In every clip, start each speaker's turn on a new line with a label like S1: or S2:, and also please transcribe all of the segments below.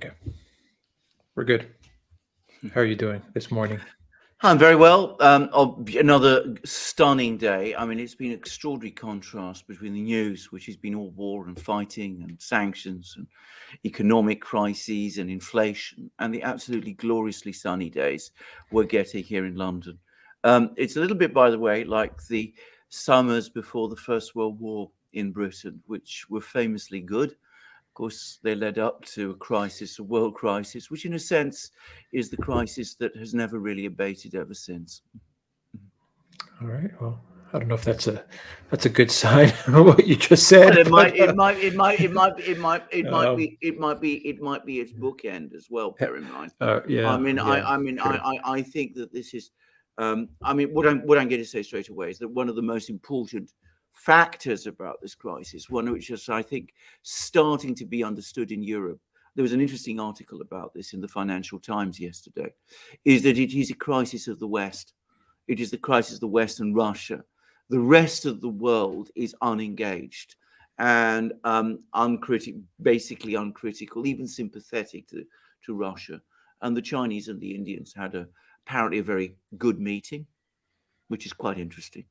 S1: Okay. We're good. How are you doing this morning?
S2: I'm very well. Another stunning day. I mean, it's been an extraordinary contrast between the news, which has been all war and fighting and sanctions and economic crises and inflation, and the absolutely gloriously sunny days we're getting here in London. It's a little bit, by the way, like the summers before the First World War in Britain, which were famously good. Of course, they led up to a crisis, a world crisis, which in a sense is the crisis that has never really abated ever since.
S1: All right. Well, I don't know if that's a good sign what you just said.
S2: Well, it might be its bookend as well. Bear in mind.
S1: Yeah.
S2: I think that this is. What I'm going to say straight away is that one of the most important factors about this crisis, one which is, I think, starting to be understood in Europe. There was an interesting article about this in the Financial Times yesterday, is that it is a crisis of the West. It is the crisis of the West and Russia. The rest of the world is unengaged and basically uncritical, even sympathetic to Russia. And the Chinese and the Indians had apparently a very good meeting, which is quite interesting.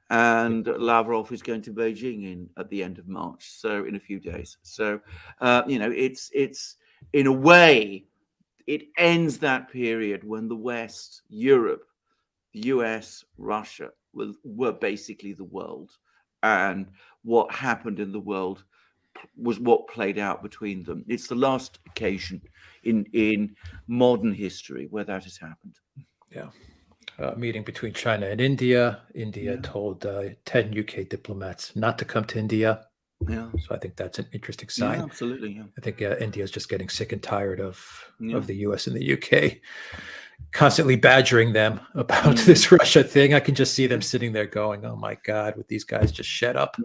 S2: And Lavrov is going to Beijing at the end of March, so in a few days. So, it's in a way, it ends that period when the West, Europe, the US, Russia were basically the world. And what happened in the world was what played out between them. It's the last occasion in modern history where that has happened.
S1: Yeah. Meeting between China and India. India told 10 UK diplomats not to come to India.
S2: Yeah.
S1: So I think that's an interesting sign.
S2: Yeah, absolutely. Yeah.
S1: I think India is just getting sick and tired of the US and the UK constantly badgering them about this Russia thing. I can just see them sitting there going, oh my God, would these guys just shut up?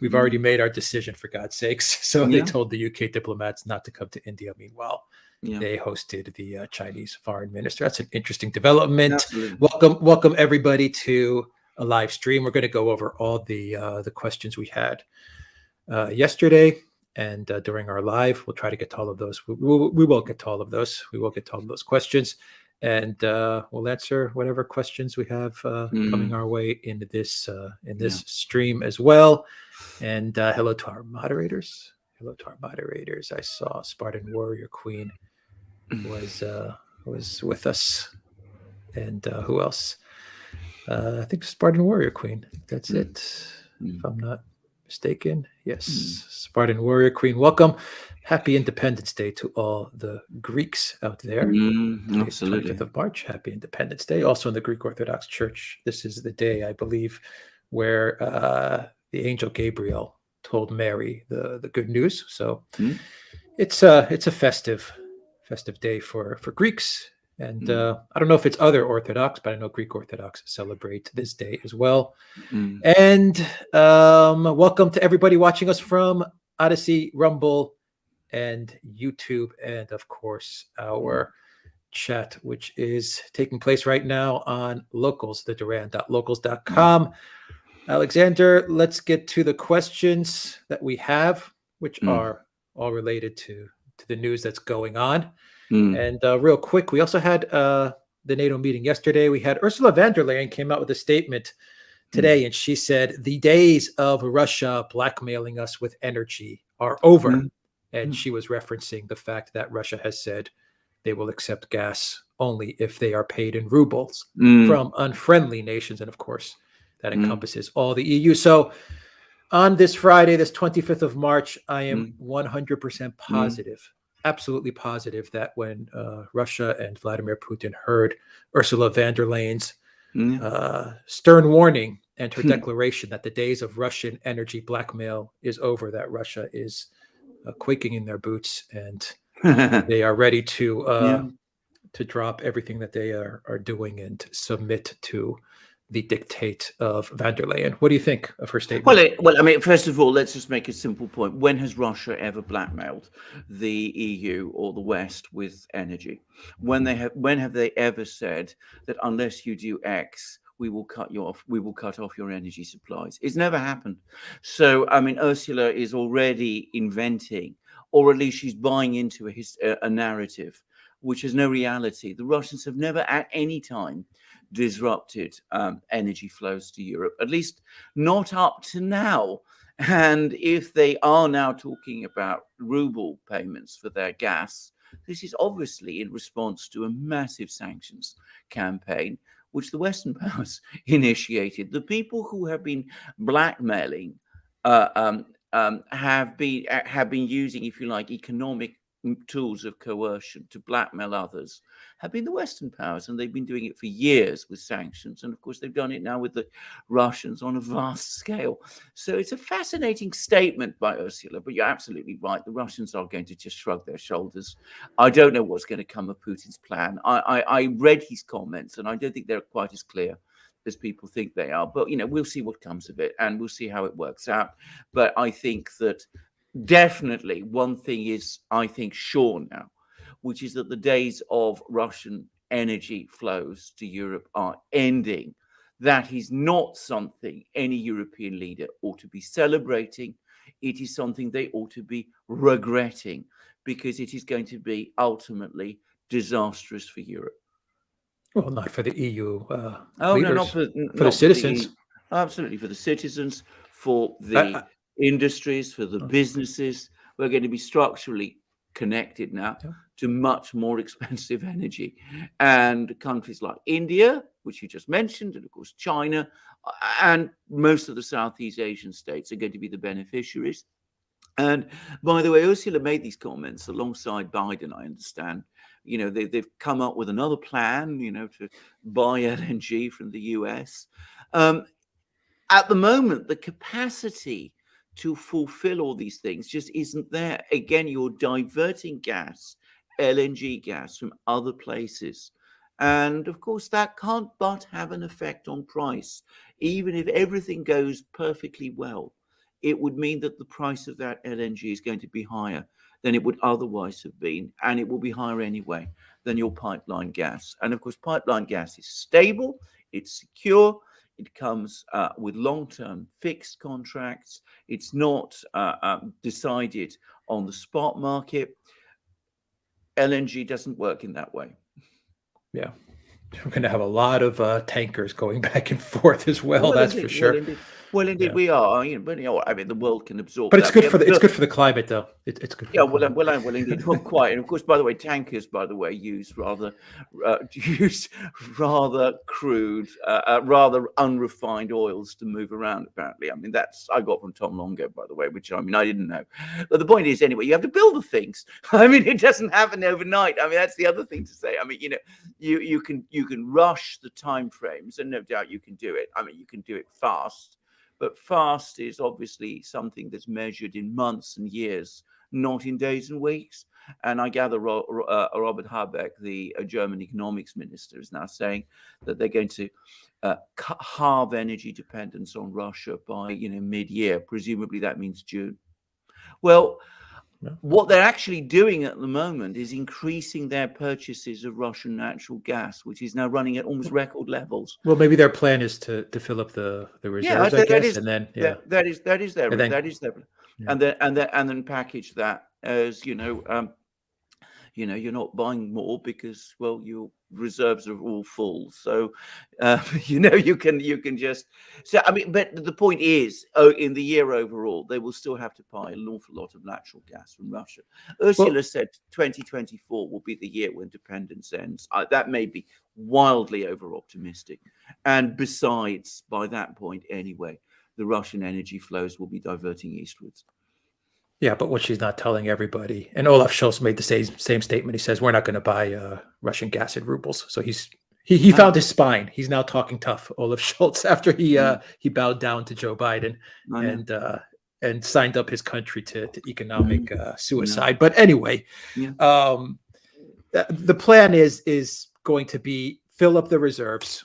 S1: We've already made our decision, for God's sakes. So they told the UK diplomats not to come to India. Meanwhile, they hosted the Chinese foreign minister. That's an interesting development.
S2: Absolutely.
S1: Welcome everybody to a live stream. We're going to go over all the questions we had yesterday and during our live. We'll try to get to all of those. We will get to all of those. We will get to all of those questions, and we'll answer whatever questions we have coming our way in this stream as well. And hello to our moderators. Hello to our moderators. I saw Spartan Warrior Queen was with us, and who else? I think Spartan Warrior Queen. That's it, if I'm not mistaken. Yes, Spartan Warrior Queen. Welcome. Happy Independence Day to all the Greeks out there.
S2: Absolutely.
S1: 25th of March. Happy Independence Day. Also in the Greek Orthodox Church, this is the day, I believe, where the angel Gabriel told Mary the good news. So it's a festive day for Greeks. And I don't know if it's other Orthodox, but I know Greek Orthodox celebrate this day as well. And welcome to everybody watching us from Odyssey, Rumble, and YouTube, and of course our chat, which is taking place right now on Locals, the Duran.locals.com. Alexander, let's get to the questions that we have, which are all related to the news that's going on. And real quick, we also had the NATO meeting yesterday. We had Ursula von der Leyen came out with a statement today, and she said the days of Russia blackmailing us with energy are over. And she was referencing the fact that Russia has said they will accept gas only if they are paid in rubles from unfriendly nations. And of course, that encompasses all the EU. So on this Friday, this 25th of March, I am 100% positive, absolutely positive that when Russia and Vladimir Putin heard Ursula von der Leyen's stern warning and her declaration that the days of Russian energy blackmail is over, that Russia is quaking in their boots and they are ready to drop everything that they are doing and submit to the dictate of von der Leyen. What do you think of her statement?
S2: Well, I mean, first of all, let's just make a simple point. When has Russia ever blackmailed the EU or the West with energy? When have they ever said that unless you do X, we will cut you off, we will cut off your energy supplies? It's never happened. So, I mean, Ursula is already inventing or at least she's buying into a narrative which has no reality. The Russians have never at any time disrupted energy flows to Europe, at least not up to now. And if they are now talking about ruble payments for their gas, this is obviously in response to a massive sanctions campaign, which the Western powers initiated. The people who have been blackmailing have been using, if you like, economic tools of coercion to blackmail others, have been the Western powers, and they've been doing it for years with sanctions. And of course, they've done it now with the Russians on a vast scale. So it's a fascinating statement by Ursula, but you're absolutely right. The Russians are going to just shrug their shoulders. I don't know what's going to come of Putin's plan. I read his comments, and I don't think they're quite as clear as people think they are. But, we'll see what comes of it, and we'll see how it works out. But I think that definitely one thing is, I think, sure now, which is that the days of Russian energy flows to Europe are ending. That is not something any European leader ought to be celebrating. It is something they ought to be regretting, because it is going to be ultimately disastrous for Europe.
S1: Well, not for the EU
S2: No,
S1: leaders,
S2: not
S1: for
S2: not
S1: the citizens.
S2: absolutely, for the citizens, for the industries, for the businesses. We're going to be structurally connected now to much more expensive energy. And countries like India, which you just mentioned, and of course China, and most of the Southeast Asian states are going to be the beneficiaries. And by the way, Ursula made these comments alongside Biden, I understand. They've come up with another plan, to buy LNG from the US. At the moment, the capacity to fulfill all these things just isn't there. Again, you're diverting gas, LNG gas, from other places. And of course, that can't but have an effect on price. Even if everything goes perfectly well, it would mean that the price of that LNG is going to be higher than it would otherwise have been. And it will be higher anyway than your pipeline gas. And of course, pipeline gas is stable, it's secure. It comes with long-term fixed contracts. It's not decided on the spot market. LNG doesn't work in that way.
S1: Yeah. We're going to have a lot of tankers going back and forth as well. That's
S2: indeed,
S1: for sure.
S2: Well, indeed, we are. The world can absorb.
S1: But it's
S2: that.
S1: good for it's good for the climate, though. It's good. For the climate.
S2: Well, indeed, not quite. And of course, by the way, tankers, use rather crude, rather unrefined oils to move around. Apparently, that's I got from Tom Longo, by the way, which I didn't know. But the point is, anyway, you have to build the things. It doesn't happen overnight. That's the other thing to say. You can rush the time frames, and no doubt you can do it. You can do it fast. But fast is obviously something that's measured in months and years, not in days and weeks. And I gather Robert Habeck, the German economics minister, is now saying that they're going to halve energy dependence on Russia by mid-year. Presumably that means June. Well, what they're actually doing at the moment is increasing their purchases of Russian natural gas, which is now running at almost record levels.
S1: Well, maybe their plan is to fill up the reserves, I guess, and then
S2: that is their and then package that as you're not buying more because your reserves are all full. So you can just but the point is, in the year overall, they will still have to buy an awful lot of natural gas from Russia. Ursula said 2024 will be the year when dependence ends. That may be wildly over optimistic, and besides, by that point anyway, the Russian energy flows will be diverting eastwards.
S1: Yeah, but what she's not telling everybody, and Olaf Scholz made the same statement. He says we're not going to buy Russian gas in rubles. So he found his spine. He's now talking tough, Olaf Scholz, after he bowed down to Joe Biden and signed up his country to economic suicide. But anyway, the plan is going to be fill up the reserves.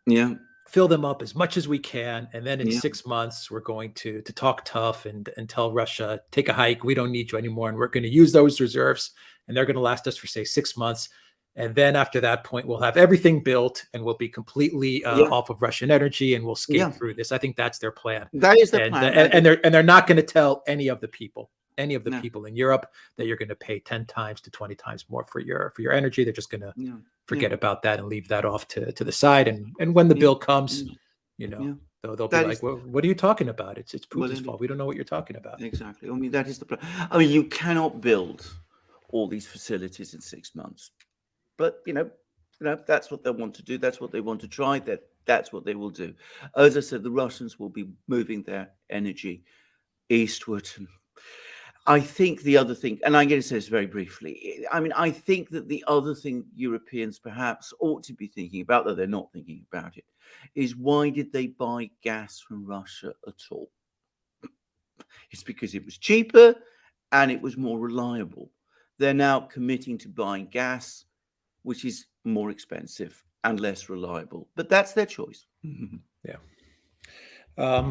S2: Yeah.
S1: Fill them up as much as we can, and then in 6 months we're going to talk tough and tell Russia, take a hike, we don't need you anymore, and we're going to use those reserves, and they're going to last us for say 6 months, and then after that point we'll have everything built and we'll be completely off of Russian energy, and we'll skate through this. I think that's their plan.
S2: That is their plan,
S1: and they're not going to tell any of the people, any of the people in Europe that you're going to pay 10 times to 20 times more for your energy. They're just going to forget about that and leave that off to the side. And when the bill comes, they'll be like, well, what are you talking about? It's Putin's fault. We don't know what you're talking about.
S2: Exactly. I mean, that is the problem. I mean, you cannot build all these facilities in 6 months. But, that's what they want to do. That's what they want to try. That's what they will do. As I said, the Russians will be moving their energy eastward. I think the other thing, and I'm going to say this very briefly, I mean, I think that the other thing Europeans perhaps ought to be thinking about, though they're not thinking about it, is why did they buy gas from Russia at all? It's because it was cheaper and it was more reliable. They're now committing to buying gas, which is more expensive and less reliable. But that's their choice.
S1: Yeah.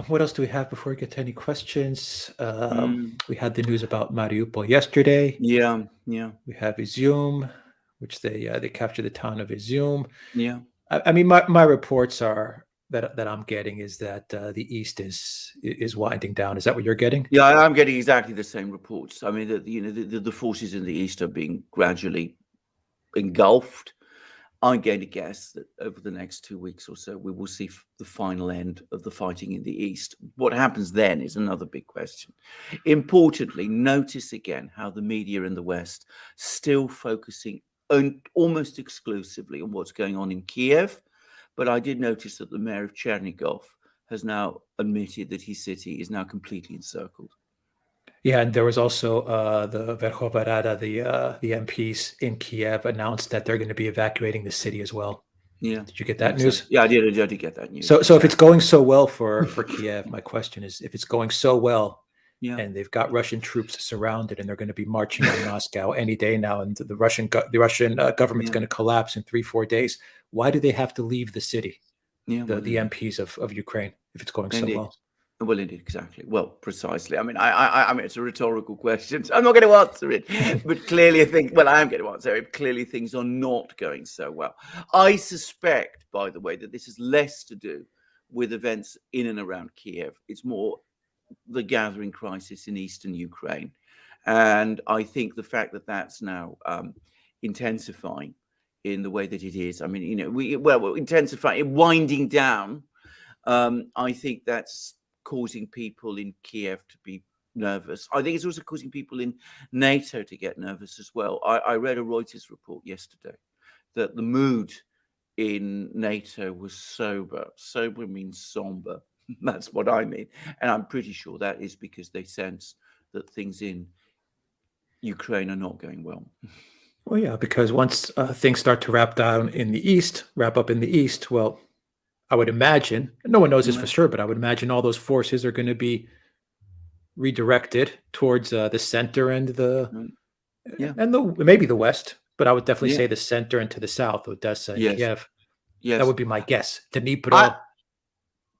S1: What else do we have before we get to any questions? We had the news about Mariupol yesterday.
S2: Yeah.
S1: We have Izium, which they captured the town of Izium.
S2: Yeah.
S1: I mean, my reports are that I'm getting is that the east is winding down. Is that what you're getting?
S2: Yeah, I'm getting exactly the same reports. I mean, the forces in the east are being gradually engulfed. I'm going to guess that over the next 2 weeks or so, we will see the final end of the fighting in the east. What happens then is another big question. Importantly, notice again how the media in the West still focusing almost exclusively on what's going on in Kiev. But I did notice that the mayor of Chernigov has now admitted that his city is now completely encircled.
S1: Yeah, and there was also the Verkhovna Rada, the MPs in Kiev announced that they're going to be evacuating the city as well.
S2: Yeah.
S1: Did you get that news?
S2: Yeah, I did get that news.
S1: So if it's going so well for Kiev, my question is, if it's going so well, and they've got Russian troops surrounded and they're going to be marching on Moscow any day now, and the Russian government's going to collapse in 3-4 days, why do they have to leave the city? The MPs of Ukraine, if it's going so well.
S2: Well, indeed, exactly. Well, precisely. I mean, I mean, it's a rhetorical question. So I'm not going to answer it, but clearly, I am going to answer it. Clearly, things are not going so well. I suspect, by the way, that this is less to do with events in and around Kiev. It's more the gathering crisis in eastern Ukraine, and I think the fact that that's now intensifying in the way that it is. I mean, intensifying, winding down. I think that's causing people in Kiev to be nervous. I think it's also causing people in NATO to get nervous as well. I read a Reuters report yesterday that the mood in NATO was sober. Sober means somber. That's what I mean. And I'm pretty sure that is because they sense that things in Ukraine are not going well.
S1: Well, yeah, because once things start to wrap up in the east, well, I would imagine, no one knows this for sure, but I would imagine all those forces are going to be redirected towards the center and maybe the west, but I would definitely say the center and to the south, Odessa and Kiev. Yes. That would be my guess. Dnipro,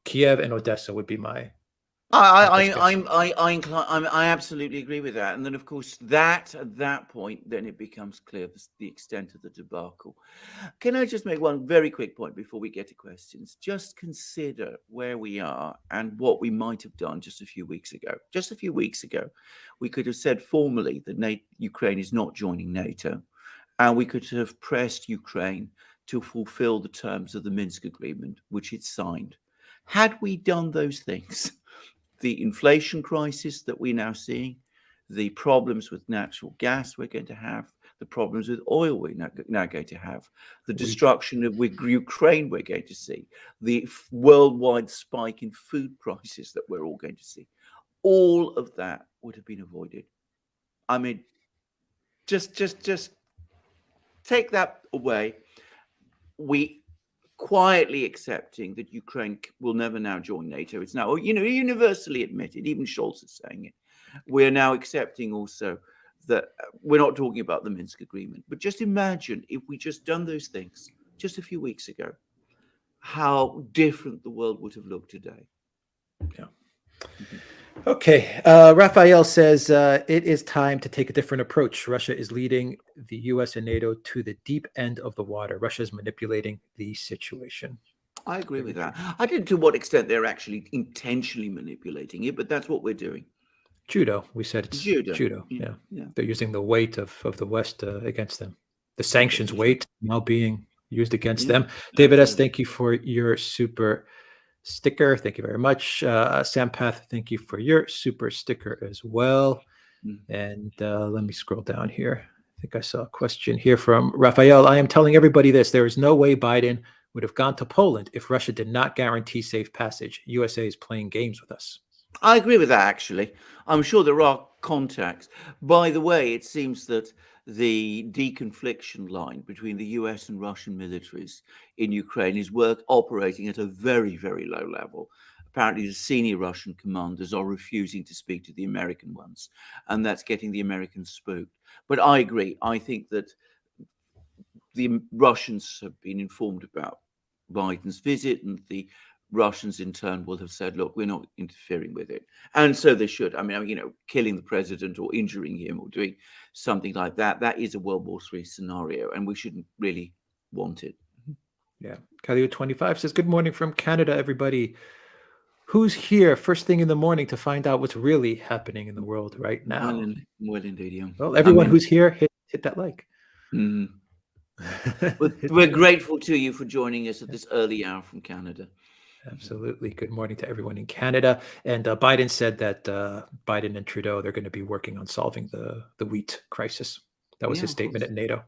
S1: Kiev, and Odessa would be my.
S2: I absolutely agree with that. And then, of course, at that point, then it becomes clear the extent of the debacle. Can I just make one very quick point before we get to questions? Just consider where we are and what we might have done just a few weeks ago. Just a few weeks ago, we could have said formally that Ukraine is not joining NATO, and we could have pressed Ukraine to fulfill the terms of the Minsk agreement, which it signed. Had we done those things, the inflation crisis that we're now seeing, the problems with natural gas we're going to have, the problems with oil we're now going to have, the destruction of Ukraine we're going to see, the worldwide spike in food prices that we're all going to see. All of that would have been avoided. I mean, just take that away. We quietly accepting that Ukraine will never now join NATO. It's now, universally admitted, even Scholz is saying it. We're now accepting also that we're not talking about the Minsk agreement, but just imagine if we just done those things just a few weeks ago, how different the world would have looked today.
S1: Yeah. Okay. Raphael says it is time to take a different approach. Russia is leading the U.S. and NATO to the deep end of the water. Russia is manipulating the situation.
S2: I agree with that. I don't know to what extent they're actually intentionally manipulating it, but that's what we're doing.
S1: Judo. We said it's judo. Yeah. They're using the weight of the West against them. The sanctions weight now being used against them. David S., thank you for your super sticker. Thank you very much. Sampath, thank you for your super sticker as well. And let me scroll down here. I think I saw a question here from Raphael. I am telling everybody this. There is no way Biden would have gone to Poland if Russia did not guarantee safe passage. USA is playing games with us.
S2: I agree with that, actually. I'm sure there are contacts. By the way, it seems that the deconfliction line between the US and Russian militaries in Ukraine is operating at a very, very low level. Apparently, the senior Russian commanders are refusing to speak to the American ones, and that's getting the Americans spooked. But I agree. I think that the Russians have been informed about Biden's visit, and the Russians in turn will have said, look, we're not interfering with it. And so they should. I mean, killing the president or injuring him or doing something like that, that is a World War III scenario, and we shouldn't really want it.
S1: Yeah. Kalio25 says, good morning from Canada, everybody. Who's here first thing in the morning to find out what's really happening in the world right now?
S2: Well, indeed, yeah.
S1: Well, everyone who's here, hit that like.
S2: We're grateful to you for joining us at this early hour from Canada.
S1: Absolutely. Good morning to everyone in Canada. And Biden said that Biden and Trudeau, they're going to be working on solving the wheat crisis. That was his statement at NATO,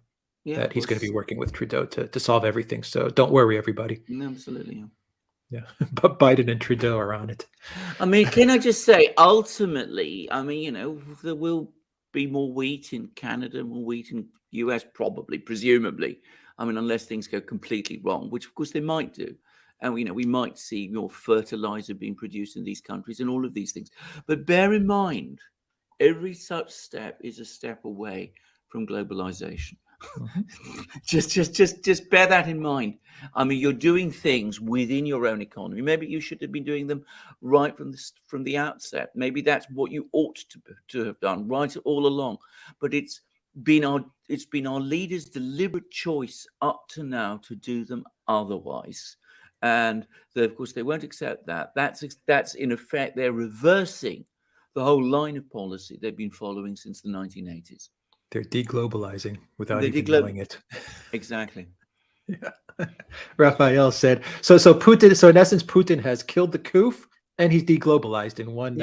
S1: that he's going to be working with Trudeau to solve everything. So don't worry, everybody.
S2: Absolutely.
S1: Yeah, but Biden and Trudeau are on it.
S2: I mean, can I just say, ultimately, I mean, there will be more wheat in Canada, more wheat in US, probably, presumably. I mean, unless things go completely wrong, which of course they might do. And, we might see more fertilizer being produced in these countries and all of these things. But bear in mind, every such step is a step away from globalization. Just bear that in mind. I mean, you're doing things within your own economy. Maybe you should have been doing them right from the outset. Maybe that's what you ought to have done right all along. But it's been our leaders' deliberate choice up to now to do them otherwise. And of course, they won't accept that. That's in effect, they're reversing the whole line of policy they've been following since the 1980s.
S1: They're deglobalizing without even knowing it.
S2: Exactly.
S1: Yeah. Raphael said, so Putin, so in essence, Putin has killed the coup and he's deglobalized in one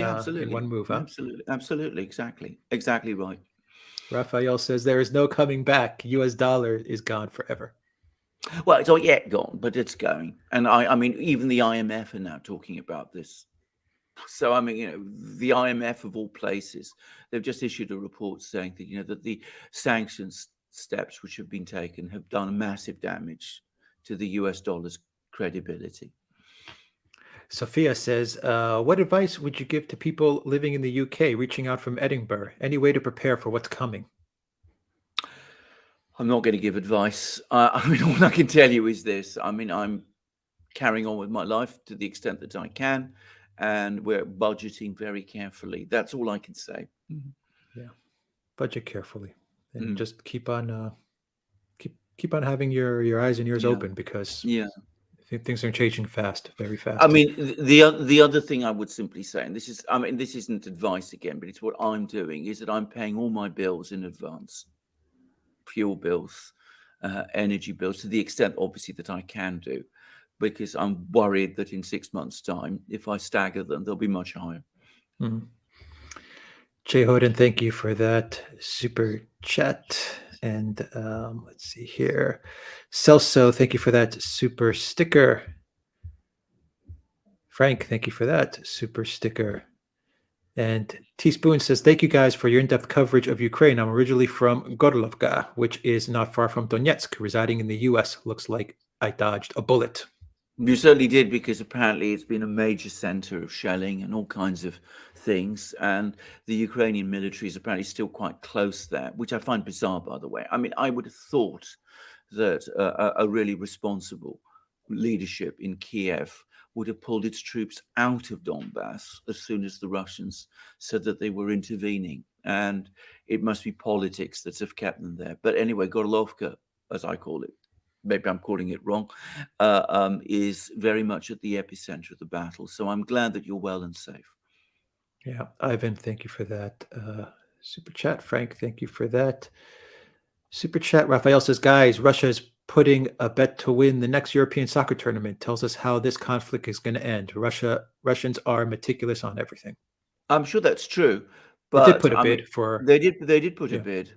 S1: move. Huh?
S2: Absolutely. Exactly right.
S1: Raphael says there is no coming back. US dollar is gone forever.
S2: Well, it's not yet gone, but it's going. And I mean, even the IMF are now talking about this. So, I mean, the IMF of all places, they've just issued a report saying that, that the sanctions steps which have been taken have done massive damage to the US dollar's credibility.
S1: Sophia says, what advice would you give to people living in the UK reaching out from Edinburgh? Any way to prepare for what's coming?
S2: I'm not going to give advice. I mean, all I can tell you is this. I mean, I'm carrying on with my life to the extent that I can, and we're budgeting very carefully. That's all I can say.
S1: Yeah, budget carefully, and just keep on having your eyes and ears open, because things are changing fast, very fast.
S2: I mean, the other thing I would simply say, and this isn't advice again, but it's what I'm doing, is that I'm paying all my bills in advance. Fuel bills, energy bills, to the extent, obviously, that I can do, because I'm worried that in 6 months' time, if I stagger them, they'll be much higher.
S1: Jay Hoden, thank you for that super chat. And let's see here. Celso, thank you for that super sticker. Frank, thank you for that super sticker. And Teaspoon says, thank you guys for your in-depth coverage of Ukraine. I'm originally from Gorlovka, which is not far from Donetsk. Residing in the U.S. Looks like I dodged a bullet.
S2: You certainly did, because apparently it's been a major center of shelling and all kinds of things. And the Ukrainian military is apparently still quite close there, which I find bizarre, by the way. I mean, I would have thought that a really responsible leadership in Kiev would have pulled its troops out of Donbass as soon as the Russians said that they were intervening. And it must be politics that have kept them there. But anyway, Gorlovka, as I call it, maybe I'm calling it wrong, is very much at the epicenter of the battle. So I'm glad that you're well and safe.
S1: Yeah, Ivan, thank you for that. Super chat. Frank, thank you for that. Super chat. Raphael says, guys, Russia is putting a bet to win the next European soccer tournament. Tells us how this conflict is going to end. Russians are meticulous on everything.
S2: I'm sure that's true,
S1: They did
S2: but
S1: put a
S2: I mean,
S1: bid for.
S2: they did put a
S1: Yeah.
S2: bid.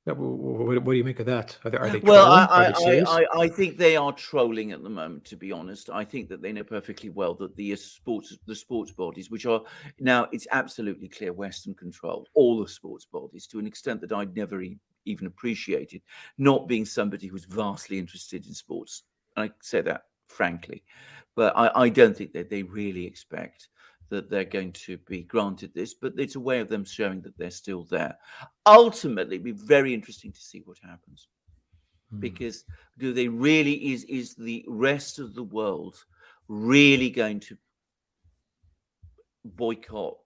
S1: Yeah, what do you make of that? Are they
S2: Well,
S1: trolling? Are they serious?
S2: I think they are trolling at the moment, to be honest. I think that they know perfectly well that the sports bodies, which are now, it's absolutely clear Western controlled, all the sports bodies, to an extent that I'd never even appreciated, not being somebody who's vastly interested in sports. I say that frankly, but I don't think that they really expect that they're going to be granted this, but it's a way of them showing that they're still there. Ultimately, it'd be very interesting to see what happens, because do they really, is the rest of the world really going to boycott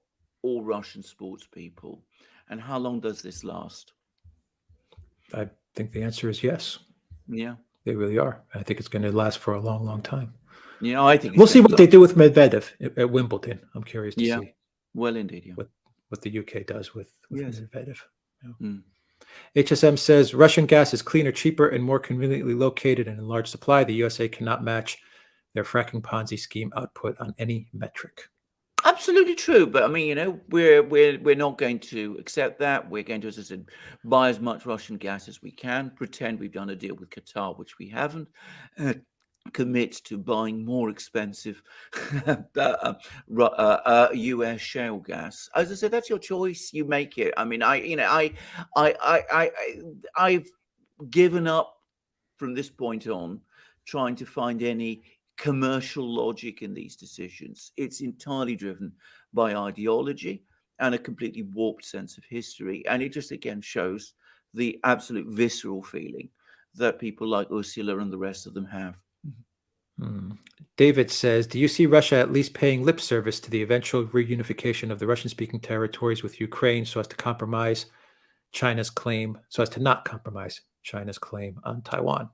S2: all Russian sports people, and how long does this last?
S1: I think the answer is yes.
S2: Yeah,
S1: They really are. I think it's going to last for a long, long time.
S2: yeah, I think
S1: We'll see what they do with Medvedev at Wimbledon. I'm curious to see.
S2: Well, indeed, yeah.
S1: What the UK does with Medvedev. Yeah. HSM says Russian gas is cleaner, cheaper, and more conveniently located and in large supply. The USA cannot match their fracking Ponzi scheme output on any metric.
S2: Absolutely true, but I mean, you know, we're not going to accept that. We're going to, as I said, buy as much Russian gas as we can, pretend we've done a deal with Qatar, which we haven't, commit to buying more expensive US shale gas. As I said, that's your choice. You make it. I mean, I've given up from this point on trying to find any commercial logic in these decisions. It's entirely driven by ideology and a completely warped sense of history. And it just again shows the absolute visceral feeling that people like Ursula and the rest of them have.
S1: David says, do you see Russia at least paying lip service to the eventual reunification of the Russian-speaking territories with Ukraine so as to not compromise China's claim on Taiwan?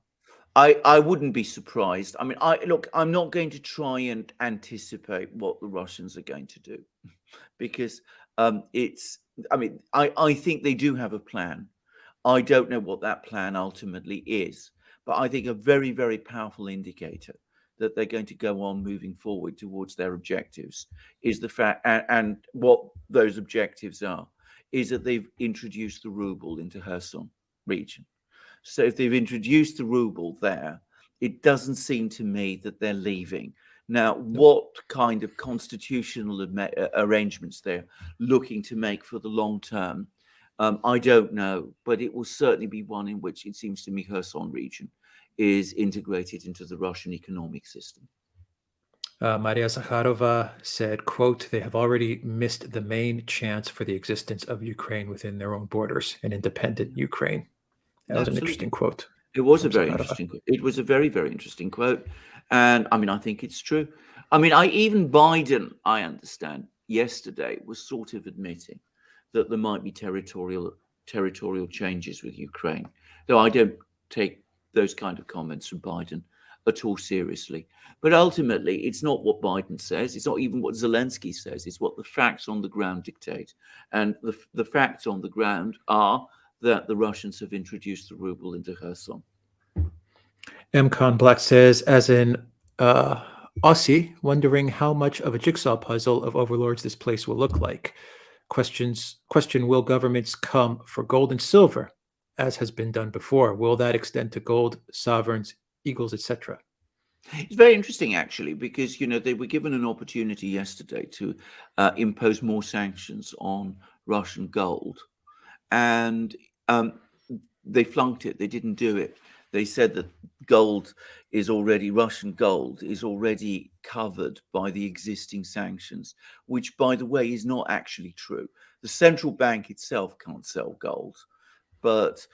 S2: I wouldn't be surprised. I mean, I'm not going to try and anticipate what the Russians are going to do, because I think they do have a plan. I don't know what that plan ultimately is, but I think a very, very powerful indicator that they're going to go on moving forward towards their objectives is the fact, and what those objectives are, is that they've introduced the ruble into Kherson region. So if they've introduced the ruble there, it doesn't seem to me that they're leaving. Now, what kind of constitutional arrangements they're looking to make for the long term, I don't know, but it will certainly be one in which it seems to me Kherson region is integrated into the Russian economic system.
S1: Maria Zakharova said, quote, they have already missed the main chance for the existence of Ukraine within their own borders, an independent Ukraine. That was an interesting quote.
S2: It was a very interesting quote. It was a very, very interesting quote. And I mean, I think it's true. I mean, even Biden, I understand, yesterday was sort of admitting that there might be territorial changes with Ukraine, though I don't take those kind of comments from Biden at all seriously. But ultimately, it's not what Biden says. It's not even what Zelensky says. It's what the facts on the ground dictate. And the facts on the ground are that the Russians have introduced the ruble into Kherson.
S1: M. Black says, as an Aussie, wondering how much of a jigsaw puzzle of overlords this place will look like. Question, will governments come for gold and silver, as has been done before? Will that extend to gold, sovereigns, eagles, etc.?
S2: It's very interesting, actually, because, you know, they were given an opportunity yesterday to impose more sanctions on Russian gold. And they flunked it. They didn't do it. They said that Russian gold is already covered by the existing sanctions, which, by the way, is not actually true. The central bank itself can't sell gold, but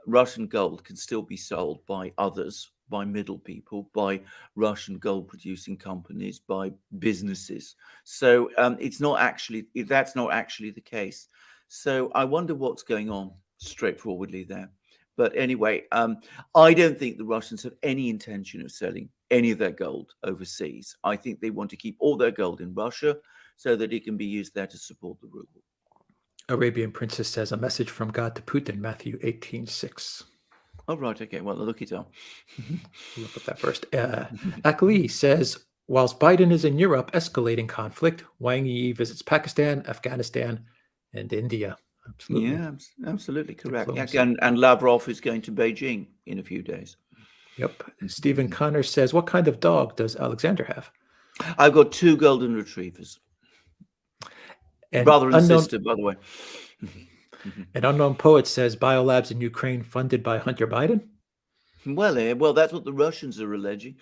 S2: Russian gold can still be sold by others, by middle people, by Russian gold producing companies, by businesses. So that's not actually the case. So I wonder what's going on straightforwardly there. But anyway, I don't think the Russians have any intention of selling any of their gold overseas. I think they want to keep all their gold in Russia so that it can be used there to support the ruble.
S1: Arabian Princess says, a message from God to Putin, Matthew 18:6.
S2: Oh, right. Okay. Well, I'll look it up.
S1: We'll look at that first. Akli says, whilst Biden is in Europe escalating conflict, Wang Yi visits Pakistan, Afghanistan, and India. Absolutely.
S2: Yeah, absolutely correct.
S1: Diplomacy.
S2: And Lavrov is going to Beijing in a few days.
S1: Yep. Stephen Connor says, what kind of dog does Alexander have?
S2: I've got 2 golden retrievers.
S1: And
S2: brother and sister, by the way.
S1: An unknown poet says biolabs in Ukraine funded by Hunter Biden.
S2: Well, that's what the Russians are alleging.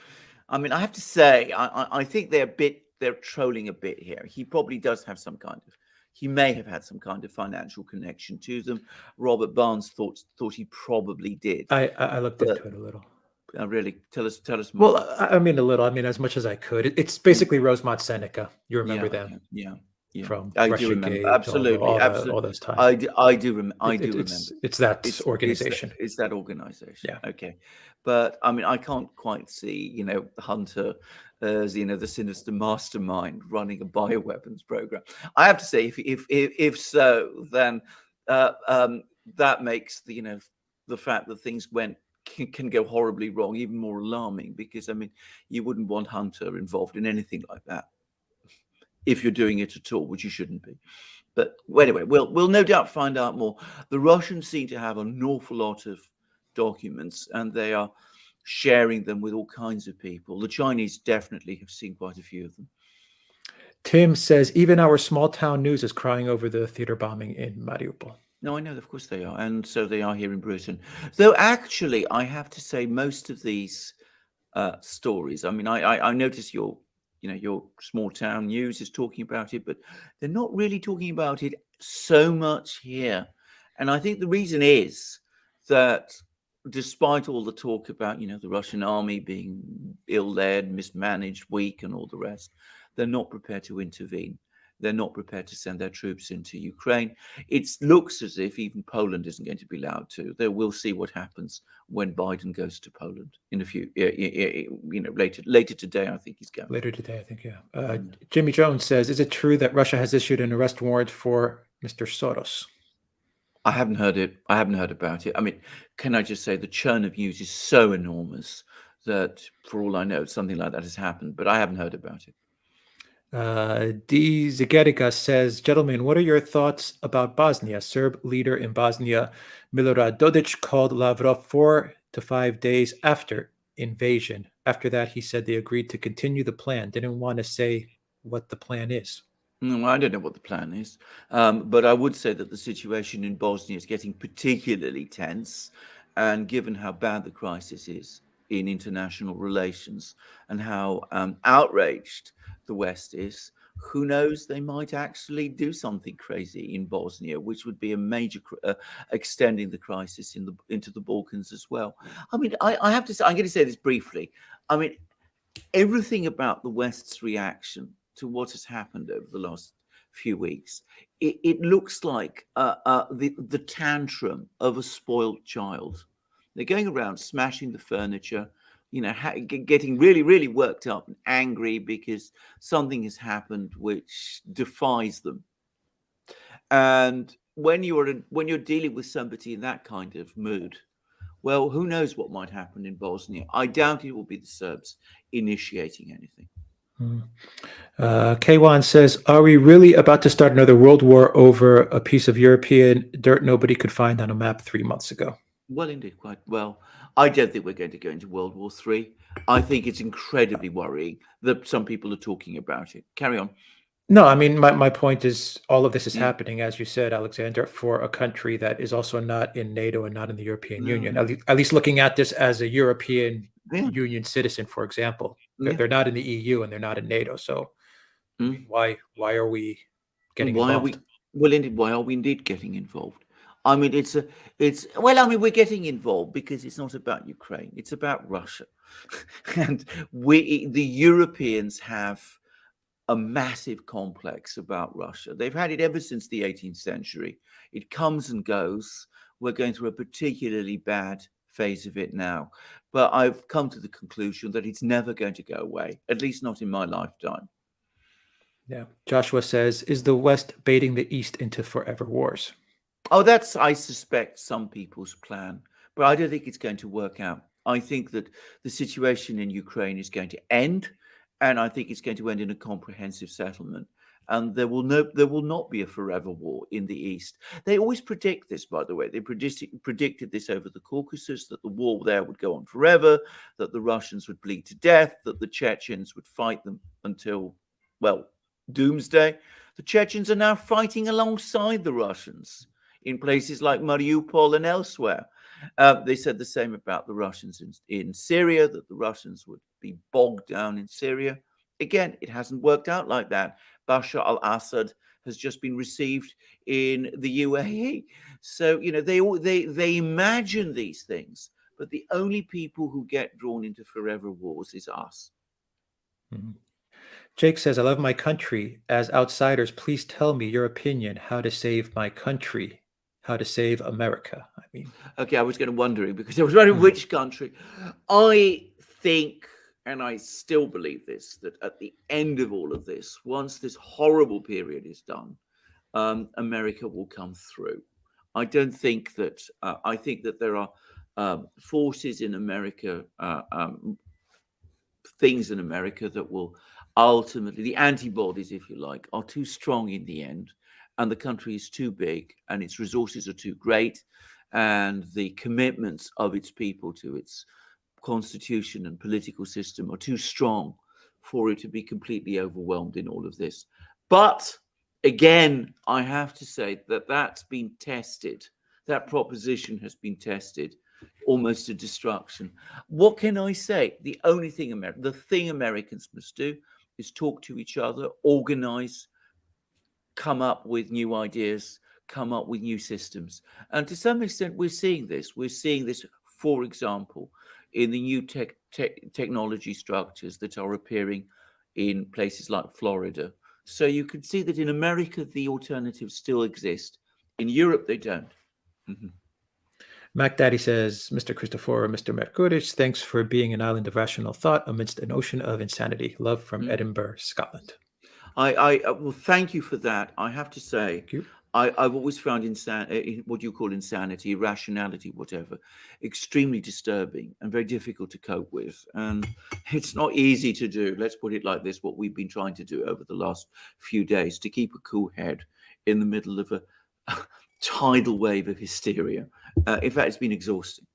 S2: I mean, I have to say, I think they're trolling a bit here. He probably does have he may have had some kind of financial connection to them. Robert Barnes thought he probably did.
S1: I looked into it a little.
S2: Really? Tell us more.
S1: Well, I mean a little. I mean as much as I could. It's basically Rosemont Seneca. You remember them?
S2: Yeah.
S1: From
S2: I
S1: Russia
S2: do remember.
S1: Gate,
S2: Absolutely.
S1: all those times.
S2: I do remember.
S1: It's that organization.
S2: It's that organization.
S1: Yeah.
S2: Okay. But I mean, I can't quite see, Hunter as, the sinister mastermind running a bioweapons program. I have to say, if so, then that makes the fact that things can go horribly wrong even more alarming, because I mean, you wouldn't want Hunter involved in anything like that if you're doing it at all, which you shouldn't be. But anyway, we'll no doubt find out more. The Russians seem to have an awful lot of documents, and they are sharing them with all kinds of people. The Chinese definitely have seen quite a few of them.
S1: Tim says, even our small town news is crying over the theater bombing in Mariupol.
S2: No, I know, of course they are. And so they are here in Britain. Though actually, I have to say, most of these stories, I mean, I notice your small town news is talking about it, but they're not really talking about it so much here. And I think the reason is that despite all the talk about, the Russian army being ill-led, mismanaged, weak, and all the rest, they're not prepared to intervene. They're not prepared to send their troops into Ukraine. It looks as if even Poland isn't going to be allowed to. We'll see what happens when Biden goes to Poland in a few, later today. I think he's going.
S1: Later today, I think, yeah. Jimmy Jones says, is it true that Russia has issued an arrest warrant for Mr. Soros?
S2: I haven't heard it. I haven't heard about it. I mean, can I just say the churn of news is so enormous that, for all I know, something like that has happened, but I haven't heard about it.
S1: D. Zagerica says, gentlemen, what are your thoughts about Bosnia? Serb leader in Bosnia, Milorad Dodik, called Lavrov 4 to 5 days after invasion. After that, he said they agreed to continue the plan. Didn't want to say what the plan is.
S2: No, I don't know what the plan is. But I would say that the situation in Bosnia is getting particularly tense. And given how bad the crisis is in international relations and how outraged the West is, who knows, they might actually do something crazy in Bosnia, which would be a major extending the crisis into the Balkans as well. I mean, I have to say, I'm going to say this briefly. I mean, everything about the West's reaction to what has happened over the last few weeks, it looks like the tantrum of a spoiled child. They're going around smashing the furniture, getting really, really worked up and angry because something has happened which defies them. And when you're dealing with somebody in that kind of mood, well, who knows what might happen in Bosnia? I doubt it will be the Serbs initiating anything.
S1: K1 says, are we really about to start another world war over a piece of European dirt nobody could find on a map 3 months ago?
S2: Well, indeed, quite well. I don't think we're going to go into World War III. I think it's incredibly worrying that some people are talking about it. Carry on.
S1: No, I mean, my point is all of this is happening, as you said, Alexander, for a country that is also not in NATO and not in the European Union. At least looking at this as a European Union citizen, for example. They're not in the EU and they're not in NATO. So why are we getting involved?
S2: Why are we indeed getting involved? I mean, we're getting involved because it's not about Ukraine. It's about Russia. And the Europeans have a massive complex about Russia. They've had it ever since the 18th century. It comes and goes. We're going through a particularly bad phase of it now. But I've come to the conclusion that it's never going to go away, at least not in my lifetime.
S1: Yeah. Joshua says, is the West baiting the East into forever wars?
S2: Oh, that's, I suspect, some people's plan, but I don't think it's going to work out. I think that the situation in Ukraine is going to end, and I think it's going to end in a comprehensive settlement. And there will not be a forever war in the East. They always predict this, by the way. They predicted this over the Caucasus, that the war there would go on forever, that the Russians would bleed to death, that the Chechens would fight them until, well, doomsday. The Chechens are now fighting alongside the Russians in places like Mariupol and elsewhere. They said the same about the Russians in Syria, that the Russians would be bogged down in Syria. Again, it hasn't worked out like that. Bashar al-Assad has just been received in the UAE. So, they imagine these things, but the only people who get drawn into forever wars is us.
S1: Mm-hmm. Jake says, I love my country. As outsiders, please tell me your opinion, how to save my country, how to save America. I mean,
S2: okay, I was going to wondering because I was wondering which country. I think, and I still believe this, that at the end of all of this, once this horrible period is done, America will come through. I don't think that, I think that there are forces in America, things in America that will ultimately, the antibodies, if you like, are too strong in the end, and the country is too big, and its resources are too great, and the commitments of its people to its constitution and political system are too strong for it to be completely overwhelmed in all of this. But again, I have to say that that's been tested. That proposition has been tested almost to destruction. What can I say? The thing Americans must do is talk to each other, organize, come up with new ideas, come up with new systems. And to some extent, we're seeing this. We're seeing this, for example, in the new technology structures that are appearing in places like Florida. So you can see that in America, the alternatives still exist. In Europe, they don't. Mm-hmm.
S1: Mac Daddy says, Mr. Christopher, Mr. Mercouris, thanks for being an island of rational thought amidst an ocean of insanity. Love from Edinburgh, Scotland.
S2: Well, thank you for that. I have to say,
S1: Thank you.
S2: I've always found what you call insanity, irrationality, whatever, extremely disturbing and very difficult to cope with. And it's not easy to do. Let's put it like this, what we've been trying to do over the last few days, to keep a cool head in the middle of a tidal wave of hysteria. In fact, it's been exhausting.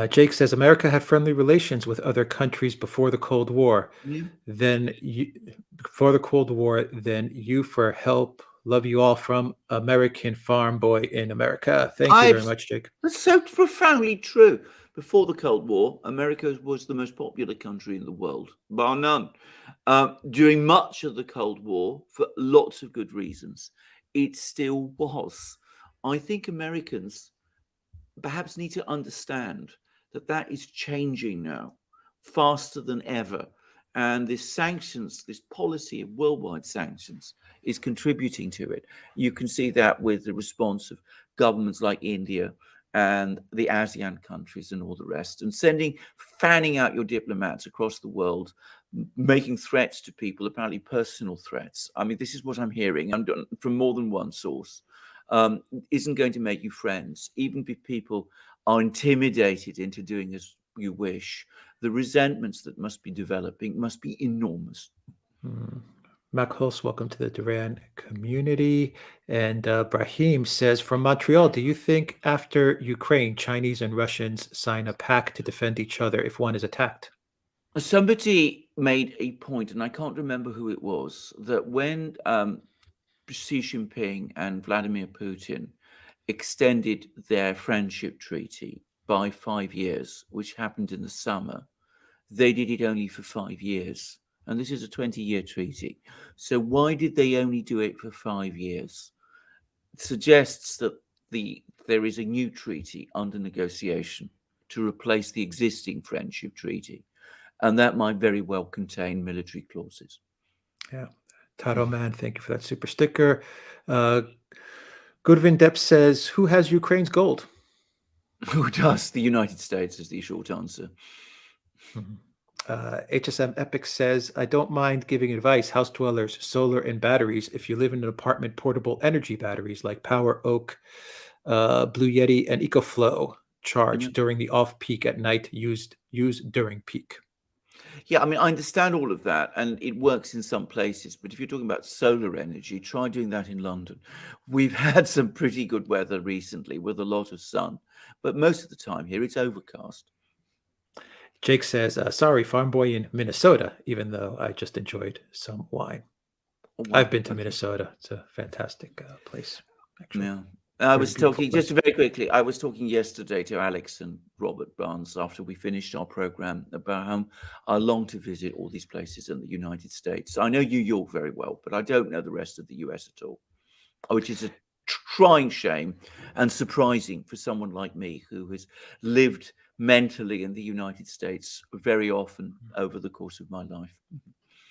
S1: Jake says, America had friendly relations with other countries before the Cold War.
S2: Yeah.
S1: Before the Cold War, then you for help. Love you all from American farm boy in America. Thank you very much, Jake.
S2: That's so profoundly true. Before the Cold War, America was the most popular country in the world, bar none. During much of the Cold War, for lots of good reasons, it still was. I think Americans perhaps need to understand that that is changing now faster than ever. And this sanctions, this policy of worldwide sanctions is contributing to it. You can see that with the response of governments like India and the ASEAN countries and all the rest, and fanning out your diplomats across the world, making threats to people, apparently personal threats. I mean, this is what I'm hearing from more than one source. Isn't going to make you friends. Even if people are intimidated into doing as you wish, the resentments that must be developing must be enormous.
S1: Mac Hulse, welcome to the Duran community. And Brahim says, from Montreal, do you think after Ukraine, Chinese and Russians sign a pact to defend each other if one is attacked?
S2: Somebody made a point, and I can't remember who it was, that when Xi Jinping and Vladimir Putin extended their friendship treaty by 5 years, which happened in the summer, they did it only for 5 years. And this is a 20-year treaty. So why did they only do it for 5 years? It suggests that there is a new treaty under negotiation to replace the existing friendship treaty. And that might very well contain military clauses.
S1: Yeah. Taro Man, thank you for that super sticker. Goodwin Depp says, who has Ukraine's gold?
S2: Who does? The United States is the short answer.
S1: HSM Epic says, I don't mind giving advice, house dwellers, solar and batteries. If you live in an apartment, portable energy batteries like Power Oak, Blue Yeti, and EcoFlow charge during the off-peak at night, used during peak.
S2: Yeah, I mean, I understand all of that, and it works in some places. But if you're talking about solar energy, try doing that in London. We've had some pretty good weather recently with a lot of sun, but most of the time here it's overcast.
S1: Jake says, sorry, farm boy in Minnesota, even though I just enjoyed some wine.
S2: Oh, wow.
S1: I've been to Minnesota. It's a fantastic place, actually.
S2: Yeah. I was talking, just very quickly, I was talking yesterday to Alex and Robert Barnes after we finished our program about how I long to visit all these places in the United States. I know New York very well, but I don't know the rest of the US at all, which is a trying shame and surprising for someone like me who has lived mentally in the United States very often over the course of my life.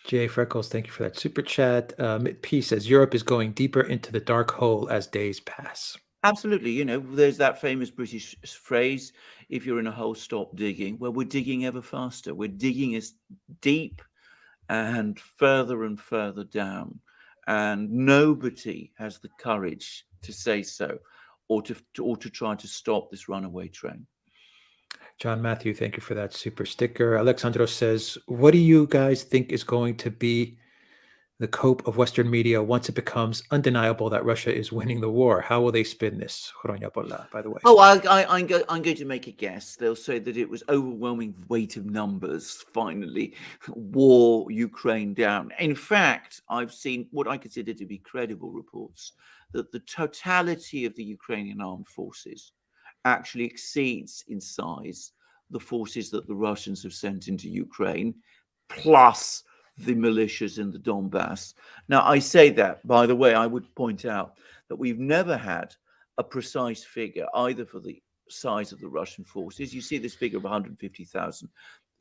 S1: Jay Freckles, thank you for that super chat. P says Europe is going deeper into the dark hole as days pass.
S2: Absolutely. You know, there's that famous British phrase, if you're in a hole, stop digging. Well, we're digging ever faster. We're digging as deep and further down. And nobody has the courage to say so or to try to stop this runaway train.
S1: John Matthew, thank you for that super sticker. Alexandro says, what do you guys think is going to be the cope of Western media once it becomes undeniable that Russia is winning the war? How will they spin this? By the way.
S2: Oh, I'm going to make a guess. They'll say that it was overwhelming weight of numbers finally wore Ukraine down. In fact, I've seen what I consider to be credible reports that the totality of the Ukrainian armed forces actually exceeds in size the forces that the Russians have sent into Ukraine, plus the militias in the Donbass. Now, I say that, by the way, I would point out that we've never had a precise figure either for the size of the Russian forces. You see this figure of 150,000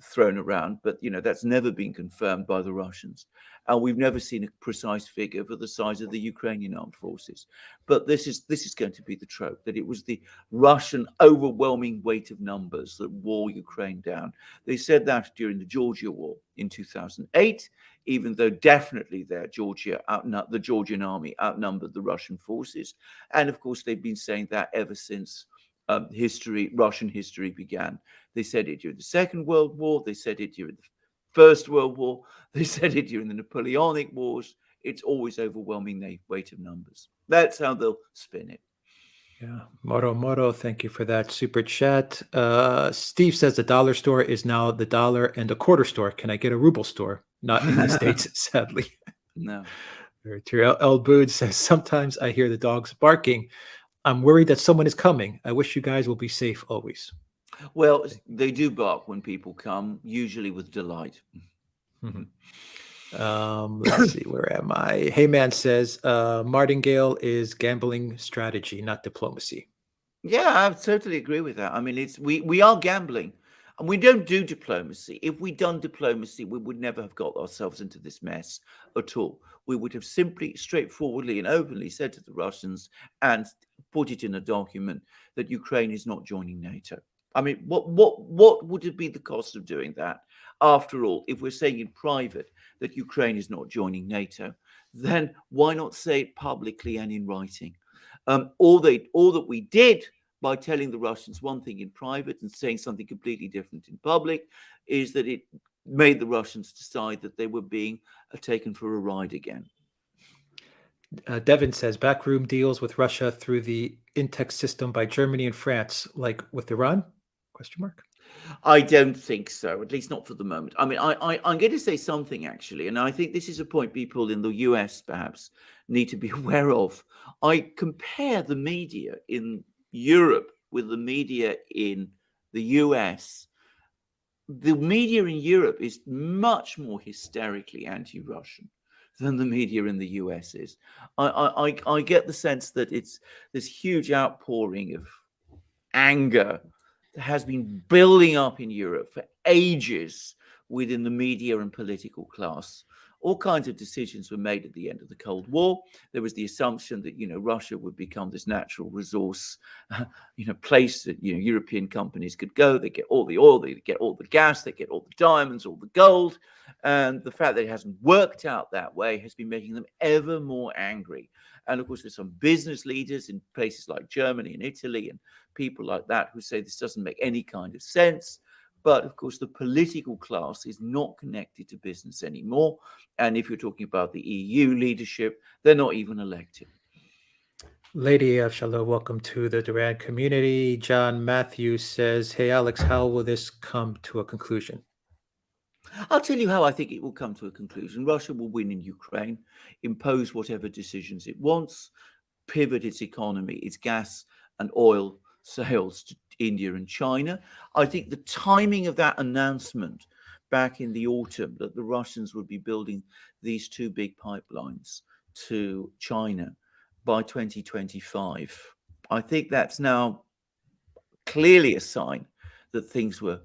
S2: thrown around, but you know that's never been confirmed by the Russians. And we've never seen a precise figure for the size of the Ukrainian armed forces. But this is going to be the trope, that it was the Russian overwhelming weight of numbers that wore Ukraine down. They said that during the Georgia War in 2008, even though definitely the Georgian army outnumbered the Russian forces. And of course, they've been saying that ever since Russian history began. They said it during the Second World War. They said it during the First World War. They said it during the Napoleonic Wars. It's always overwhelming weight of numbers. That's how they'll spin it.
S1: Yeah. Moro, thank you for that super chat. Steve says the dollar store is now the dollar and a quarter store. Can I get a ruble store? Not in the States, sadly.
S2: No.
S1: Very true. El Bood says, sometimes I hear the dogs barking. I'm worried that someone is coming. I wish you guys will be safe always.
S2: Well, they do bark when people come, usually with delight.
S1: Mm-hmm. Let's see, where am I? Heyman says, Martingale is gambling strategy, not diplomacy.
S2: Yeah, I totally agree with that. I mean, we are gambling, and we don't do diplomacy. If we'd done diplomacy, we would never have got ourselves into this mess at all. We would have simply, straightforwardly and openly said to the Russians and put it in a document that Ukraine is not joining NATO. I mean, what would it be the cost of doing that? After all, if we're saying in private that Ukraine is not joining NATO, then why not say it publicly and in writing? All that we did by telling the Russians one thing in private and saying something completely different in public is that it made the Russians decide that they were being taken for a ride again.
S1: Devin says backroom deals with Russia through the Intex system by Germany and France, like with Iran? ?
S2: I don't think so, at least not for the moment. I mean, I'm going to say something actually, and I think this is a point people in the US perhaps need to be aware of. I compare the media in Europe with the media in the US. The media in Europe is much more hysterically anti-Russian than the media in the US is. I get the sense that it's this huge outpouring of anger that has been building up in Europe for ages within the media and political class All kinds of decisions were made at the end of the Cold War. There was the assumption that, Russia would become this natural resource, place that, European companies could go. They get all the oil, they get all the gas, they get all the diamonds, all the gold. And the fact that it hasn't worked out that way has been making them ever more angry. And of course, there's some business leaders in places like Germany and Italy and people like that who say this doesn't make any kind of sense. But of course, the political class is not connected to business anymore. And if you're talking about the EU leadership, they're not even elected.
S1: Lady Avshalom, welcome to the Duran community. John Matthews says, hey, Alex, how will this come to a conclusion?
S2: I'll tell you how I think it will come to a conclusion. Russia will win in Ukraine, impose whatever decisions it wants, pivot its economy, its gas and oil sales to India and China. I think the timing of that announcement back in the autumn that the Russians would be building these two big pipelines to China by 2025, I think that's now clearly a sign that things were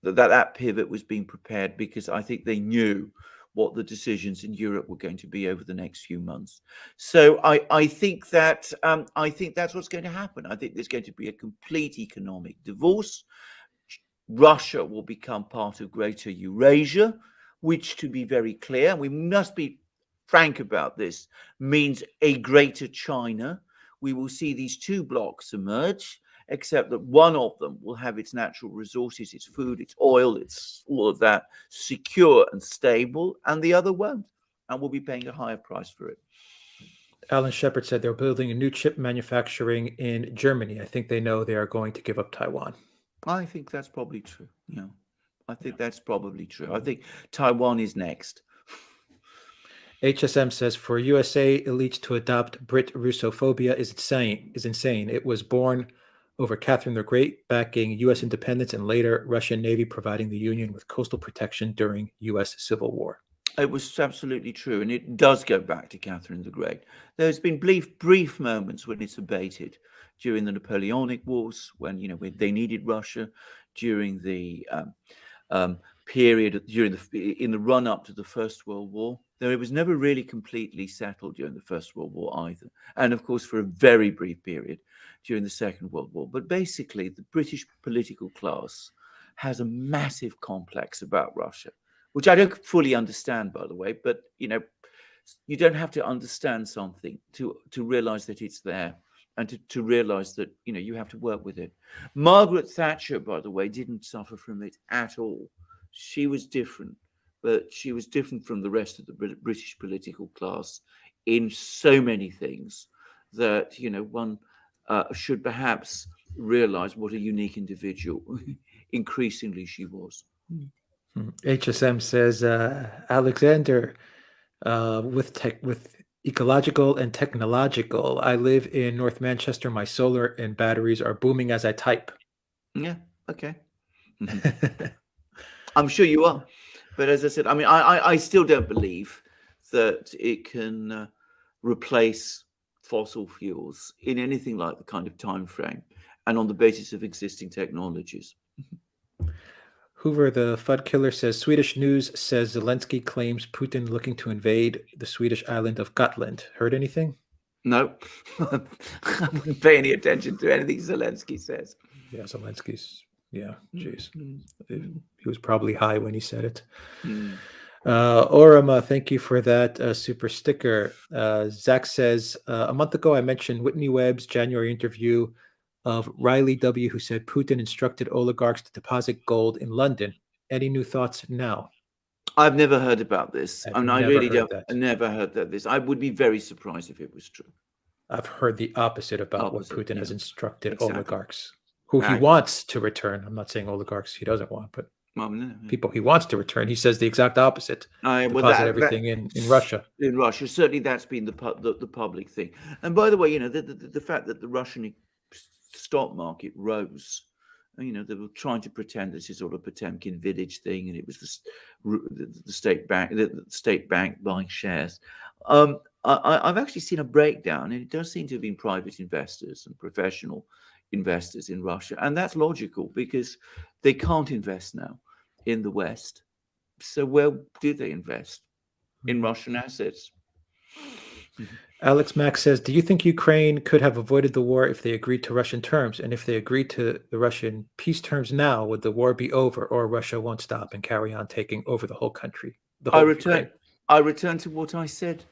S2: that pivot was being prepared, because I think they knew what the decisions in Europe were going to be over the next few months. So I think that's what's going to happen. I think there's going to be a complete economic divorce. Russia will become part of Greater Eurasia, which, to be very clear, and we must be frank about this, means a Greater China. We will see these two blocks emerge, except that one of them will have its natural resources, its food, its oil, its all of that secure and stable, and the other won't, and we'll be paying a higher price for it.
S1: Alan Shepard said they're building a new chip manufacturing in Germany. I think they know they are going to give up Taiwan.
S2: I think that's probably true. I think that's probably true. I think Taiwan is next.
S1: HSM says, for USA elites to adopt Brit Russophobia is insane. It was born over Catherine the Great backing U.S. independence and later Russian Navy providing the Union with coastal protection during U.S. Civil War.
S2: It was absolutely true, and it does go back to Catherine the Great. There's been brief moments when it's abated during the Napoleonic Wars, when they needed Russia, during the period in the run up to the First World War. Though it was never really completely settled during the First World War either, and of course for a very brief period during the Second World War. But basically, the British political class has a massive complex about Russia, which I don't fully understand, by the way. But you don't have to understand something to realize that it's there, and to realize that you have to work with it. Margaret Thatcher, by the way, didn't suffer from it at all. She was different, but she was different from the rest of the British political class in so many things that one should perhaps realize what a unique individual increasingly she was.
S1: HSM says, Alexander, with ecological and technological, I live in North Manchester. My solar and batteries are booming as I type.
S2: Yeah, okay. I'm sure you are. But as I said, I mean, I still don't believe that it can replace fossil fuels in anything like the kind of time frame and on the basis of existing technologies.
S1: Hoover, the FUD killer, says Swedish news says Zelensky claims Putin looking to invade the Swedish island of Gotland. Heard anything?
S2: No, I wouldn't pay any attention to anything Zelensky says.
S1: Yeah, Zelensky's, geez. He was probably high when he said it. Orama, thank you for that super sticker. Zach says, a month ago I mentioned Whitney Webb's January interview of Riley W., who said Putin instructed oligarchs to deposit gold in London. Any new thoughts now?
S2: I've never heard about this. I really don't.
S1: That.
S2: I never heard that this. I would be very surprised if it was true.
S1: I've heard the opposite about what Putin has instructed oligarchs, who
S2: Exactly.
S1: He wants to return. I'm not saying oligarchs he doesn't want, but people he wants to return. He says the exact opposite. Deposit everything in Russia.
S2: In Russia, certainly that's been the public thing. And by the way, the fact that the Russian stock market rose, they were trying to pretend this is sort of Potemkin village thing, and it was the state bank buying shares. I've actually seen a breakdown, and it does seem to have been private investors and professional investors in Russia, and that's logical because they can't invest now in the West. So where do they invest? in Russian assets.
S1: Alex Mack says, do you think Ukraine could have avoided the war if they agreed to Russian terms? And if they agreed to the Russian peace terms now, would the war be over, or Russia won't stop and carry on taking over the whole country?
S2: I return to what I said.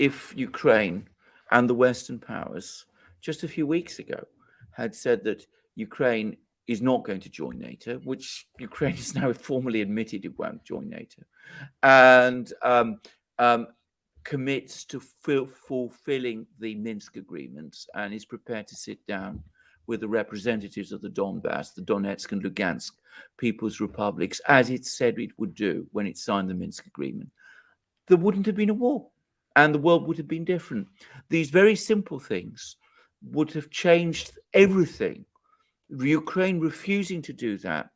S2: If Ukraine and the Western powers just a few weeks ago had said that Ukraine is not going to join NATO, which Ukraine has now formally admitted it won't join NATO, and commits to fulfilling the Minsk agreements and is prepared to sit down with the representatives of the Donbass, the Donetsk and Lugansk People's Republics, as it said it would do when it signed the Minsk agreement, there wouldn't have been a war and the world would have been different. These very simple things would have changed everything. Ukraine refusing to do that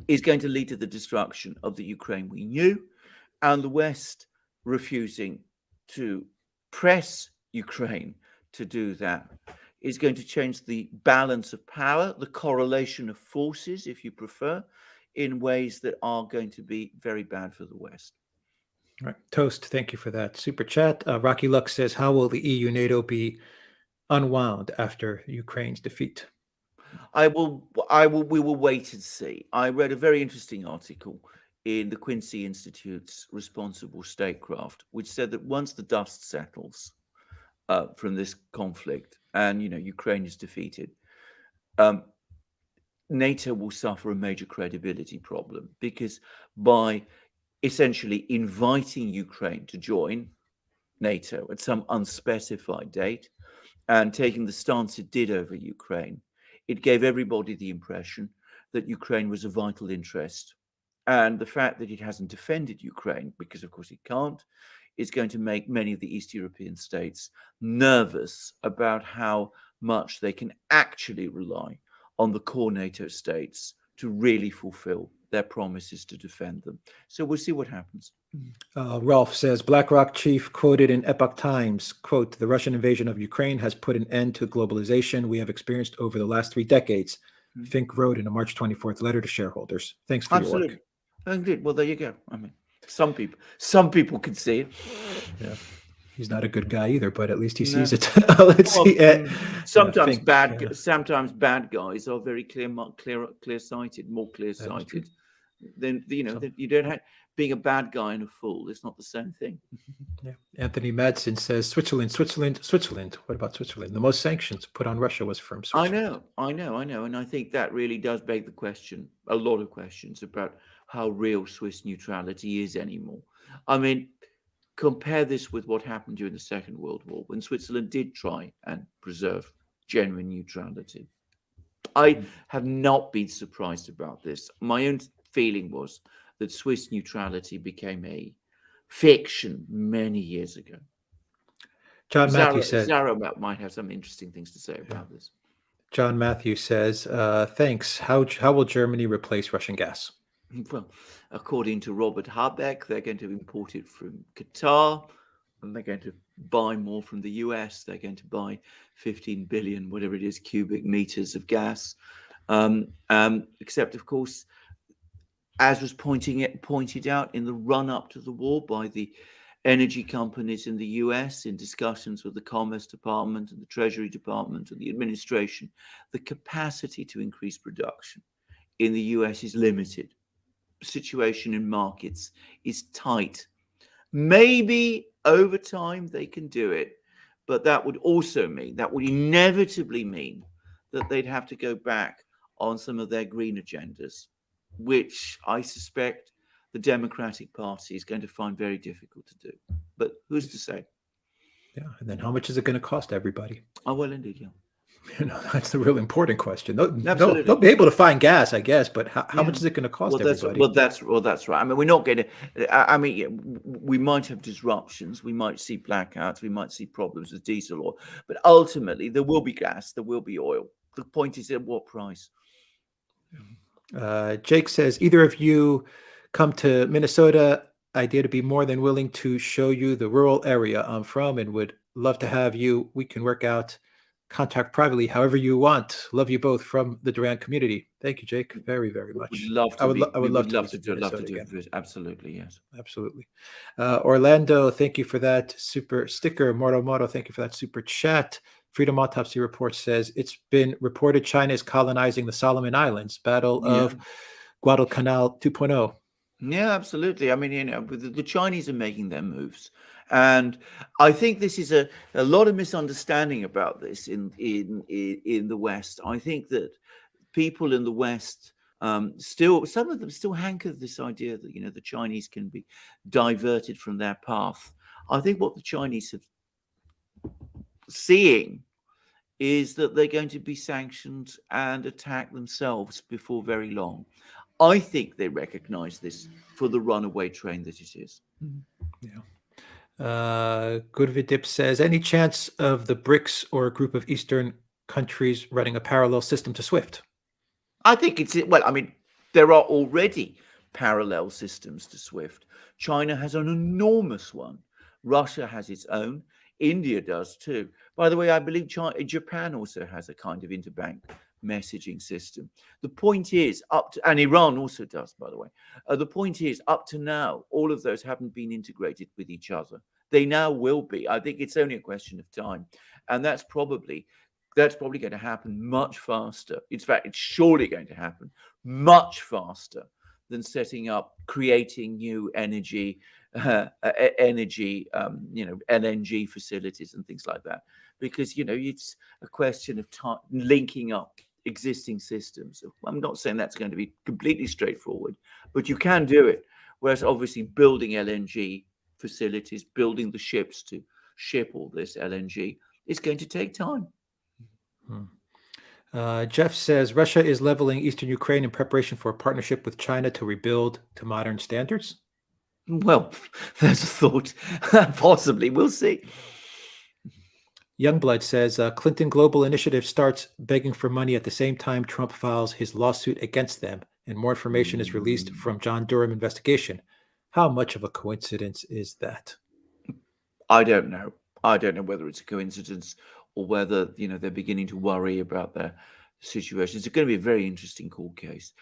S2: is going to lead to the destruction of the Ukraine we knew, and the West refusing to press Ukraine to do that is going to change the balance of power, the correlation of forces, if you prefer, in ways that are going to be very bad for the West.
S1: All right. Toast, thank you for that super chat. Rocky Luck says, how will the EU NATO be unwound after Ukraine's defeat?
S2: We will wait and see. I read a very interesting article in the Quincy Institute's Responsible Statecraft, which said that once the dust settles from this conflict and, Ukraine is defeated, NATO will suffer a major credibility problem, because by essentially inviting Ukraine to join NATO at some unspecified date and taking the stance it did over Ukraine, it gave everybody the impression that Ukraine was a vital interest. And the fact that it hasn't defended Ukraine, because of course it can't, is going to make many of the East European states nervous about how much they can actually rely on the core NATO states to really fulfill their promises to defend them. So we'll see what happens.
S1: Ralph says, BlackRock chief quoted in Epoch Times, quote, the Russian invasion of Ukraine has put an end to globalization we have experienced over the last 3 decades. Fink wrote in a March 24th letter to shareholders. Thanks for your work.
S2: Absolutely. Well, there you go. I mean, some people can see it.
S1: Yeah. He's not a good guy either, but at least he sees it. Let's see.
S2: Sometimes bad guys are very clear-sighted, more clear-sighted. Then you don't have being a bad guy and a fool. It's not the same thing.
S1: Yeah. Anthony Madsen says Switzerland. What about Switzerland? The most sanctions put on Russia was from Switzerland.
S2: I know, and I think that really does beg the question. A lot of questions about how real Swiss neutrality is anymore. I mean, compare this with what happened during the Second World War, when Switzerland did try and preserve genuine neutrality. I have not been surprised about this. My own feeling was that Swiss neutrality became a fiction many years ago.
S1: John Matthews says,
S2: Zara might have some interesting things to say about this.
S1: John Matthews says, thanks. How will Germany replace Russian gas?
S2: Well, according to Robert Habeck, they're going to import it from Qatar, and they're going to buy more from the US. They're going to buy 15 billion, whatever it is, cubic meters of gas. Except, of course, as was pointed out in the run-up to the war by the energy companies in the US in discussions with the Commerce Department and the Treasury Department and the administration, the capacity to increase production in the US is limited. Situation in markets is tight. Maybe over time they can do it, but that would inevitably mean that they'd have to go back on some of their green agendas, which I suspect the Democratic Party is going to find very difficult to do. But who's to say?
S1: Yeah, and then how much is it going to cost everybody?
S2: Oh, well, indeed, yeah.
S1: That's the real important question. They'll be able to find gas, I guess, but how much is it going to cost everybody?
S2: That's right. I mean, we're not going to. We might have disruptions. We might see blackouts. We might see problems with diesel oil. But ultimately, there will be gas. There will be oil. The point is, at what price?
S1: Jake says, either of you come to Minnesota, idea to be more than willing to show you the rural area I'm from and would love to have you. We can work out contact privately however you want. Love you both from the Duran community. Thank you, Jake, very, very much.
S2: Would love to.
S1: I would love to
S2: love
S1: visit
S2: to
S1: Minnesota again.
S2: Absolutely, yes.
S1: Absolutely. Orlando, thank you for that super sticker. Moro, thank you for that super chat. Freedom Autopsy Report says it's been reported China is colonizing the Solomon Islands. Battle of Guadalcanal 2.0.
S2: Yeah, absolutely. I mean, the Chinese are making their moves, and I think this is a lot of misunderstanding about this in the West. I think that people in the West some of them still hanker this idea that the Chinese can be diverted from their path. I think what the Chinese have seeing is that they're going to be sanctioned and attack themselves before very long. I think they recognize this for the runaway train that it is.
S1: Yeah. Goodvidip says, any chance of the BRICS or a group of Eastern countries running a parallel system to SWIFT?
S2: I think there are already parallel systems to SWIFT. China has an enormous one. Russia has its own. India does too. By the way, I believe Japan also has a kind of interbank messaging system. The point is, and Iran also does, by the way. The point is, up to now, all of those haven't been integrated with each other. They now will be. I think it's only a question of time, and that's probably going to happen much faster. In fact, it's surely going to happen much faster than creating new energy, LNG facilities and things like that. Because, it's a question of time, linking up existing systems. I'm not saying that's going to be completely straightforward, but you can do it. Whereas obviously building LNG facilities, building the ships to ship all this LNG is going to take time.
S1: Jeff says Russia is leveling eastern Ukraine in preparation for a partnership with China to rebuild to modern standards.
S2: Well, there's a thought. Possibly. We'll see.
S1: Youngblood says Clinton Global Initiative starts begging for money at the same time Trump files his lawsuit against them, and more information is released from John Durham investigation. How much of a coincidence is that?
S2: I don't know. I don't know whether it's a coincidence or whether they're beginning to worry about their situation. It's going to be a very interesting court case.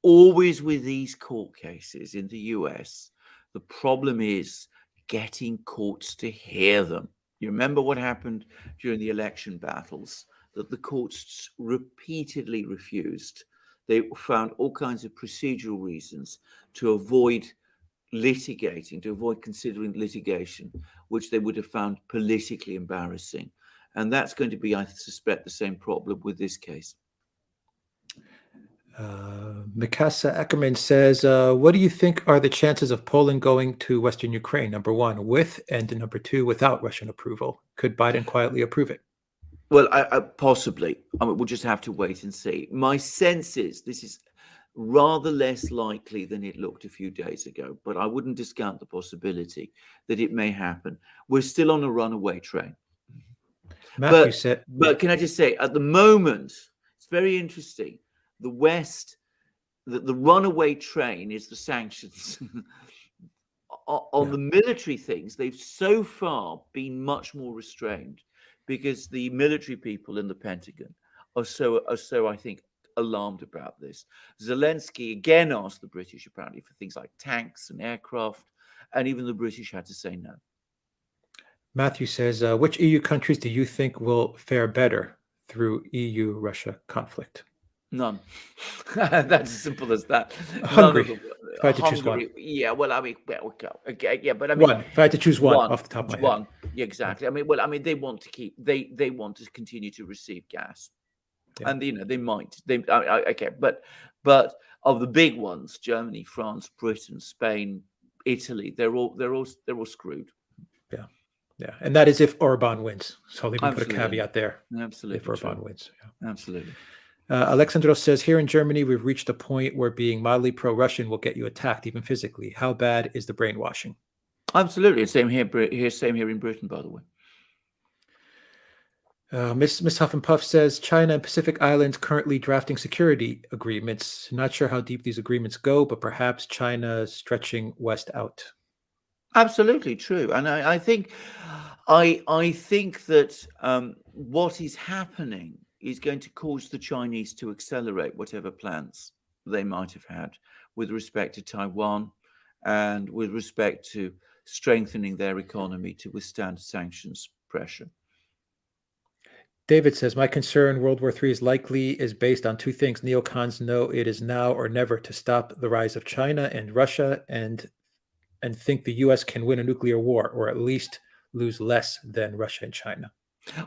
S2: Always with these court cases in the US, the problem is getting courts to hear them. You remember what happened during the election battles, that the courts repeatedly refused. They found all kinds of procedural reasons to avoid litigating, to avoid considering litigation, which they would have found politically embarrassing. And that's going to be, I suspect, the same problem with this case.
S1: Mikasa Ackerman says, what do you think are the chances of Poland going to Western Ukraine, number one, with, and number two, without Russian approval? Could Biden quietly approve it?
S2: Well, possibly. We'll just have to wait and see. My sense is this is rather less likely than it looked a few days ago, but I wouldn't discount the possibility that it may happen. We're still on a runaway train.
S1: Matthew said,
S2: but can I just say, at the moment, it's very interesting. The West, the runaway train is the sanctions. On the military things, they've so far been much more restrained because the military people in the Pentagon are so I think, alarmed about this. Zelensky again asked the British apparently for things like tanks and aircraft, and even the British had to say no.
S1: Matthew says, which EU countries do you think will fare better through EU-Russia conflict?
S2: None. That's as simple as that.
S1: Hungary. If I had to choose one.
S2: Yeah, well, we'll go. Okay, yeah, but
S1: one. If I had to choose one off the top of my head.
S2: Yeah, exactly. They want to keep. They want to continue to receive gas, and they might. Okay, but of the big ones, Germany, France, Britain, Spain, Italy, they're all screwed.
S1: Yeah, and that is if Orban wins. So I'll even put a caveat there.
S2: Absolutely,
S1: if Orban wins.
S2: Yeah. Absolutely.
S1: Alexandros says, here in Germany, we've reached a point where being mildly pro-Russian will get you attacked, even physically. How bad is the brainwashing?
S2: Absolutely. Same here in Britain, by the way.
S1: Miss Huff and Puff says, China and Pacific Islands currently drafting security agreements. Not sure how deep these agreements go, but perhaps China stretching west out.
S2: Absolutely true. And I think I think that what is happening is going to cause the Chinese to accelerate whatever plans they might have had with respect to Taiwan and with respect to strengthening their economy to withstand sanctions pressure.
S1: David says, my concern World War III is likely is based on two things. Neocons know it is now or never to stop the rise of China and Russia and think the US can win a nuclear war or at least lose less than Russia and China.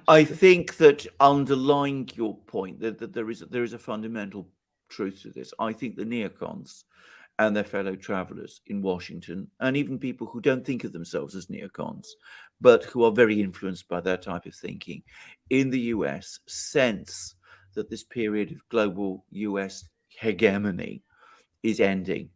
S2: I think that underlying your point that there is a fundamental truth to this. I think the neocons and their fellow travelers in Washington, and even people who don't think of themselves as neocons, but who are very influenced by that type of thinking in the US, sense that this period of global US hegemony is ending.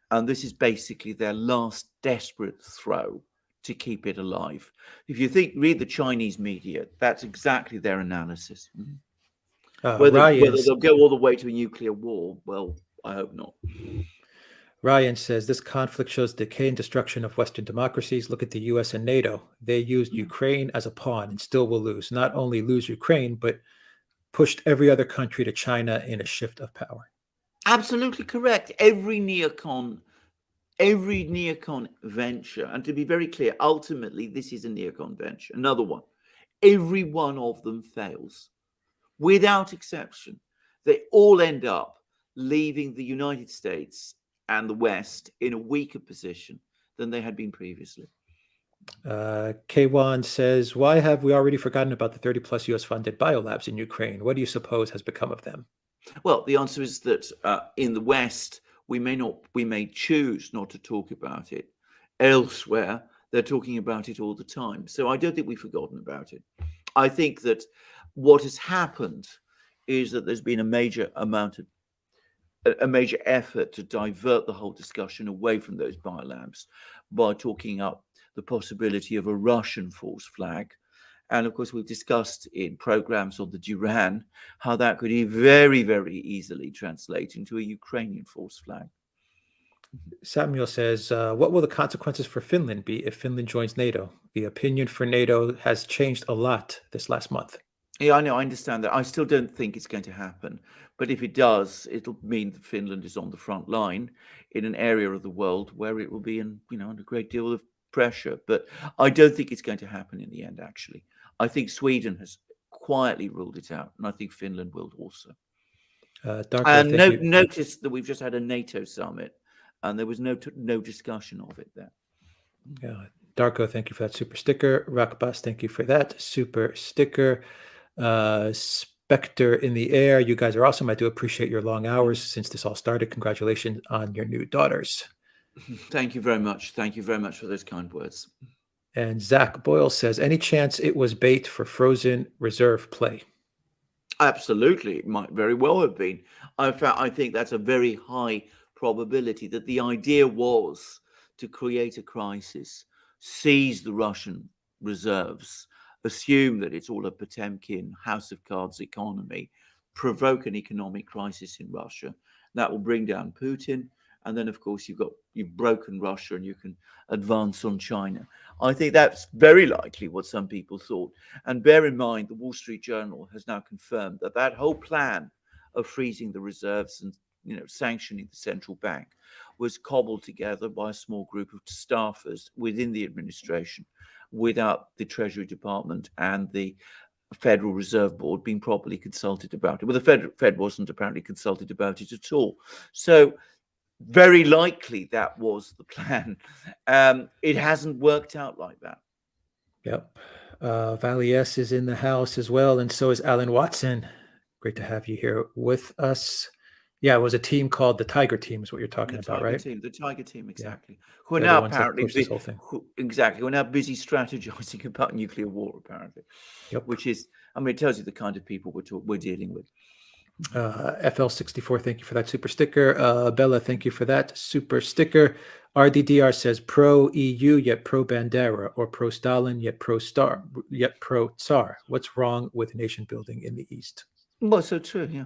S2: And this is basically their last desperate throw to keep it alive. If you read the Chinese media, that's exactly their analysis. Whether they'll go all the way to a nuclear war, well, I hope not.
S1: Ryan says, this conflict shows decay and destruction of Western democracies. Look at the US and NATO. They used Ukraine as a pawn and still will lose. Not only lose Ukraine, but pushed every other country to China in a shift of power.
S2: Absolutely correct. Every neocon venture, and to be very clear, ultimately, this is a neocon venture, another one. Every one of them fails, without exception. They all end up leaving the United States and the West in a weaker position than they had been previously.
S1: K1 says, why have we already forgotten about the 30 plus US funded biolabs in Ukraine? What do you suppose has become of them?
S2: Well, the answer is that in the West, we may choose not to talk about it. Elsewhere, they're talking about it all the time. So I don't think we've forgotten about it. I think that what has happened is that there's been a major effort to divert the whole discussion away from those biolabs by talking up the possibility of a Russian false flag. And of course, we've discussed in programs on the Duran how that could very, very easily translate into a Ukrainian false flag.
S1: Samuel says, what will the consequences for Finland be if Finland joins NATO? The opinion for NATO has changed a lot this last month.
S2: Yeah, I know. I understand that. I still don't think it's going to happen. But if it does, it'll mean that Finland is on the front line in an area of the world where it will be under a great deal of pressure. But I don't think it's going to happen in the end, actually. I think Sweden has quietly ruled it out, and I think Finland will also. Notice that we've just had a NATO summit, and there was no discussion of it there.
S1: Yeah, Darko, thank you for that super sticker. Rockbus, thank you for that super sticker. Spectre in the air, you guys are awesome. I do appreciate your long hours since this all started. Congratulations on your new daughters.
S2: Thank you very much. Thank you very much for those kind words.
S1: And Zach Boyle says, any chance it was bait for frozen reserve play?
S2: Absolutely. It might very well have been. In fact, I think that's a very high probability that the idea was to create a crisis, seize the Russian reserves, assume that it's all a Potemkin House of Cards economy, provoke an economic crisis in Russia. That will bring down Putin. And then, of course, you've broken Russia and you can advance on China. I think that's very likely what some people thought. And bear in mind, the Wall Street Journal has now confirmed that whole plan of freezing the reserves and sanctioning the central bank was cobbled together by a small group of staffers within the administration, without the Treasury Department and the Federal Reserve Board being properly consulted about it. Well, the Fed wasn't apparently consulted about it at all. So very likely that was the plan. It hasn't worked out like that.
S1: Yep. Valley S is in the house as well, and so is Alan Watson. Great to have you here with us. Yeah, it was a team called the Tiger Team is what you're talking about, right?
S2: The Tiger Team, exactly. Yeah. Who are now apparently busy strategizing about nuclear war, apparently.
S1: Yep.
S2: Which is, it tells you the kind of people we're dealing with.
S1: FL64, thank you for that super sticker. Bella, thank you for that super sticker. RDDR says pro EU yet pro Bandera, or pro Stalin yet pro Tsar. What's wrong with nation building in the East?
S2: Well, so true, yeah.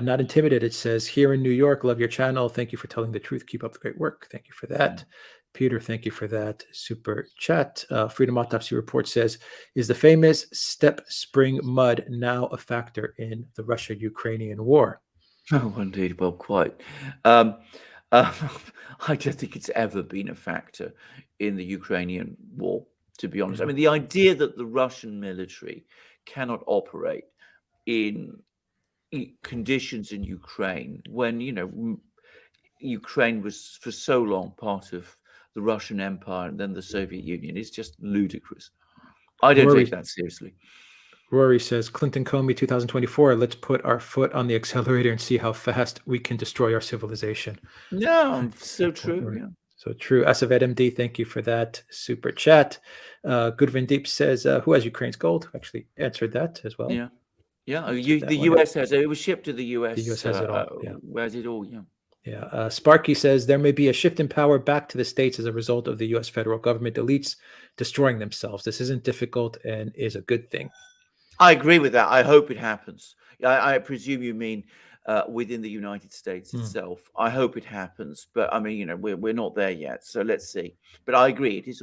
S1: Not intimidated says, here in New York, love your channel. Thank you for telling the truth. Keep up the great work. Thank you for that. Peter, thank you for that super chat. Freedom Autopsy Report says, is the famous step spring mud now a factor in the Russia-Ukrainian war?
S2: Oh, indeed. Well, quite. Um, uh, I don't think it's ever been a factor in the Ukrainian war, to be honest. I mean, the idea that the Russian military cannot operate in conditions in Ukraine when, Ukraine was for so long part of the Russian Empire and then the Soviet Union is just ludicrous. I don't take that seriously.
S1: Rory says, Clinton Comey 2024, let's put our foot on the accelerator and see how fast we can destroy our civilization.
S2: No, so true. Yeah.
S1: So true. Asavet MD, thank you for that super chat. Goodvin Deep says, who has Ukraine's gold? Actually answered that as well.
S2: Yeah. Yeah. The US has it. It was shipped to the US.
S1: The US has it all. Yeah.
S2: Where's it all? Yeah.
S1: Yeah. Sparky says there may be a shift in power back to the states as a result of the US federal government elites destroying themselves. This isn't difficult and is a good thing.
S2: I agree with that. I hope it happens. I presume you mean within the United States itself. I hope it happens, but I mean, we're not there yet, so let's see. But I agree, it is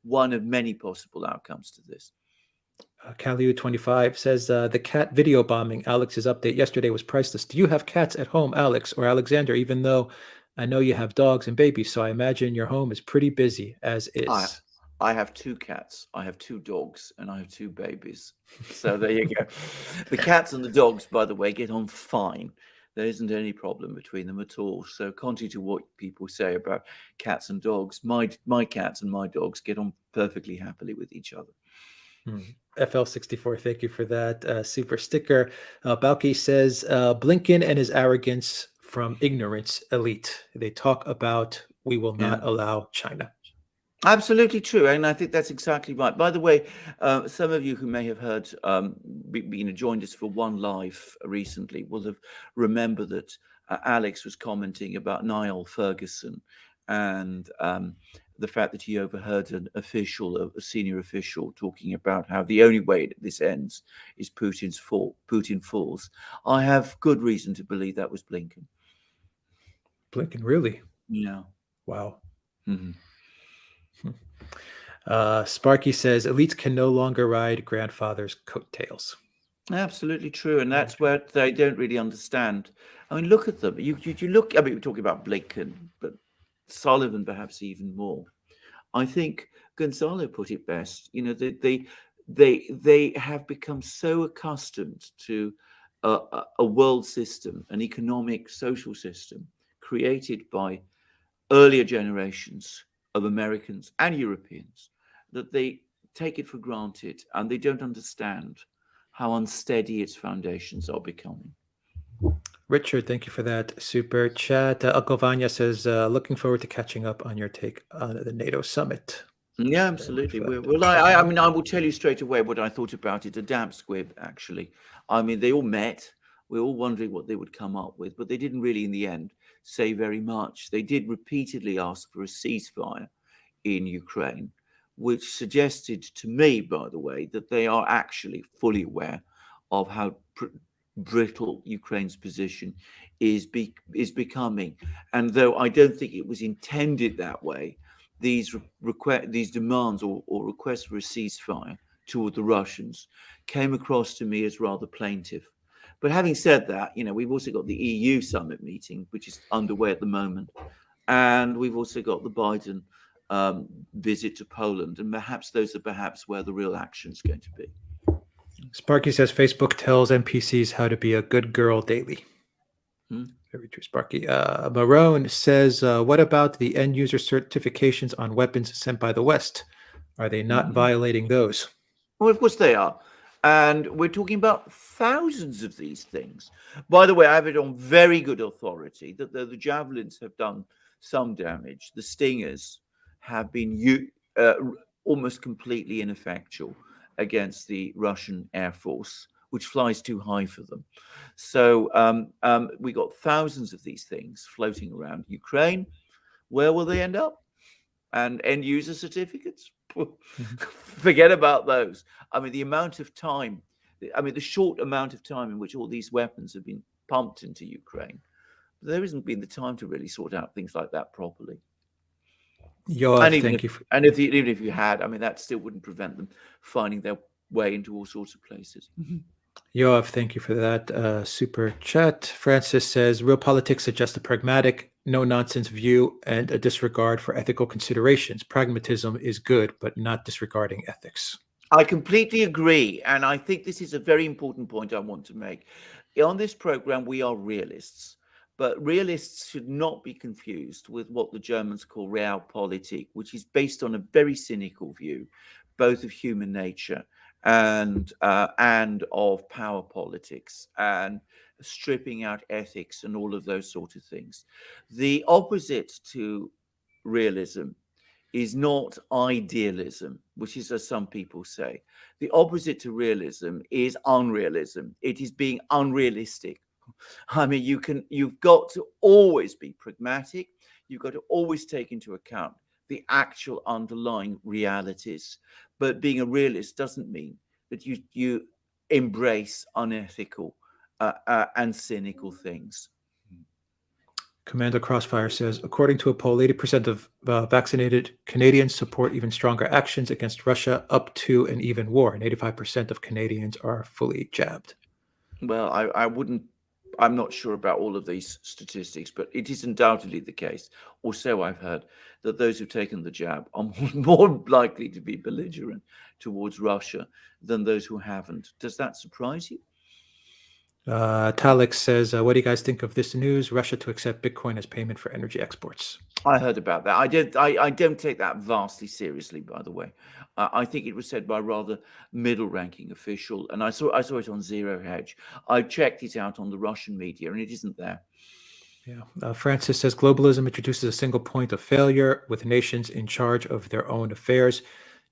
S2: one of many possible outcomes to this.
S1: Caliu25 says the cat video bombing. Alex's update yesterday was priceless. Do you have cats at home, Alex or Alexander? Even though I know you have dogs and babies, so I imagine your home is pretty busy as is.
S2: I have 2 cats, I have 2 dogs, and I have 2 babies. So there you go. The cats and the dogs, by the way, get on fine. There isn't any problem between them at all. So contrary to what people say about cats and dogs, my cats and my dogs get on perfectly happily with each other.
S1: FL64, thank you for that super sticker. Balki says, Blinken and his arrogance from ignorance elite. They talk about we will not allow China.
S2: Absolutely true, and I think that's exactly right. By the way, some of you who may have heard, joined us for One Life recently will have remembered that Alex was commenting about Niall Ferguson and the fact that he overheard a senior official, talking about how the only way that this ends is Putin falls. I have good reason to believe that was Blinken.
S1: Blinken, really?
S2: Yeah.
S1: Wow. Sparky says elites can no longer ride grandfather's coattails.
S2: Absolutely true, and that's where they don't really understand. I mean, look at them. You look. I mean, we're talking about Blinken, but Sullivan perhaps even more. I think Gonzalo put it best. They have become so accustomed to a world system, an economic, social system created by earlier generations of Americans and Europeans, that they take it for granted and they don't understand how unsteady its foundations are becoming.
S1: Richard, thank you for that super chat. Uncle Vanya says, looking forward to catching up on your take on the NATO summit.
S2: Yeah, absolutely. I mean, I will tell you straight away what I thought about it. A damp squib, actually. I mean, they all met. We were all wondering what they would come up with, but they didn't really, in the end, say very much. They did repeatedly ask for a ceasefire in Ukraine, which suggested to me, by the way, that they are actually fully aware of how brittle Ukraine's position is becoming. And though I don't think it was intended that way, these demands or requests for a ceasefire toward the Russians came across to me as rather plaintive. But having said that, we've also got the EU summit meeting, which is underway at the moment. And we've also got the Biden visit to Poland. And perhaps those are where the real action is going to be.
S1: Sparky says Facebook tells NPCs how to be a good girl daily. Very true, Sparky. Marone says, what about the end user certifications on weapons sent by the West? Are they not violating those?
S2: Well, of course they are. And we're talking about thousands of these things. By the way, I have it on very good authority that the javelins have done some damage. The Stingers have been almost completely ineffectual against the Russian Air Force, which flies too high for them. So we got thousands of these things floating around Ukraine. Where will they end up? And end user certificates? Forget about those. I mean, the short amount of time in which all these weapons have been pumped into Ukraine, there hasn't been the time to really sort out things like that properly.
S1: Yoav,
S2: even
S1: thank
S2: if
S1: you.
S2: even if you had, I mean, that still wouldn't prevent them finding their way into all sorts of places.
S1: Yoav, thank you for that super chat. Francis says, real politics suggests a pragmatic, no-nonsense view and a disregard for ethical considerations. Pragmatism is good, but not disregarding ethics.
S2: I completely agree. And I think this is a very important point I want to make. On this program, we are realists, but realists should not be confused with what the Germans call realpolitik, which is based on a very cynical view, both of human nature and of power politics and stripping out ethics and all of those sort of things. The opposite to realism is not idealism, which is as some people say. The opposite to realism is unrealism. It is being unrealistic. I mean, you've got to always be pragmatic. You've got to always take into account the actual underlying realities. But being a realist doesn't mean that you embrace unethical and cynical things.
S1: Commander Crossfire says, according to a poll, 80% of vaccinated Canadians support even stronger actions against Russia up to an even war, and 85% of Canadians are fully jabbed.
S2: Well, I'm not sure about all of these statistics, but it is undoubtedly the case, or so I've heard, that those who've taken the jab are more likely to be belligerent towards Russia than those who haven't. Does that surprise you?
S1: Talix says, what do you guys think of this news? Russia to accept Bitcoin as payment for energy exports.
S2: I heard about that. I don't take that vastly seriously, by the way. I think it was said by a rather middle-ranking official, and I saw it on Zero Hedge. I checked it out on the Russian media, and it isn't there.
S1: Yeah. Francis says, globalism introduces a single point of failure with nations in charge of their own affairs.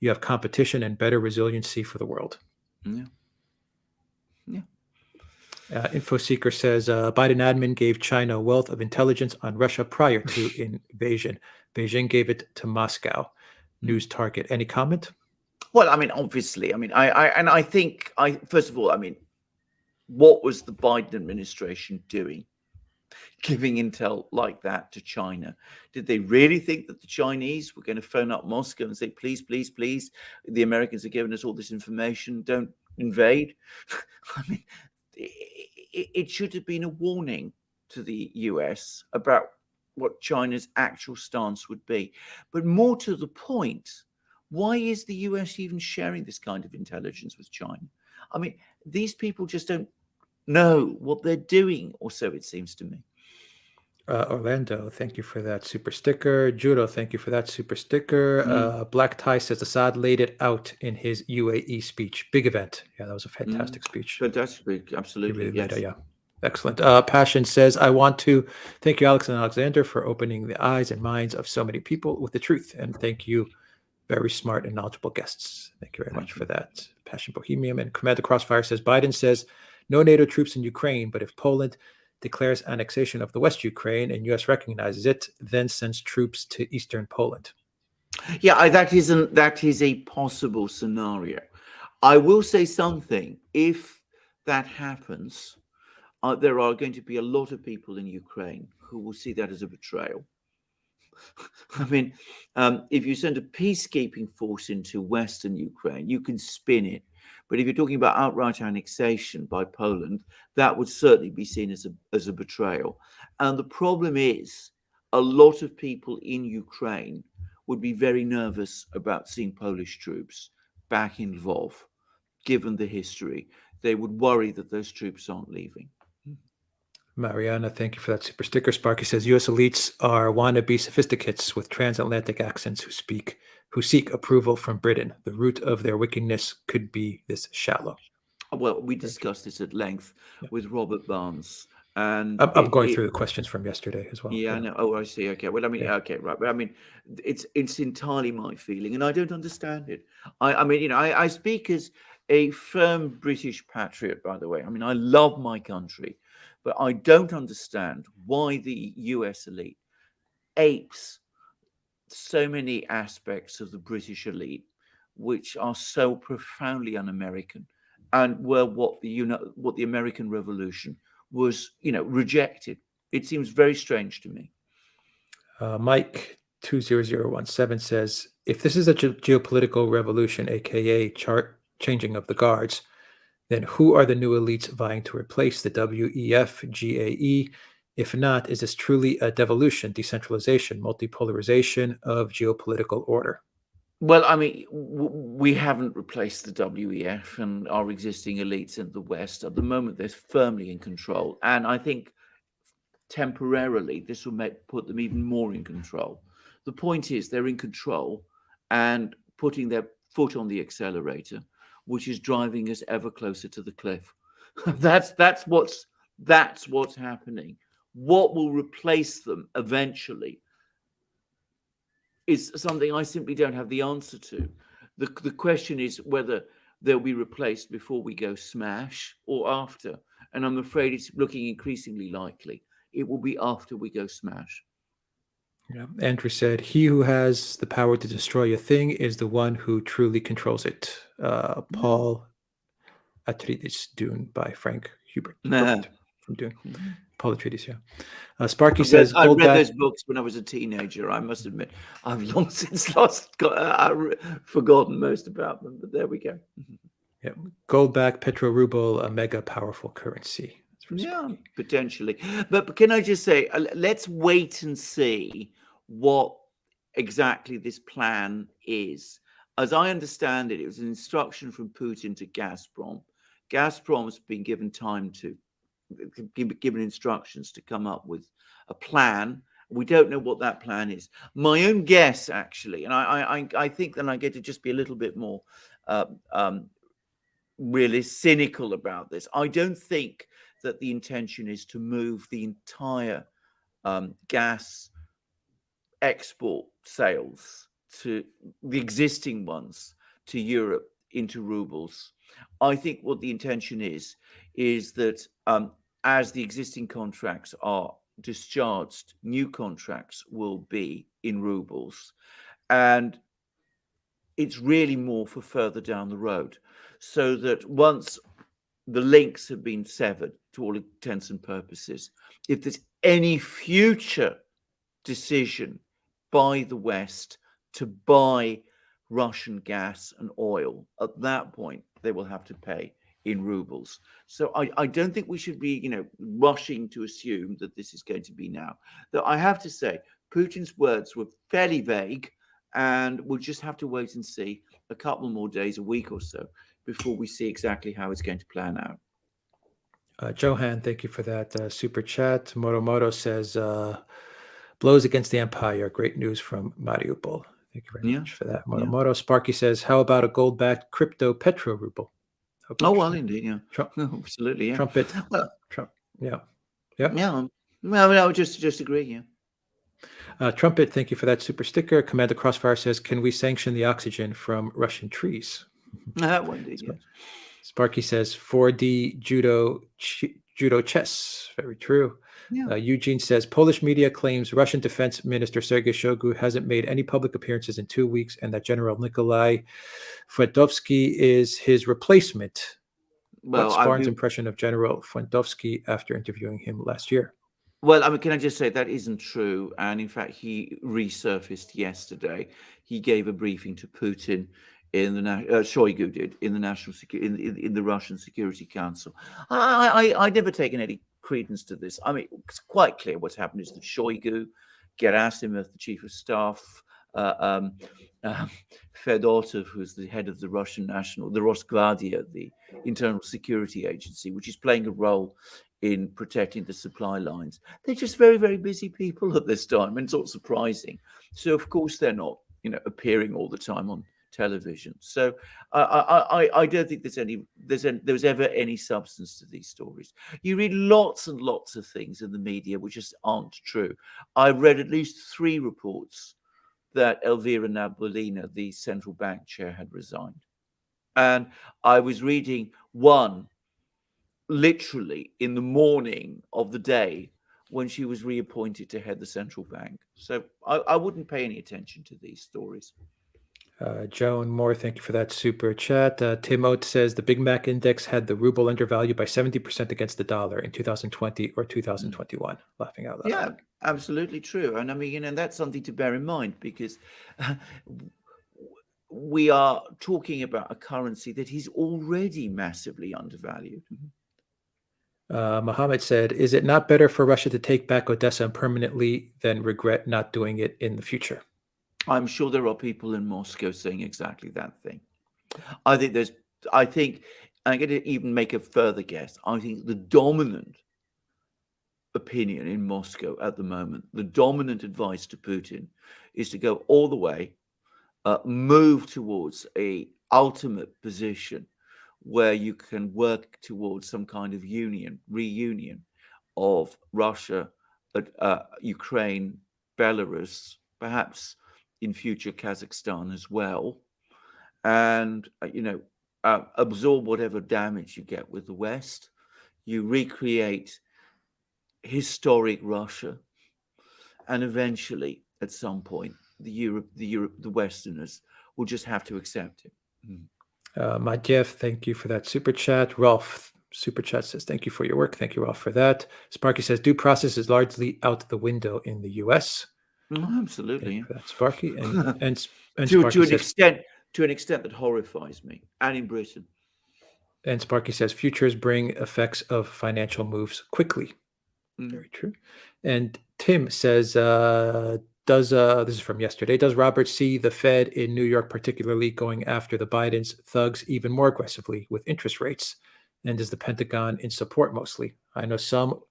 S1: You have competition and better resiliency for the world.
S2: Yeah.
S1: InfoSeeker says, Biden admin gave China a wealth of intelligence on Russia prior to invasion. Beijing gave it to Moscow. News target. Any comment?
S2: Well, I mean, obviously, I mean, I think first of all, I mean, what was the Biden administration doing, giving intel like that to China? Did they really think that the Chinese were going to phone up Moscow and say, please, please, please, the Americans are giving us all this information, don't invade? I mean, it should have been a warning to the US about what China's actual stance would be. But more to the point, why is the US even sharing this kind of intelligence with China? I mean, these people just don't know what they're doing, or so it seems to me.
S1: Orlando, thank you for that super sticker. Judo, thank you for that super sticker. Black Tie says Assad laid it out in his UAE speech. Big event. Yeah, that was a fantastic speech.
S2: Fantastic speech, absolutely.
S1: Really
S2: yes.
S1: yeah. Excellent. Passion says, I want to thank you, Alex and Alexander, for opening the eyes and minds of so many people with the truth. And thank you, very smart and knowledgeable guests. Thank you very much for that. Passion Bohemian. And Commander Crossfire says, Biden says, no NATO troops in Ukraine, but if Poland declares annexation of the West Ukraine and U.S. recognizes it, then sends troops to eastern Poland.
S2: Yeah, that is a possible scenario. I will say something. If that happens, there are going to be a lot of people in Ukraine who will see that as a betrayal. I mean, if you send a peacekeeping force into Western Ukraine, you can spin it. But if you're talking about outright annexation by Poland, that would certainly be seen as a betrayal. And the problem is, a lot of people in Ukraine would be very nervous about seeing Polish troops back in Lvov, given the history. They would worry that those troops aren't leaving.
S1: Mariana, thank you for that super sticker. Sparky says, U.S. elites are wannabe sophisticates with transatlantic accents who seek approval from Britain. The root of their wickedness could be this shallow.
S2: Well, we discussed this at length with Robert Barnes. And
S1: I'm going through the questions from yesterday as well.
S2: Yeah, I know. Oh, I see. Okay. Well, I mean, okay, right. But I mean, it's entirely my feeling, and I don't understand it. I mean, I speak as a firm British patriot, by the way. I mean, I love my country, but I don't understand why the US elite apes so many aspects of the British elite, which are so profoundly un-American, and were what the American Revolution was, rejected. It seems very strange to me.
S1: Mike 20017 says, if this is a geopolitical revolution, aka changing of the guards, then who are the new elites vying to replace the WEF, GAE? If not, is this truly a devolution, decentralization, multipolarization of geopolitical order?
S2: Well, I mean, we haven't replaced the WEF, and our existing elites in the West at the moment, they're firmly in control. And I think temporarily this will put them even more in control. The point is they're in control and putting their foot on the accelerator, which is driving us ever closer to the cliff. that's what's happening. What will replace them eventually is something I simply don't have the answer to. The question is whether they'll be replaced before we go smash or after. And I'm afraid it's looking increasingly likely it will be after we go smash.
S1: Yeah. Andrew said, he who has the power to destroy a thing is the one who truly controls it. Paul Atreides, Dune by Frank Hubert from Dune. Paul Atreides, yeah. Sparky says,
S2: I read those books when I was a teenager. I must admit, I've long since forgotten most about them, but there we go.
S1: Yeah, gold-backed petro-ruble, a mega powerful currency.
S2: Yeah, potentially. But can I just say, let's wait and see what exactly this plan is. As I understand it, it was an instruction from Putin to Gazprom. Gazprom's been given given instructions to come up with a plan. We don't know what that plan is. My own guess, actually, and I think that I get to just be a little bit more really cynical about this. I don't think that the intention is to move the entire gas export sales, to the existing ones, to Europe into rubles. I think what the intention is that as the existing contracts are discharged, new contracts will be in rubles. And it's really more for further down the road, so that once the links have been severed to all intents and purposes, if there's any future decision by the West to buy Russian gas and oil, at that point they will have to pay in rubles. So I don't think we should be, rushing to assume that this is going to be now. Though I have to say, Putin's words were fairly vague, and we'll just have to wait and see a couple more days, a week or so, before we see exactly how it's going to plan out.
S1: Johan, thank you for that super chat. Moromoto says, blows against the empire. Great news from Mariupol. Thank you very much for that, Moromoto. Yeah. Sparky says, how about a gold-backed crypto petro ruble?
S2: Oh, well, indeed, yeah.
S1: Trump,
S2: absolutely, yeah.
S1: Trumpet.
S2: Well,
S1: Trump, yeah. Yep.
S2: Yeah. Well, I would just agree, yeah.
S1: Trumpet, thank you for that super sticker. Commander Crossfire says, can we sanction the oxygen from Russian trees?
S2: Well, indeed, yes.
S1: Sparky says 4D judo chess. Very true.
S2: Yeah.
S1: Eugene says Polish media claims Russian Defense Minister Sergei Shoigu hasn't made any public appearances in 2 weeks, and that General Nikolai Fwentowski is his replacement. Well, what's Barnes' impression of General Fwentowski after interviewing him last year?
S2: Well, I mean, can I just say that isn't true? And in fact, he resurfaced yesterday. He gave a briefing to Putin in the Shoigu did in the national in the Russian Security Council. I never taken any credence to this. I mean, it's quite clear what's happened is that Shoigu, Gerasimov, the chief of staff, Fedotov, who's the head of the Russian the Rosgvardia, the internal security agency, which is playing a role in protecting the supply lines. They're just very, very busy people at this time, and it's not surprising. So of course they're not, appearing all the time on television. So I don't think there's ever any substance to these stories. You read lots and lots of things in the media which just aren't true. I've read at least 3 reports that Elvira Nabiullina, the central bank chair, had resigned. And I was reading one literally in the morning of the day when she was reappointed to head the central bank. So I wouldn't pay any attention to these stories.
S1: Joan Moore, thank you for that super chat. Tim Oates says the Big Mac index had the ruble undervalued by 70% against the dollar in 2020 or 2021. Laughing out loud.
S2: Yeah, absolutely true. And I mean, and that's something to bear in mind, because we are talking about a currency that is already massively undervalued.
S1: Mohammed said, is it not better for Russia to take back Odessa permanently than regret not doing it in the future?
S2: I'm sure there are people in Moscow saying exactly that thing. I think I'm going to even make a further guess. I think the dominant opinion in Moscow at the moment, the dominant advice to Putin, is to go all the way, move towards a ultimate position where you can work towards some kind of reunion of Russia, Ukraine, Belarus, perhaps in future Kazakhstan as well, and absorb whatever damage you get with the West. You recreate historic Russia, and eventually, at some point, the Westerners will just have to accept it.
S1: Madjev, thank you for that super chat. Rolf, super chat, says, thank you for your work. Thank you, Rolf, for that. Sparky says, due process is largely out the window in the U.S.
S2: Absolutely.
S1: That's Sparky. And
S2: to
S1: Sparky
S2: an extent that horrifies me, and in Britain.
S1: And Sparky says, futures bring effects of financial moves quickly. Very true. And Tim says, this is from yesterday, does Robert see the Fed in New York particularly going after the Biden's thugs even more aggressively with interest rates? And is the Pentagon in support mostly? I know some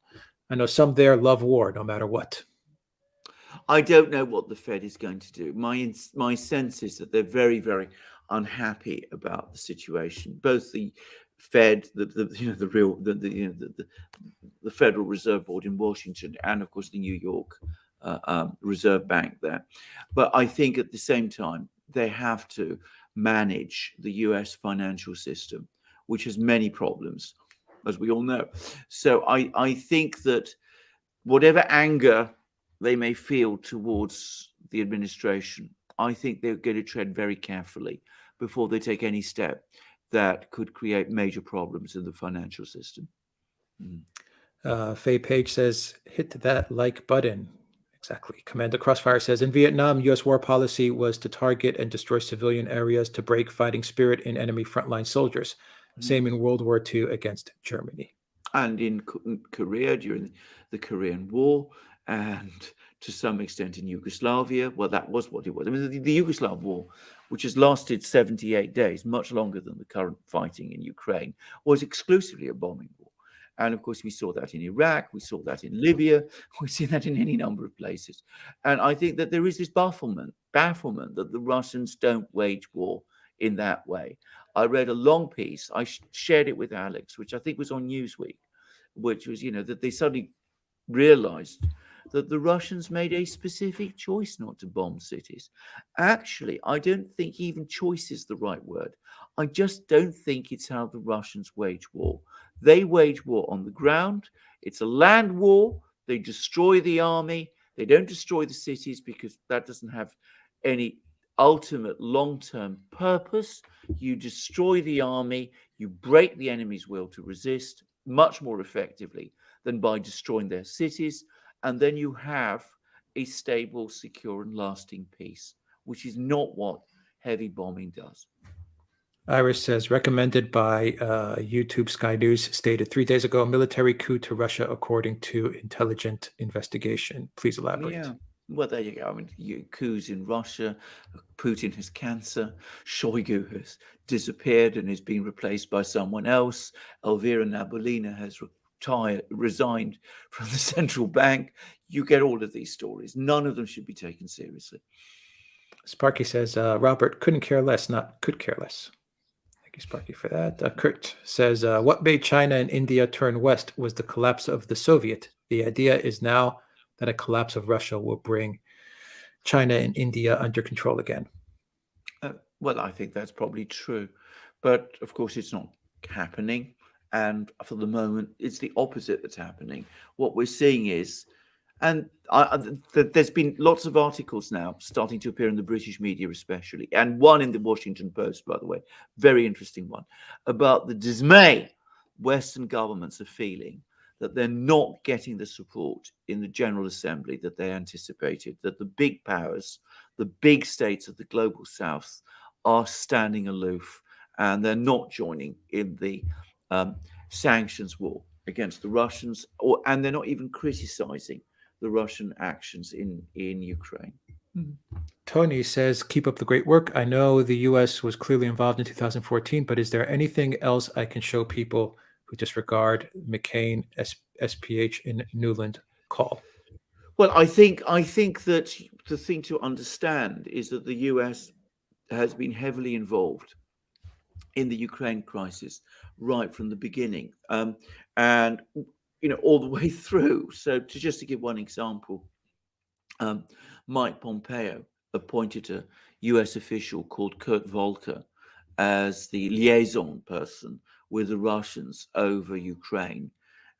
S1: there love war no matter what.
S2: I don't know what the Fed is going to do. My sense is that they're very, very unhappy about the situation. Both the Fed, the Federal Reserve Board in Washington, and of course the New York Reserve Bank there. But I think at the same time they have to manage the U.S. financial system, which has many problems, as we all know. So I think that whatever anger they may feel towards the administration, I think they're going to tread very carefully before they take any step that could create major problems in the financial system.
S1: Faye Page says, hit that like button. Exactly. Commander Crossfire says, in Vietnam, U.S. war policy was to target and destroy civilian areas to break fighting spirit in enemy frontline soldiers. Same in World War II against Germany.
S2: And in Korea during the Korean War, and to some extent in Yugoslavia. Well, that was what it was. I mean, the Yugoslav War, which has lasted 78 days, much longer than the current fighting in Ukraine, was exclusively a bombing war. And of course, we saw that in Iraq, we saw that in Libya, we see that in any number of places. And I think that there is this bafflement that the Russians don't wage war in that way. I read a long piece, I shared it with Alex, which I think was on Newsweek, which was, that they suddenly realized that the Russians made a specific choice not to bomb cities. Actually, I don't think even choice is the right word. I just don't think it's how the Russians wage war. They wage war on the ground. It's a land war. They destroy the army. They don't destroy the cities because that doesn't have any ultimate long-term purpose. You destroy the army. You break the enemy's will to resist much more effectively than by destroying their cities. And then you have a stable, secure, and lasting peace, which is not what heavy bombing does.
S1: Iris says, recommended by YouTube Sky News, stated 3 days ago, military coup to Russia, according to intelligent investigation. Please elaborate.
S2: Yeah. Well, there you go. I mean, coups in Russia, Putin has cancer, Shoigu has disappeared and is being replaced by someone else, Elvira Nabiullina has resigned from the central bank. You get all of these stories. None of them should be taken seriously.
S1: Sparky says, Robert couldn't care less, not could care less. Thank you, Sparky, for that. Kurt says, what made China and India turn west was the collapse of the Soviet. The idea is now that a collapse of Russia will bring China and India under control again.
S2: Well, I think that's probably true. But of course, it's not happening. And for the moment, it's the opposite that's happening. What we're seeing is And there's been lots of articles now starting to appear in the British media, especially, and one in the Washington Post, by the way, very interesting one, about the dismay Western governments are feeling that they're not getting the support in the General Assembly that they anticipated, that the big powers, the big states of the global South are standing aloof and they're not joining in the sanctions war against the Russians, and they're not even criticizing the Russian actions in Ukraine.
S1: Tony says, keep up the great work. I know the U.S. was clearly involved in 2014, but is there anything else I can show people who disregard McCain, SPH in Newland call?
S2: Well, I think that the thing to understand is that the US has been heavily involved in the Ukraine crisis right from the beginning, and all the way through. So, just to give one example, Mike Pompeo appointed a US official called Kurt Volker as the liaison person with the Russians over Ukraine.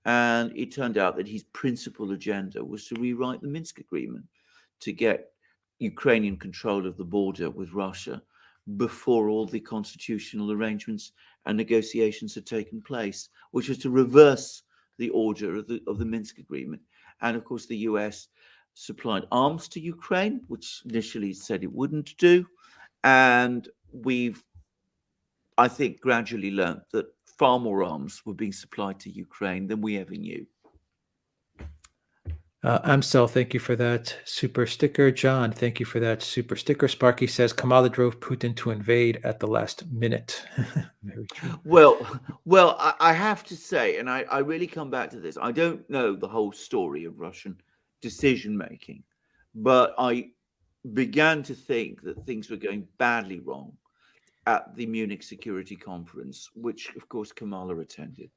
S2: And it turned out that his principal agenda was to rewrite the Minsk agreement to get Ukrainian control of the border with Russia before all the constitutional arrangements and negotiations had taken place, which was to reverse the order of the Minsk agreement. And of course, the US supplied arms to Ukraine, which initially said it wouldn't do. And we've, I think, gradually learned that far more arms were being supplied to Ukraine than we ever knew.
S1: Amstel, thank you for that super sticker. John, thank you for that super sticker. Sparky says Kamala drove Putin to invade at the last minute. Very true.
S2: Well, I have to say, and I really come back to this, I don't know the whole story of Russian decision making, but I began to think that things were going badly wrong at the Munich Security Conference, which of course Kamala attended.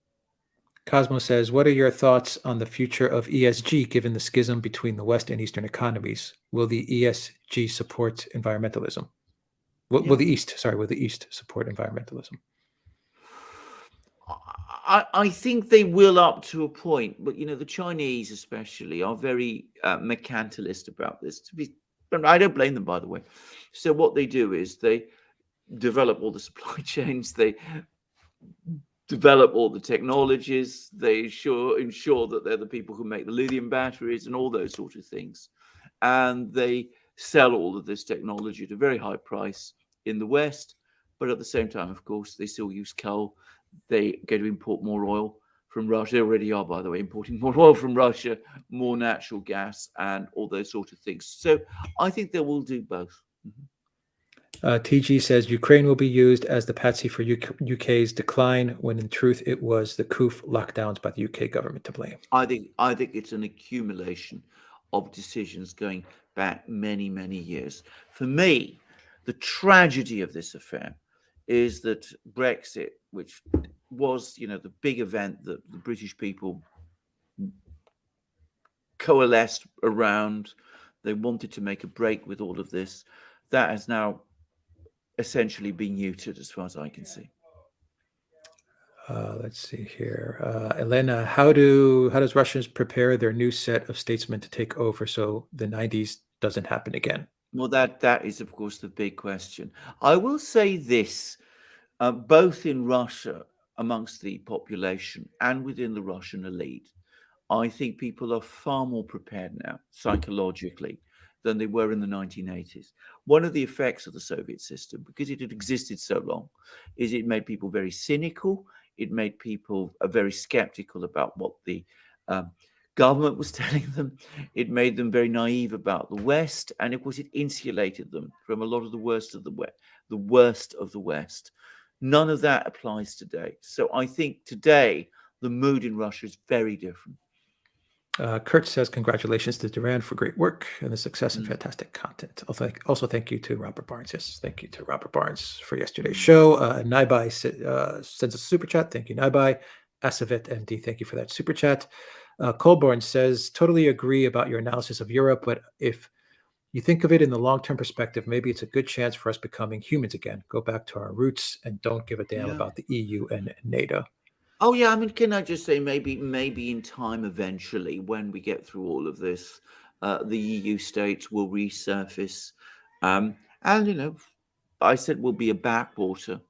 S1: Cosmo says, what are your thoughts on the future of ESG given the schism between the West and Eastern economies? Will the ESG support environmentalism? Will the East support environmentalism?
S2: I think they will up to a point, but the Chinese especially are very mercantilist about this. I don't blame them, by the way. So what they do is they develop all the supply chains, they develop all the technologies, they ensure that they're the people who make the lithium batteries and all those sort of things. And they sell all of this technology at a very high price in the West. But at the same time, of course, they still use coal. They go to import more oil from Russia. They already are, by the way, importing more oil from Russia, more natural gas, and all those sort of things. So I think they will do both.
S1: TG says Ukraine will be used as the patsy for UK's decline, when in truth it was the COOF lockdowns by the UK government to blame.
S2: I think it's an accumulation of decisions going back many, many years. For me, the tragedy of this affair is that Brexit, which was, the big event that the British people coalesced around, they wanted to make a break with all of this, that has now essentially been neutered as far as I can see.
S1: Let's see here. Elena, how does Russians prepare their new set of statesmen to take over so the 90s doesn't happen again?
S2: Well, that is, of course, the big question. I will say this, both in Russia, amongst the population, and within the Russian elite, I think people are far more prepared now, psychologically, than they were in the 1980s. One of the effects of the Soviet system, because it had existed so long, is it made people very cynical. It made people very skeptical about what the government was telling them. It made them very naive about the West, and of course, it insulated them from a lot of the worst of the West. None of that applies today. So I think today the mood in Russia is very different.
S1: Kurt says, congratulations to Duran for great work and the success and fantastic content. Also, thank you to Robert Barnes. Yes, thank you to Robert Barnes for yesterday's show. Naibai sends a super chat. Thank you, Naibai. Asavet MD, thank you for that super chat. Colborn says, totally agree about your analysis of Europe, but if you think of it in the long-term perspective, maybe it's a good chance for us becoming humans again. Go back to our roots and don't give a damn about the EU and NATO.
S2: Oh yeah, I mean, can I just say maybe in time eventually, when we get through all of this, the EU states will resurface, and I said will be a backwater.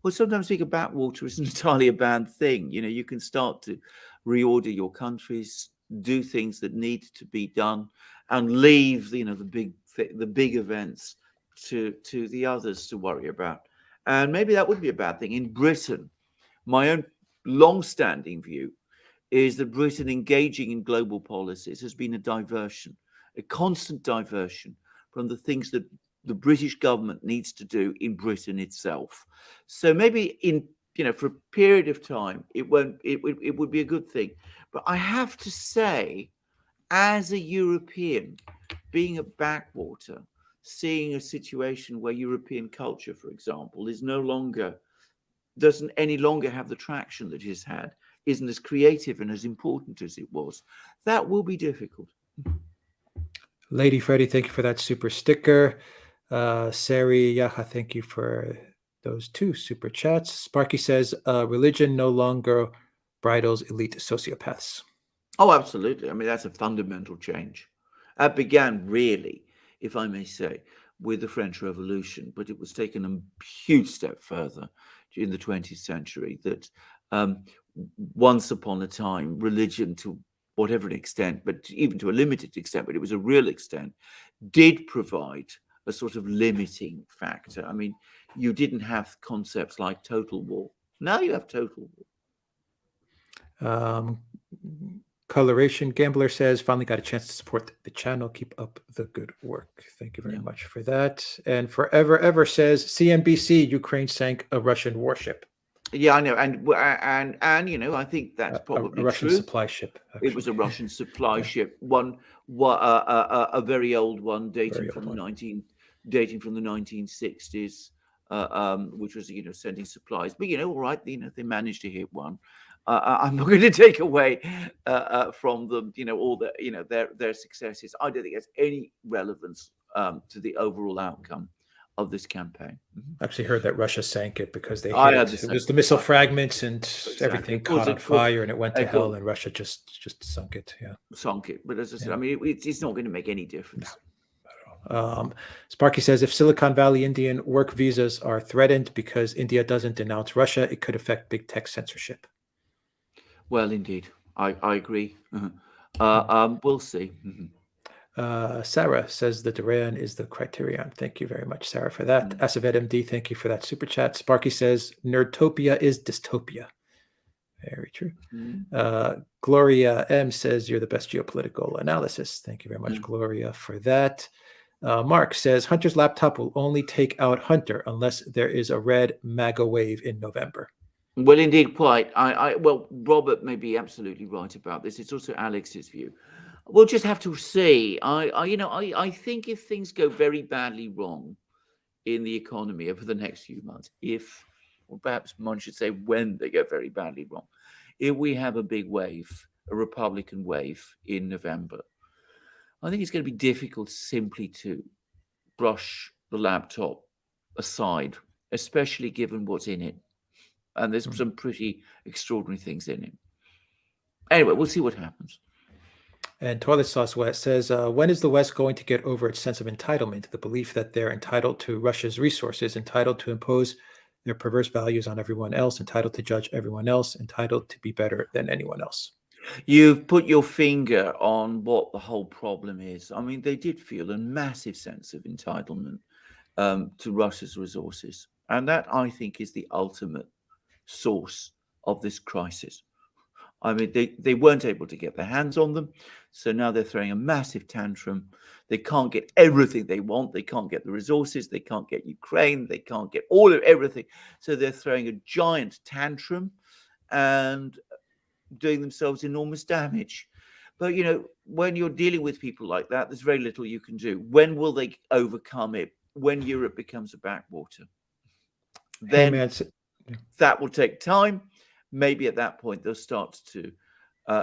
S2: Well, sometimes being a backwater isn't entirely a bad thing. You can start to reorder your countries, do things that need to be done, and leave the big events to the others to worry about. And maybe that would be a bad thing. In Britain, my own long-standing view is that Britain engaging in global policies has been a constant diversion from the things that the British government needs to do in Britain itself. So maybe for a period of time, it would be a good thing. But I have to say, as a European, being a backwater, seeing a situation where European culture, for example, doesn't any longer have the traction that it has had, isn't as creative and as important as it was, that will be difficult.
S1: Lady Freddie, thank you for that super sticker. Sari Yaha, thank you for those 2 super chats. Sparky says, religion no longer bridles elite sociopaths.
S2: Oh, absolutely. I mean, that's a fundamental change. That began really, if I may say, with the French Revolution, but it was taken a huge step further in the 20th century, that once upon a time, religion, to whatever an extent, but even to a limited extent, but it was a real extent, did provide a sort of limiting factor. I mean, you didn't have concepts like total war. Now you have total
S1: war. Coloration Gambler says, finally got a chance to support the channel. Keep up the good work. Thank you very much for that. And Forever Ever says, CNBC, Ukraine sank a Russian warship.
S2: Yeah, I know. And I think that's probably
S1: a Russian
S2: true.
S1: supply ship. Actually.
S2: It was a Russian supply ship, a very old one, dating from the 1960s, which was sending supplies. But all right, they managed to hit one. I'm not going to take away from them, all their successes. I don't think it has any relevance to the overall outcome of this campaign.
S1: I actually heard that Russia sank it because they hit it. It was the missile fragments and everything caught on fire, and it went to hell, and Russia just sunk it. Yeah,
S2: sunk it. But as I said, I mean, it's not going to make any difference.
S1: No. Sparky says, if Silicon Valley Indian work visas are threatened because India doesn't denounce Russia, it could affect big tech censorship.
S2: Well, indeed, I agree. We'll see.
S1: Sarah says the Duran is the criterion. Thank you very much, Sarah, for that. Asavet MD, thank you for that super chat. Sparky says Nerdtopia is dystopia. Very true. Gloria M says you're the best geopolitical analysis. Thank you very much, Gloria, for that. Mark says Hunter's laptop will only take out Hunter unless there is a red MAGA wave in November.
S2: Well, indeed, quite. Well, Robert may be absolutely right about this. It's also Alex's view. We'll just have to see. I think if things go very badly wrong in the economy over the next few months, or perhaps one should say when they go very badly wrong, if we have a big wave, a Republican wave in November, I think it's going to be difficult simply to brush the laptop aside, especially given what's in it. And there's some pretty extraordinary things in it. Anyway, we'll see what happens.
S1: And Toilet Sauce West says, when is the West going to get over its sense of entitlement, the belief that they're entitled to Russia's resources, entitled to impose their perverse values on everyone else, entitled to judge everyone else, entitled to be better than anyone else?
S2: You've put your finger on what the whole problem is. I mean, they did feel a massive sense of entitlement to Russia's resources. And that, I think, is the ultimate source of this crisis. I mean, they weren't able to get their hands on them. So now they're throwing a massive tantrum. They can't get everything they want. They can't get the resources. They can't get Ukraine. They can't get everything. So they're throwing a giant tantrum and doing themselves enormous damage. But, when you're dealing with people like that, there's very little you can do. When will they overcome it? When Europe becomes a backwater. Then that will take time. Maybe at that point, they'll start to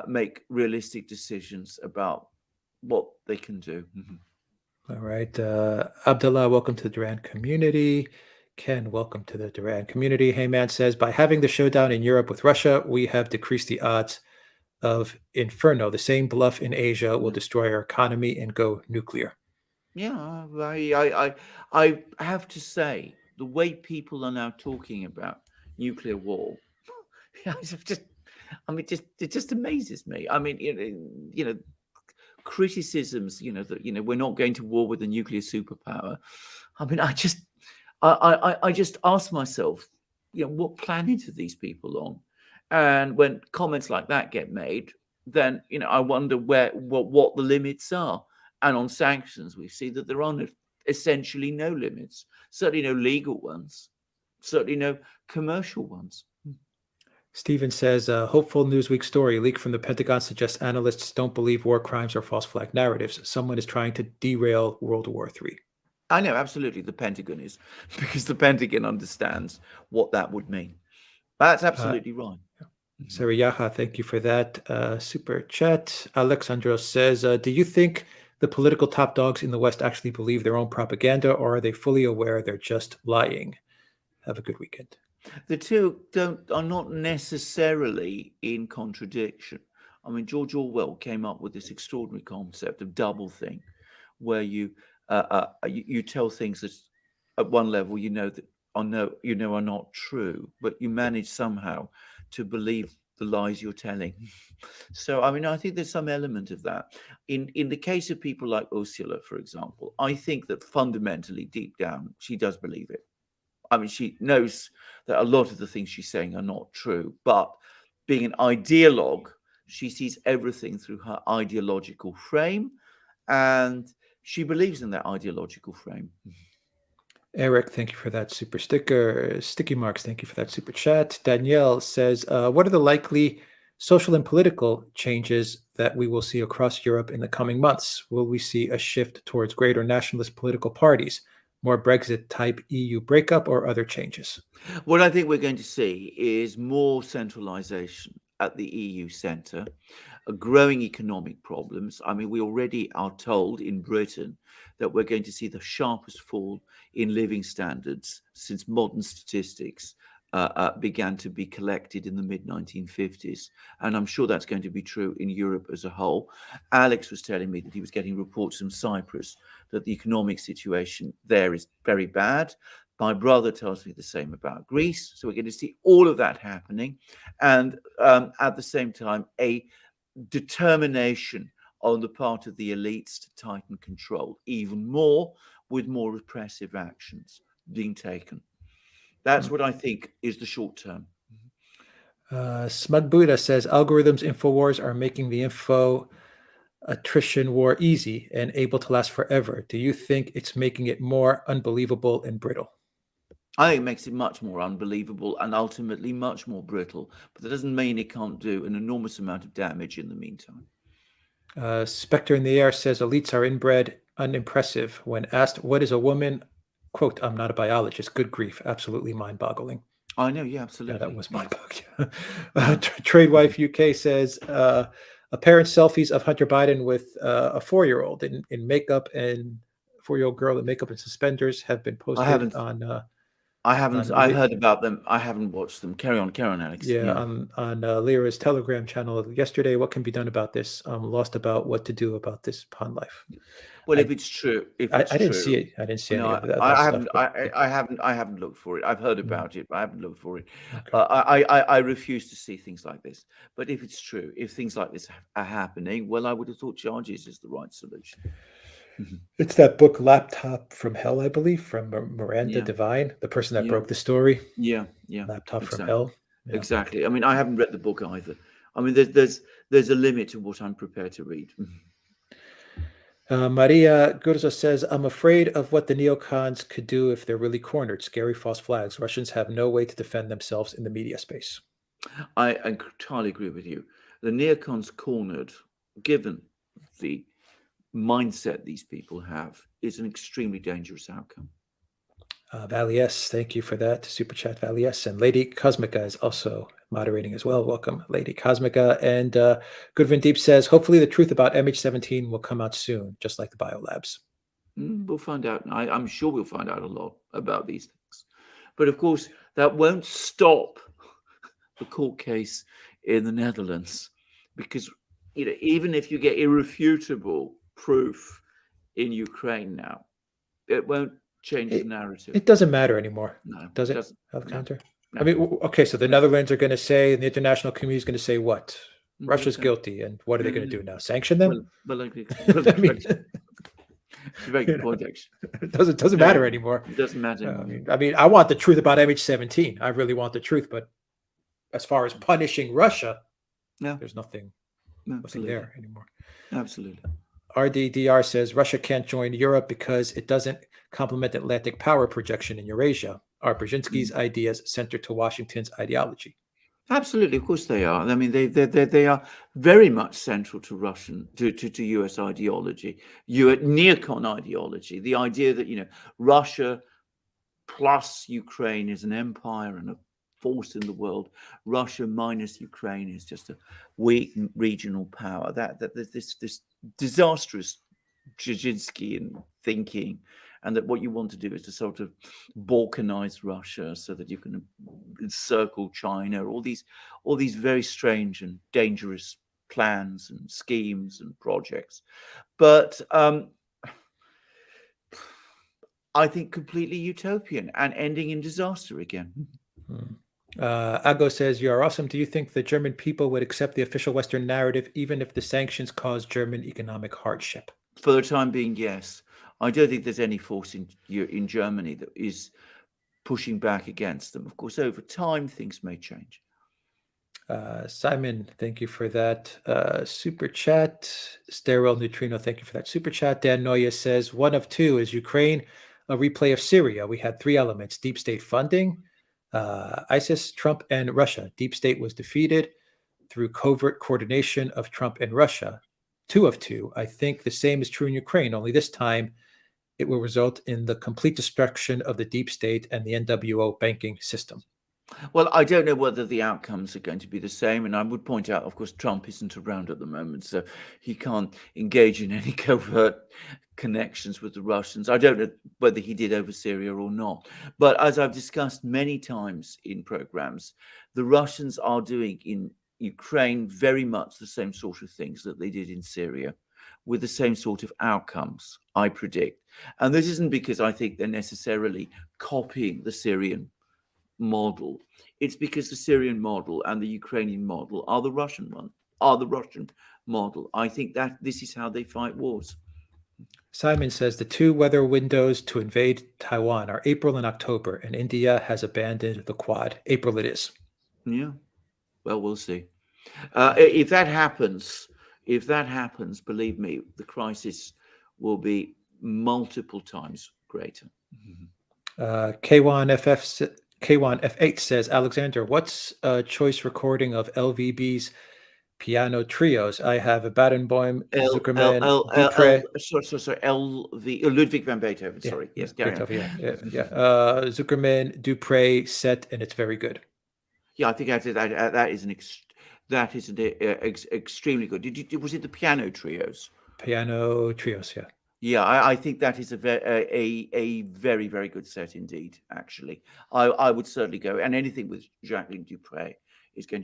S2: make realistic decisions about what they can do.
S1: All right. Abdullah, welcome to the Duran community. Ken, welcome to the Duran community. Hey Man says, by having the showdown in Europe with Russia, we have decreased the odds of Inferno. The same bluff in Asia will destroy our economy and go nuclear.
S2: Yeah, I have to say, the way people are now talking about nuclear war, it just amazes me. I mean, criticisms, that we're not going to war with a nuclear superpower. I mean, I just ask myself, what planet are these people on? And when comments like that get made, then I wonder what the limits are. And on sanctions, we see that there are essentially no limits. Certainly no legal ones. Certainly no commercial ones.
S1: Stephen says, hopeful Newsweek story leak from the Pentagon suggests analysts don't believe war crimes are false flag narratives. Someone is trying to derail World War III.
S2: I know, absolutely. The Pentagon is, because the Pentagon understands what that would mean. That's absolutely right.
S1: Sariyaha, thank you for that super chat. Alexandros says, do you think the political top dogs in the West actually believe their own propaganda, or are they fully aware they're just lying? Have a good weekend.
S2: The two are not necessarily in contradiction. I mean, George Orwell came up with this extraordinary concept of doublethink, where you tell things that at one level that are not true, but you manage somehow to believe the lies you're telling. So, I mean, I think there's some element of that. In the case of people like Ursula, for example, I think that fundamentally, deep down, she does believe it. I mean, she knows that a lot of the things she's saying are not true, but being an ideologue, she sees everything through her ideological frame, and she believes in that ideological frame.
S1: Eric, thank you for that super sticker. Sticky Marks, thank you for that super chat. Danielle says, what are the likely social and political changes that we will see across Europe in the coming months? Will we see a shift towards greater nationalist political parties, more Brexit-type EU breakup, or other changes?
S2: What I think we're going to see is more centralization at the EU centre, growing economic problems. I mean, we already are told in Britain that we're going to see the sharpest fall in living standards since modern statistics began to be collected in the mid-1950s. And I'm sure that's going to be true in Europe as a whole. Alex was telling me that he was getting reports from Cyprus that the economic situation there is very bad. My brother tells me the same about Greece. So we're going to see all of that happening. And at the same time, a determination on the part of the elites to tighten control even more, with more repressive actions being taken. That's what I think is the short term.
S1: Smug Buddha says, algorithms InfoWars are making the info attrition war easy and able to last forever. Do you think it's making it more unbelievable and brittle?
S2: I think it makes it much more unbelievable and ultimately much more brittle, but that doesn't mean it can't do an enormous amount of damage in the meantime.
S1: Spectre in the Air says, elites are inbred, unimpressive. When asked, what is a woman? Quote, I'm not a biologist. Good grief. Absolutely mind-boggling.
S2: I know, yeah, absolutely.
S1: Yeah, that was mind-boggling. Trade Wife UK says, apparent selfies of Hunter Biden with a 4-year-old in makeup, and 4-year-old girl in makeup and suspenders have been posted on...
S2: I heard about them. I haven't watched them. Carry on, Alex.
S1: Yeah, on Lyra's Telegram channel yesterday. What can be done about this? I'm lost about what to do about this pond life.
S2: Well, if it's true,
S1: I didn't see it. I didn't see any of that.
S2: I haven't looked for it. I've heard about it, but I haven't looked for it. Okay. I refuse to see things like this. But if it's true, if things like this are happening, well, I would have thought charges is the right solution.
S1: It's that book Laptop from Hell, I believe, from Miranda Devine, the person that broke the story.
S2: Yeah.
S1: Laptop from Hell.
S2: Yeah. Exactly. I mean, I haven't read the book either. I mean, there's a limit to what I'm prepared to read.
S1: Maria Gurza says, I'm afraid of what the neocons could do if they're really cornered. Scary false flags. Russians have no way to defend themselves in the media space.
S2: I entirely agree with you. The neocons cornered, given the mindset these people have, is an extremely dangerous outcome.
S1: Valley S, thank you for that super chat, Valley S. And Lady Cosmica is also moderating as well. Welcome, Lady Cosmica. And Goodvin Deep says, hopefully the truth about MH17 will come out soon, just like the biolabs.
S2: We'll find out. I'm sure we'll find out a lot about these things. But of course, that won't stop the court case in the Netherlands, because even if you get irrefutable proof in Ukraine now, it won't change the narrative.
S1: It doesn't matter anymore,
S2: No,
S1: does it,
S2: doesn't.
S1: Alexander?
S2: No.
S1: I mean, okay, so the Netherlands are going to say, and the international community is going to say what? Russia's guilty, and what are they going to do now? Sanction them?
S2: Well,
S1: I mean,
S2: it's a very good point, actually.
S1: it doesn't matter anymore.
S2: It doesn't matter anymore.
S1: I mean, I want the truth about MH17. I really want the truth, but as far as punishing Russia, there's nothing there anymore.
S2: Absolutely.
S1: RDDR says Russia can't join Europe because it doesn't complement Atlantic power projection in Eurasia. Are Brzezinski's ideas centered to Washington's ideology?
S2: Absolutely, of course they are. I mean, they are very much central to Russian to US ideology, neocon ideology. The idea that Russia plus Ukraine is an empire and a force in the world. Russia minus Ukraine is just a weak regional power. That this disastrous Brzezinskian thinking, and that what you want to do is to sort of balkanize Russia so that you can encircle China. All these very strange and dangerous plans and schemes and projects, but I think completely utopian and ending in disaster again.
S1: Ago says, you are awesome. Do you think the German people would accept the official Western narrative even if the sanctions cause German economic hardship?
S2: For the time being, yes. I don't think there's any force in Germany that is pushing back against them. Of course, over time, things may change.
S1: Simon, thank you for that super chat. Sterile Neutrino, thank you for that super chat. Dan Noya says, one of two, is Ukraine a replay of Syria? We had three elements: deep state funding, ISIS, Trump, and Russia. Deep state was defeated through covert coordination of Trump and Russia. Two of two. I think the same is true in Ukraine, only this time it will result in the complete destruction of the deep state and the NWO banking system.
S2: Well, I don't know whether the outcomes are going to be the same. And I would point out, of course, Trump isn't around at the moment, so he can't engage in any covert connections with the Russians. I don't know whether he did over Syria or not. But as I've discussed many times in programs, the Russians are doing in Ukraine very much the same sort of things that they did in Syria, with the same sort of outcomes, I predict. And this isn't because I think they're necessarily copying the Syrian model. It's because the Syrian model and the Ukrainian model are the Russian model. I think that this is how they fight wars.
S1: Simon says the two weather windows to invade Taiwan are April and October, and India has abandoned the Quad. April it is.
S2: Yeah. Well, we'll see. If that happens, believe me, the crisis will be multiple times greater.
S1: K1F8 says, Alexander, what's a choice recording of LVB's piano trios? I have a Barenboim, Zuckerman,
S2: sorry, Ludwig van Beethoven.
S1: Yeah,
S2: sorry, yes,
S1: Beethoven, Zuckerman, Dupre set, and it's very good.
S2: Yeah, I think that is extremely good. Was it the piano trios?
S1: Piano trios, yeah.
S2: Yeah, I think that is a very, very good set indeed. Actually, I would certainly go, and anything with Jacqueline Dupre is going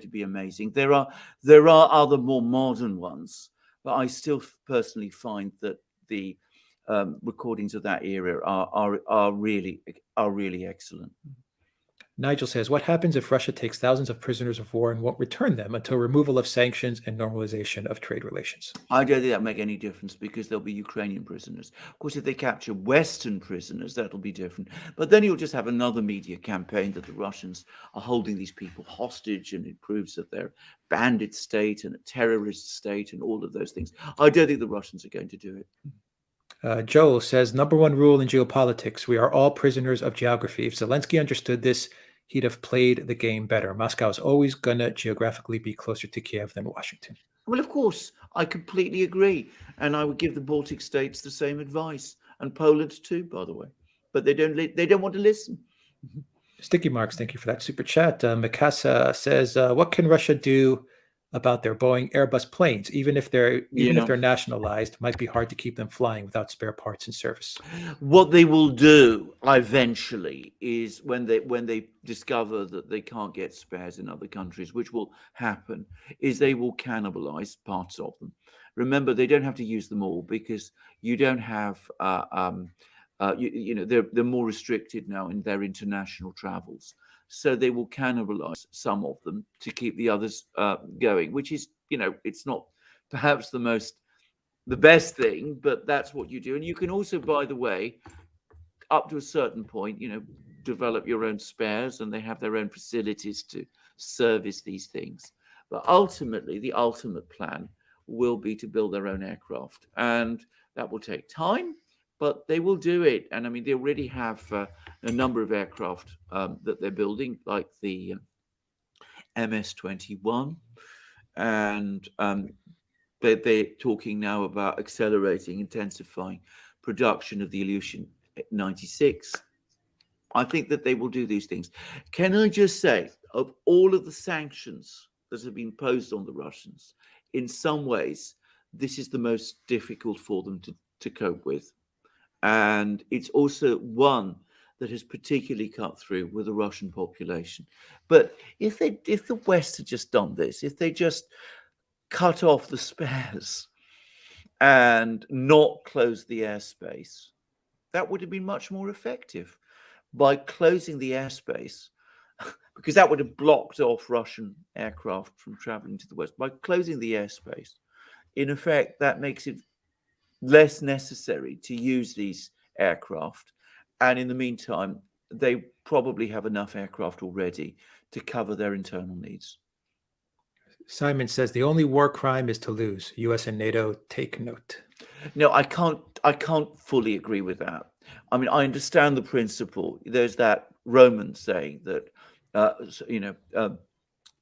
S2: to be amazing. There are other more modern ones, but I still personally find that the recordings of that era are really excellent.
S1: Nigel says, what happens if Russia takes thousands of prisoners of war and won't return them until removal of sanctions and normalization of trade relations?
S2: I don't think that'll make any difference because there'll be Ukrainian prisoners. Of course, if they capture Western prisoners, that'll be different. But then you'll just have another media campaign that the Russians are holding these people hostage, and it proves that they're a bandit state and a terrorist state and all of those things. I don't think the Russians are going to do it.
S1: Joel says, number one rule in geopolitics, we are all prisoners of geography. If Zelensky understood this, he'd have played the game better. Moscow is always going to geographically be closer to Kiev than Washington.
S2: Well, of course, I completely agree. And I would give the Baltic states the same advice, and Poland too, by the way. But they don't want to listen.
S1: Sticky Marks, thank you for that super chat. Mikasa says, what can Russia do about their Boeing Airbus planes, even if they're
S2: Yeah.
S1: nationalized, might be hard to keep them flying without spare parts and service.
S2: What they will do eventually is when they discover that they can't get spares in other countries, which will happen, is they will cannibalize parts of them. Remember, they don't have to use them all because you don't have they're more restricted now in their international travels. So they will cannibalize some of them to keep the others going, which is, it's not perhaps the best thing, but that's what you do. And you can also, by the way, up to a certain point, develop your own spares, and they have their own facilities to service these things. But ultimately, the ultimate plan will be to build their own aircraft, and that will take time, but they will do it. And I mean, they already have a number of aircraft that they're building, like the MS-21, and they're talking now about accelerating, intensifying production of the Ilyushin 96. I think that they will do these things. Can I just say, of all of the sanctions that have been imposed on the Russians, in some ways, this is the most difficult for them to cope with. And it's also one that has particularly cut through with the Russian population. But if the West had just done this, if they just cut off the spares and not close the airspace, that would have been much more effective. By closing the airspace, because that would have blocked off Russian aircraft from traveling to the West. By closing the airspace, in effect, that makes it less necessary to use these aircraft. And in the meantime, they probably have enough aircraft already to cover their internal needs.
S1: Simon says the only war crime is to lose. US and NATO take note.
S2: No, I can't fully agree with that. I mean, I understand the principle. There's that Roman saying that,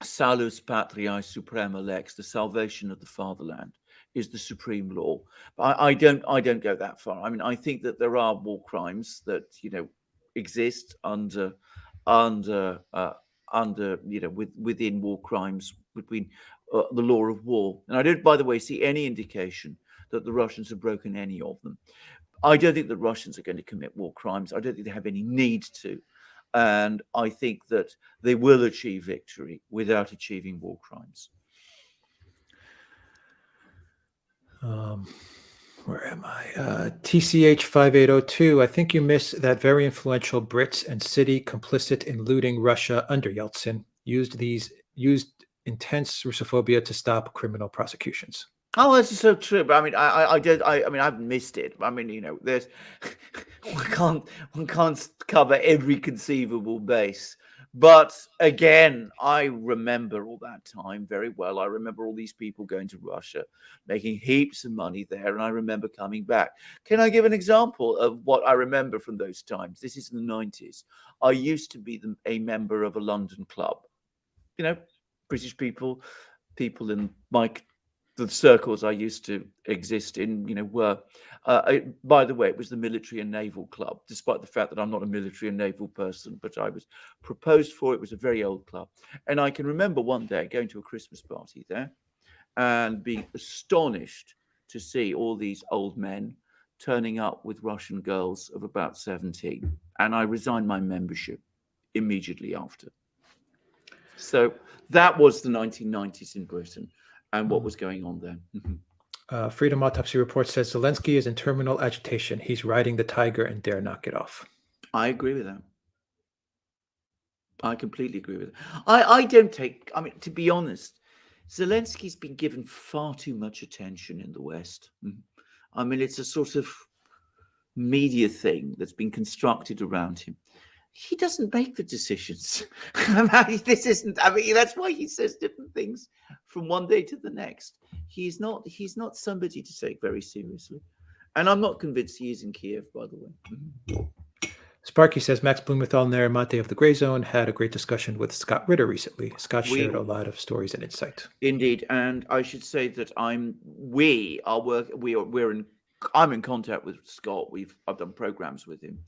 S2: salus patriae suprema lex, the salvation of the fatherland is the supreme law. But I don't go that far. I mean, I think that there are war crimes that exist under within war crimes between the law of war. And I don't, by the way, see any indication that the Russians have broken any of them. I don't think the Russians are going to commit war crimes. I don't think they have any need to. And I think that they will achieve victory without achieving war crimes.
S1: Where am I? TCH 5802. I think you miss that very influential Brits and city complicit in looting Russia under Yeltsin used intense Russophobia to stop criminal prosecutions.
S2: Oh, that's so true. But I mean, I've missed it. I mean, there's one can't cover every conceivable base. But again, I remember all that time very well. I remember all these people going to Russia, making heaps of money there, and I remember coming back. Can I give an example of what I remember from those times? This is in the 90s. I used to be a member of a London club. British people in the circles I used to exist in, were, by the way, it was the Military and Naval Club, despite the fact that I'm not a military and naval person, but I was proposed for. It was a very old club. And I can remember one day going to a Christmas party there and being astonished to see all these old men turning up with Russian girls of about 17. And I resigned my membership immediately after. So that was the 1990s in Britain and what was going on then.
S1: Freedom Autopsy Report says Zelensky is in terminal agitation. He's riding the tiger and dare not get off.
S2: I agree with that. I completely agree with that. I mean, to be honest, Zelensky's been given far too much attention in the West. I mean, it's a sort of media thing that's been constructed around him. He doesn't make the decisions. That's why he says different things from one day to the next. He's not somebody to take very seriously. And I'm not convinced he is in Kiev, by the way.
S1: Sparky says Max Blumenthal and Mate of the Gray Zone had a great discussion with Scott Ritter recently. Scott shared a lot of stories and insight.
S2: Indeed, and I should say that I'm in contact with Scott. I've done programs with him,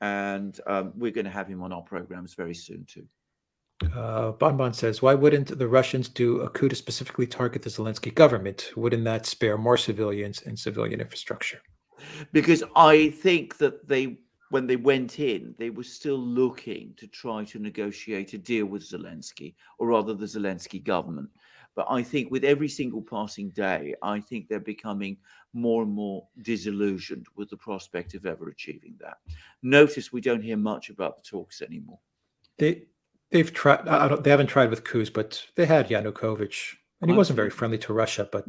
S2: and we're going to have him on our programs very soon too.
S1: Bonbon says, why wouldn't the Russians do a coup to specifically target the Zelensky government? Wouldn't that spare more civilians and civilian infrastructure?
S2: Because I think that when they went in, they were still looking to try to negotiate a deal with Zelensky, or rather the Zelensky government. But I think with every single passing day, I think they're becoming more and more disillusioned with the prospect of ever achieving that. Notice we don't hear much about the talks anymore.
S1: They've tried. They haven't tried with coups, but they had Yanukovych, and he wasn't very friendly to Russia. But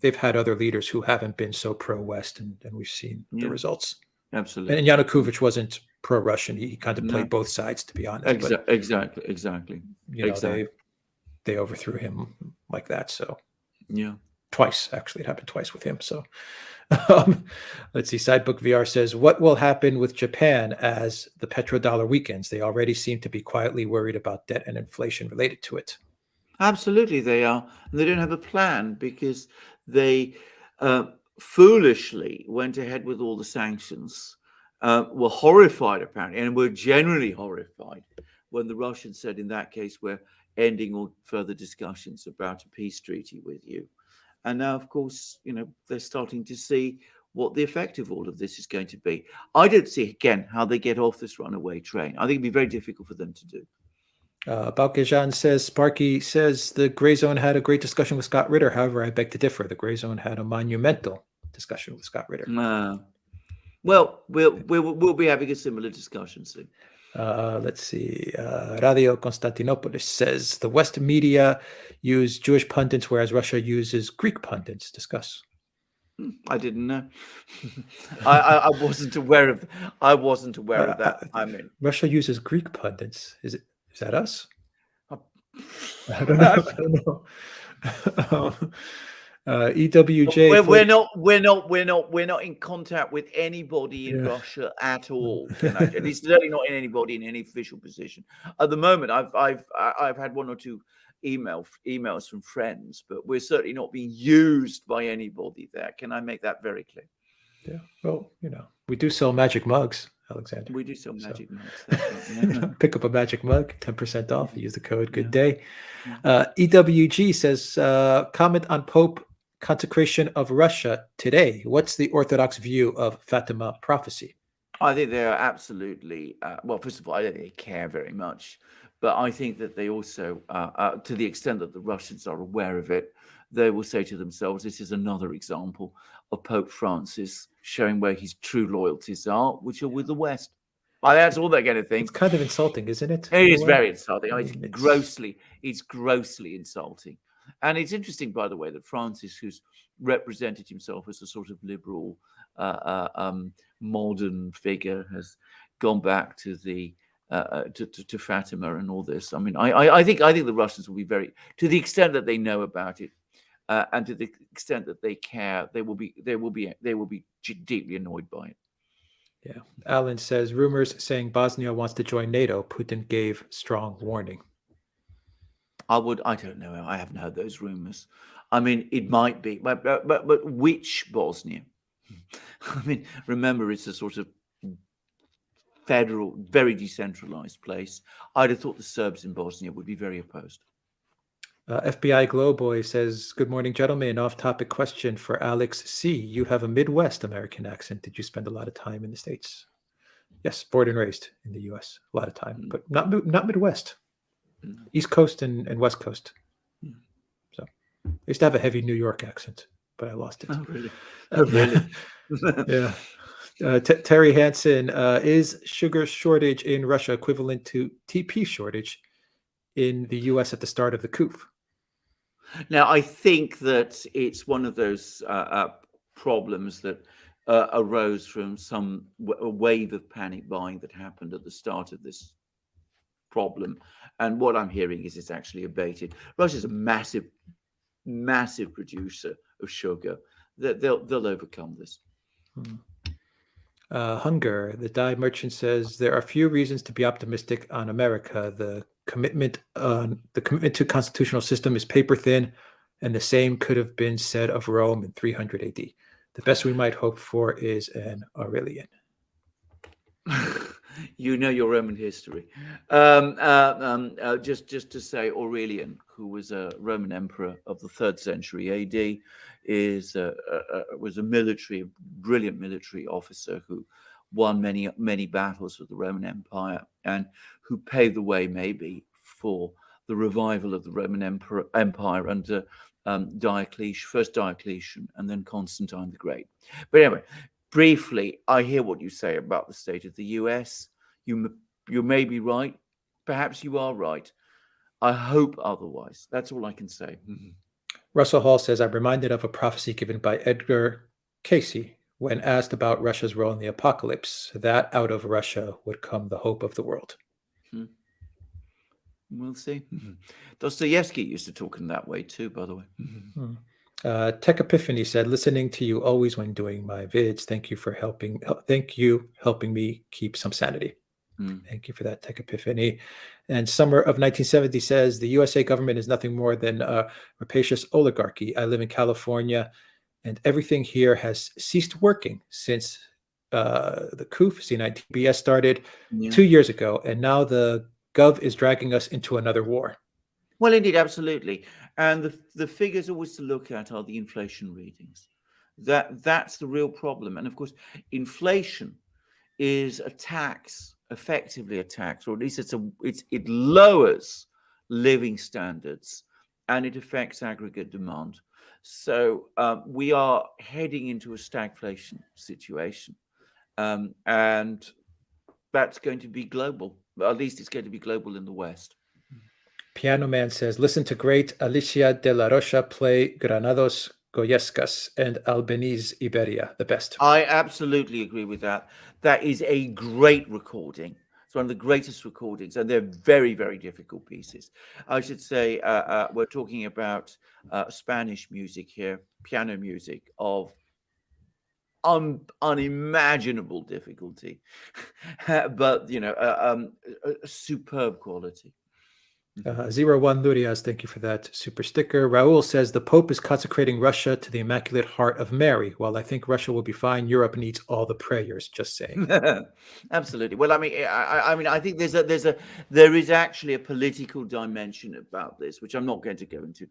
S1: they've had other leaders who haven't been so pro-West, and we've seen the results.
S2: Absolutely.
S1: And Yanukovych wasn't pro-Russian. He kind of played both sides, to be honest.
S2: Exactly.
S1: They overthrew him like that. So twice, actually. It happened twice with him. So let's see. Sidebook VR says, what will happen with Japan as the petrodollar weakens? They already seem to be quietly worried about debt and inflation related to it.
S2: Absolutely, they are. And they don't have a plan because they foolishly went ahead with all the sanctions, were horrified, apparently, and were generally horrified when the Russians said, in that case, we're ending all further discussions about a peace treaty with you. And now, of course, they're starting to see what the effect of all of this is going to be. I don't see, again, how they get off this runaway train. I think it'd be very difficult for them to do.
S1: Balkejan says, Sparky says the Gray Zone had a great discussion with Scott Ritter. However, I beg to differ. The Gray Zone had a monumental discussion with Scott Ritter.
S2: Well, we'll be having a similar discussion soon.
S1: Let's see. Radio Konstantinopolis says the West media use Jewish pundits, whereas Russia uses Greek pundits. Discuss.
S2: I didn't know. I wasn't aware of. I wasn't aware of that. I mean,
S1: Russia uses Greek pundits. Is that us? I don't know. EWJ.
S2: We're not in contact with anybody in Russia at all. And it's certainly not in anybody in any official position at the moment. I've had one or two emails from friends, but we're certainly not being used by anybody there. Can I make that very clear?
S1: Yeah. Well, we do sell magic mugs, Alexander.
S2: We do sell magic mugs.
S1: Pick up a magic mug, 10% off. Use the code Good Day. EWG says, comment on Pope consecration of Russia today. What's the Orthodox view of Fatima prophecy?
S2: I think they are absolutely, well, first of all, I don't think they care very much, but I think that they also, to the extent that the Russians are aware of it, they will say to themselves, this is another example of Pope Francis showing where his true loyalties are, which are with the West. That's all they're going to think.
S1: It's kind of insulting, isn't it?
S2: It is very insulting. It's grossly insulting. And it's interesting, by the way, that Francis, who's represented himself as a sort of liberal, modern figure, has gone back to the to Fatima and all this. I mean, I think the Russians will be very, to the extent that they know about it, and to the extent that they care, they will be deeply annoyed by it.
S1: Yeah. Alan says, rumors saying Bosnia wants to join NATO. Putin gave strong warning.
S2: I don't know. I haven't heard those rumors. I mean, it might be, but which Bosnia? I mean, remember, it's a sort of federal, very decentralized place. I'd have thought the Serbs in Bosnia would be very opposed.
S1: FBI Glowboy says, good morning, gentlemen. Off-topic question for Alex C. You have a Midwest American accent. Did you spend a lot of time in the States? Yes, born and raised in the U.S. A lot of time, but not Midwest. East Coast and West Coast. So I used to have a heavy New York accent, but I lost it.
S2: Oh, really? Oh, really?
S1: Yeah. Terry Hansen, is sugar shortage in Russia equivalent to TP shortage in the U.S. at the start of the coup?
S2: Now, I think that it's one of those problems that arose from some wave of panic buying that happened at the start of this problem. And what I'm hearing is it's actually abated. Russia's a massive producer of sugar. They'll overcome this.
S1: Hunger, the dye merchant says there are few reasons to be optimistic on America. The commitment to constitutional system is paper thin, and the same could have been said of Rome in 300 AD. The best we might hope for is an Aurelian.
S2: You know your Roman history. Just to say, Aurelian, who was a Roman emperor of the 3rd century AD, was a brilliant military officer who won many battles for the Roman Empire, and who paved the way maybe for the revival of the Roman Empire under first Diocletian, and then Constantine the Great. But anyway, briefly, I hear what you say about the state of the US. You may be right. Perhaps you are right. I hope otherwise. That's all I can say.
S1: Russell Hall says, I'm reminded of a prophecy given by Edgar Casey when asked about Russia's role in the apocalypse, that out of Russia would come the hope of the world.
S2: We'll see. Dostoevsky used to talk in that way too, by the way.
S1: Tech Epiphany said, listening to you always when doing my vids. Thank you for helping me keep some sanity. Thank you for that, Tech Epiphany. And Summer of 1970 says, the USA government is nothing more than a rapacious oligarchy. I live in California, and everything here has ceased working since the coup, C19BS started 2 years ago, and now the Gov is dragging us into another war.
S2: Well, indeed, absolutely. And the figures always to look at are the inflation readings. That's the real problem. And of course, inflation is a tax, effectively a tax, or at least it lowers living standards, and it affects aggregate demand. So we are heading into a stagflation situation, and that's going to be global. At least it's going to be global in the West.
S1: Piano Man says, listen to great Alicia de la Rocha play Granados Goyescas and Albanese Iberia, the best.
S2: I absolutely agree with that. That is a great recording. It's one of the greatest recordings, and they're very, very difficult pieces. I should say we're talking about Spanish music here, piano music of unimaginable difficulty, but a superb quality.
S1: 01 Lurias, thank you for that super sticker. Raul says the Pope is consecrating Russia to the Immaculate Heart of Mary. While I think Russia will be fine, Europe needs all the prayers. Just saying.
S2: Absolutely. Well, I think there is actually a political dimension about this, which I'm not going to go into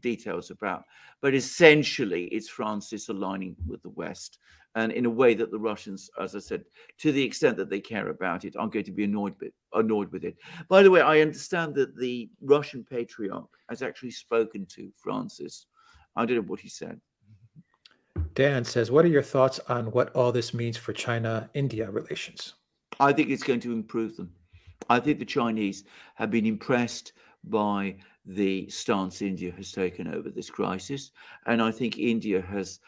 S2: details about, but essentially it's Francis aligning with the West, and in a way that the Russians, as I said, to the extent that they care about it, are going to be annoyed with it. By the way, I understand that the Russian patriarch has actually spoken to Francis. I don't know what he said.
S1: Dan says, what are your thoughts on what all this means for China-India relations?
S2: I think it's going to improve them. I think the Chinese have been impressed by the stance India has taken over this crisis. And I think India has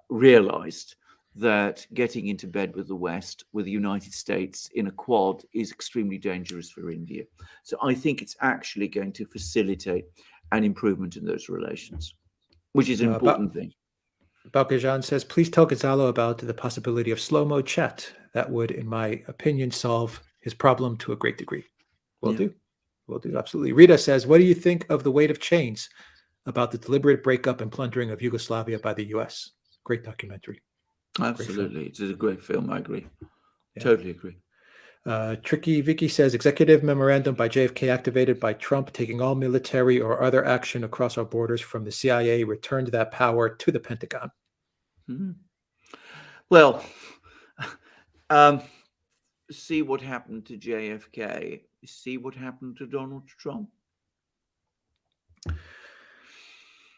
S2: realized that getting into bed with the West, with the United States in a quad, is extremely dangerous for India. So I think it's actually going to facilitate an improvement in those relations, which is an important thing.
S1: Balkajan says, please tell Gonzalo about the possibility of slow-mo chat. That would, in my opinion, solve his problem to a great degree. Will do, absolutely. Rita says, what do you think of The Weight of Chains about the deliberate breakup and plundering of Yugoslavia by the U.S.? Great documentary.
S2: Absolutely. It's a great film. I agree. Yeah. Totally agree.
S1: Tricky Vicky says, executive memorandum by JFK activated by Trump taking all military or other action across our borders from the CIA returned that power to the Pentagon.
S2: Mm-hmm. Well, see what happened to JFK. See what happened to Donald Trump.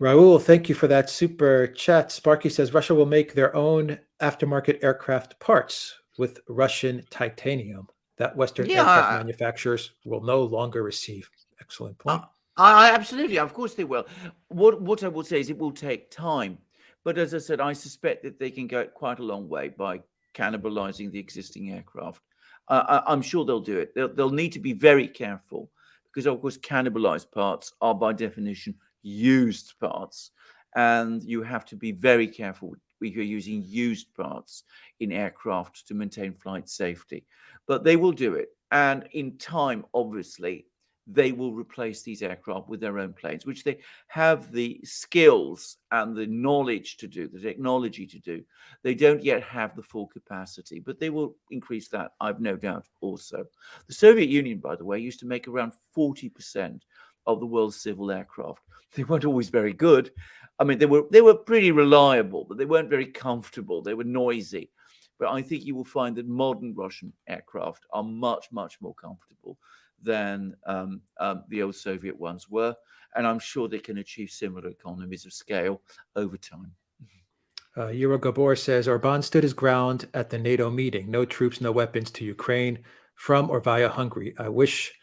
S1: Raul, thank you for that super chat. Sparky says Russia will make their own aftermarket aircraft parts with Russian titanium that Western aircraft manufacturers will no longer receive. Excellent point.
S2: Absolutely. Of course they will. What I will say is it will take time. But as I said, I suspect that they can go quite a long way by cannibalizing the existing aircraft. I'm sure they'll do it. They'll need to be very careful because, of course, cannibalized parts are by definition used parts. And you have to be very careful when you're using used parts in aircraft to maintain flight safety. But they will do it. And in time, obviously, they will replace these aircraft with their own planes, which they have the skills and the knowledge to do, the technology to do. They don't yet have the full capacity, but they will increase that, I've no doubt also. The Soviet Union, by the way, used to make around 40% of the world's civil aircraft. They weren't always very good. I mean, they were pretty reliable, but they weren't very comfortable. They were noisy. But I think you will find that modern Russian aircraft are much, much more comfortable than the old Soviet ones were. And I'm sure they can achieve similar economies of scale over time.
S1: Yuro Gabor says, Orbán stood his ground at the NATO meeting. No troops, no weapons to Ukraine from or via Hungary. I wish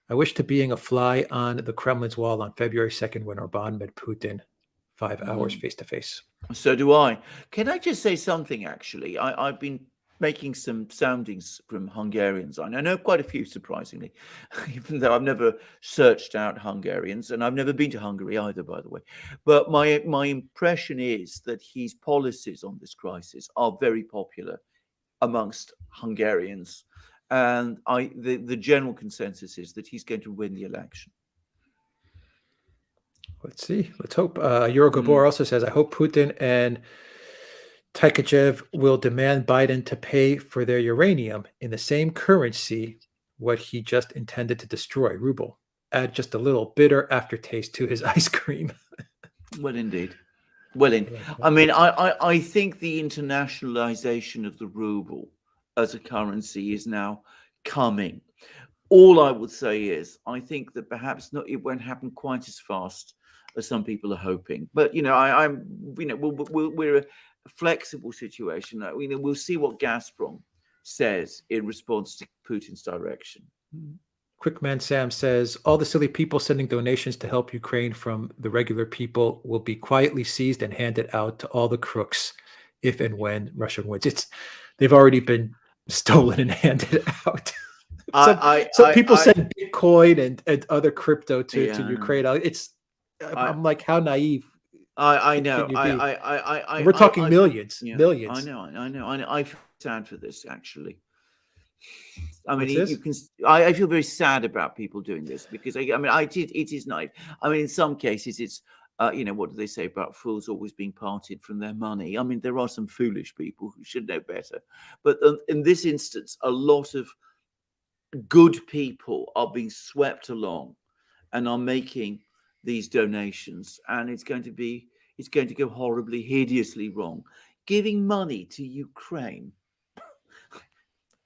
S1: to being a fly on the Kremlin's wall on February 2nd when Orbán met Putin 5 hours face to face.
S2: So do I. Can I just say something, actually? I've been making some soundings from Hungarians. I know quite a few, surprisingly, even though I've never searched out Hungarians, and I've never been to Hungary either, by the way. But my impression is that his policies on this crisis are very popular amongst Hungarians. And the general consensus is that he's going to win the election.
S1: Let's see. Let's hope. Yuro Gabor also says, I hope Putin and Tkachev will demand Biden to pay for their uranium in the same currency what he just intended to destroy, ruble. Add just a little bitter aftertaste to his ice cream.
S2: Well, indeed. I mean, I think the internationalization of the ruble as a currency is now coming. All I would say is, I think that perhaps it won't happen quite as fast as some people are hoping. But we're a flexible situation. We'll see what Gazprom says in response to Putin's direction.
S1: Quickman Sam says, all the silly people sending donations to help Ukraine from the regular people will be quietly seized and handed out to all the crooks if and when Russia wins. They've already been stolen and handed out. Some people send Bitcoin and other crypto to Ukraine. I'm like, how naive?
S2: I know.
S1: We're talking millions.
S2: Millions. I know. I feel sad for this, actually. I mean, I feel very sad about people doing this because it is naive. I mean, in some cases, it's what do they say about fools always being parted from their money? I mean, there are some foolish people who should know better, but in this instance, a lot of good people are being swept along and are making these donations, and it's going to go horribly, hideously wrong. Giving money to Ukraine.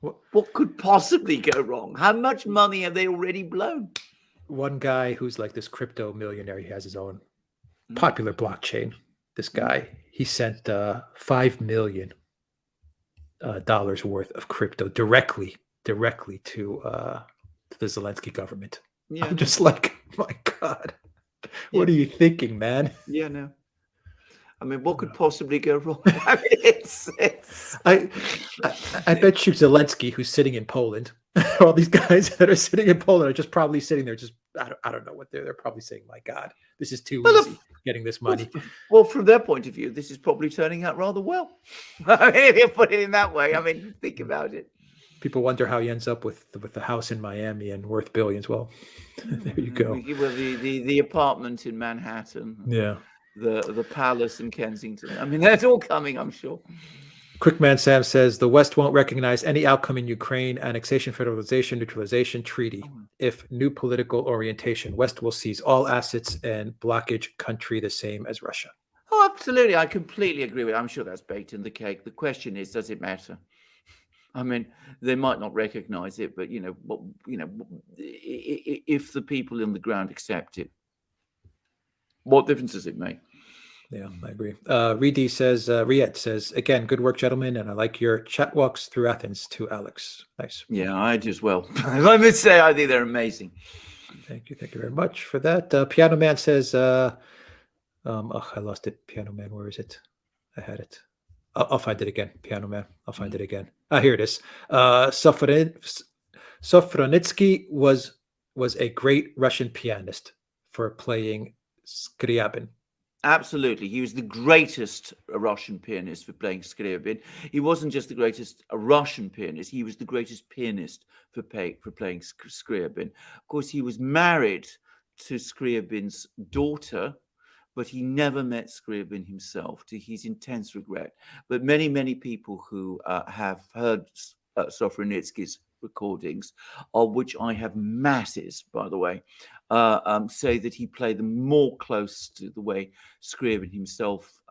S2: What could possibly go wrong? How much money have they already blown?
S1: One guy who's like this crypto millionaire, he has his own popular blockchain. This guy, he sent $5 million worth of crypto directly to the Zelensky government. Yeah. I'm just like, my God, what are you thinking, man?
S2: Yeah, no. I mean, what could possibly go wrong? I mean,
S1: I bet you Zelensky, who's sitting in Poland, all these guys that are sitting in Poland are just probably sitting there, just I don't know what they're probably saying. My God, this is too easy getting this money.
S2: Well, from their point of view, this is probably turning out rather well. I mean, if you put it in that way, I mean, think about it.
S1: People wonder how he ends up with the house in Miami and worth billions. Well, there you go.
S2: Well, the apartment in Manhattan.
S1: Yeah.
S2: The palace in Kensington. I mean, that's all coming, I'm sure.
S1: Quickman Sam says the West won't recognize any outcome in Ukraine, annexation, federalization, neutralization, treaty. If new political orientation, West will seize all assets and blockage country the same as Russia.
S2: Oh, absolutely. I completely agree with it. I'm sure that's baked in the cake. The question is, does it matter? I mean, they might not recognize it, but if the people on the ground accept it, what difference does it make?
S1: Yeah, I agree. Riyad says, again, good work, gentlemen, and I like your chat walks through Athens too, Alex. Nice.
S2: Yeah, I do as well. Let me say, I think they're amazing.
S1: Thank you very much for that. Piano Man says, I lost it. Piano Man, where is it? I had it. I'll find it again. Piano Man, I'll find it again. Here it is. Sofronitsky was a great Russian pianist for playing Scriabin.
S2: Absolutely. He was the greatest Russian pianist for playing Scriabin. He wasn't just the greatest Russian pianist, he was the greatest pianist for playing Scriabin. Of course, he was married to Scriabin's daughter, but he never met Scriabin himself, to his intense regret. But many people who have heard Sofronitsky's recordings, of which I have masses, by the way, say that he played them more close to the way Scriabin himself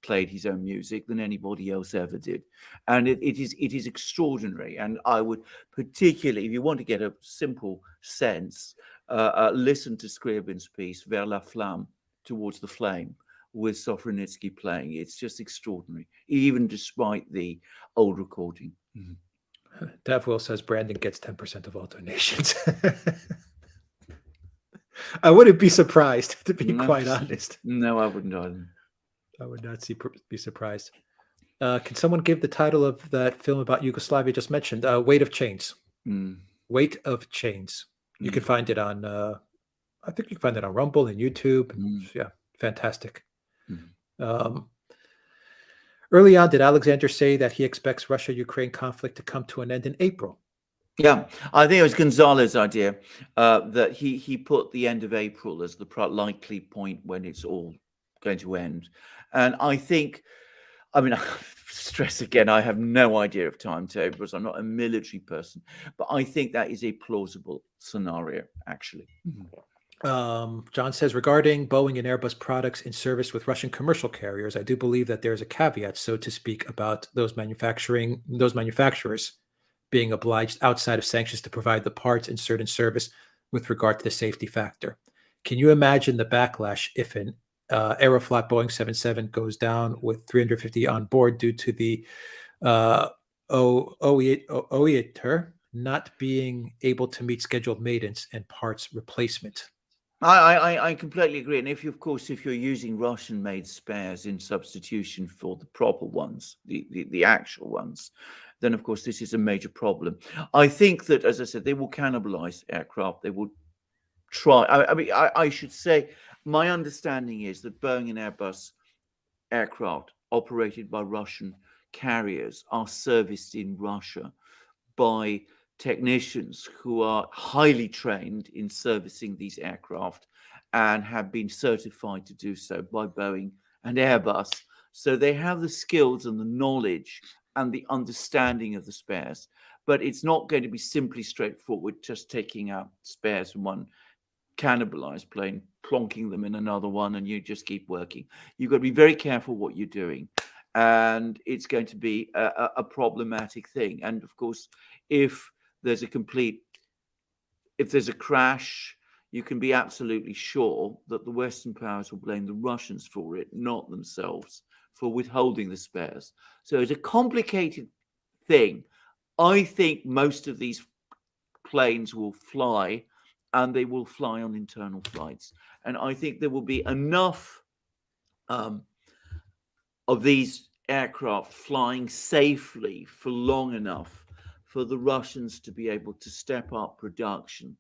S2: played his own music than anybody else ever did. And it is extraordinary. And I would particularly, if you want to get a simple sense, listen to Scriabin's piece, Vers la Flamme, Towards the Flame, with Sofronitsky playing. It's just extraordinary, even despite the old recording.
S1: Dav Will says Brandon gets 10% of all donations. I wouldn't be surprised, to be quite honest.
S2: No, I wouldn't either.
S1: I would not be surprised. Can someone give the title of that film about Yugoslavia just mentioned? Weight of Chains. Weight of Chains. You can find it on, I think you can find it on Rumble and YouTube. Yeah, fantastic. Early on, did Alexander say that he expects Russia-Ukraine conflict to come to an end in April?
S2: Yeah, I think it was Gonzalo's idea that he put the end of April as the likely point when it's all going to end. And I think, I mean, I stress again, I have no idea of timetables. I'm not a military person, but I think that is a plausible scenario, actually.
S1: John says, regarding Boeing and Airbus products in service with Russian commercial carriers, I do believe that there's a caveat, so to speak, about those manufacturers being obliged outside of sanctions to provide the parts in certain service with regard to the safety factor. Can you imagine the backlash if an Aeroflot Boeing 77 goes down with 350 on board due to the OEATR not being able to meet scheduled maintenance and parts replacement?
S2: I completely agree. And if you're using Russian-made spares in substitution for the proper ones, the actual ones, then of course this is a major problem. I think that, as I said, they will cannibalize aircraft. They will try. I should say, my understanding is that Boeing and Airbus aircraft operated by Russian carriers are serviced in Russia by technicians who are highly trained in servicing these aircraft and have been certified to do so by Boeing and Airbus. So they have the skills and the knowledge and the understanding of the spares. But it's not going to be simply straightforward, just taking out spares from one cannibalized plane, plonking them in another one, and you just keep working. You've got to be very careful what you're doing. And it's going to be a problematic thing. And of course, if there's a crash, you can be absolutely sure that the Western powers will blame the Russians for it, not themselves, for withholding the spares. So it's a complicated thing. I think most of these planes will fly, and they will fly on internal flights. And I think there will be enough of these aircraft flying safely for long enough for the Russians to be able to step up production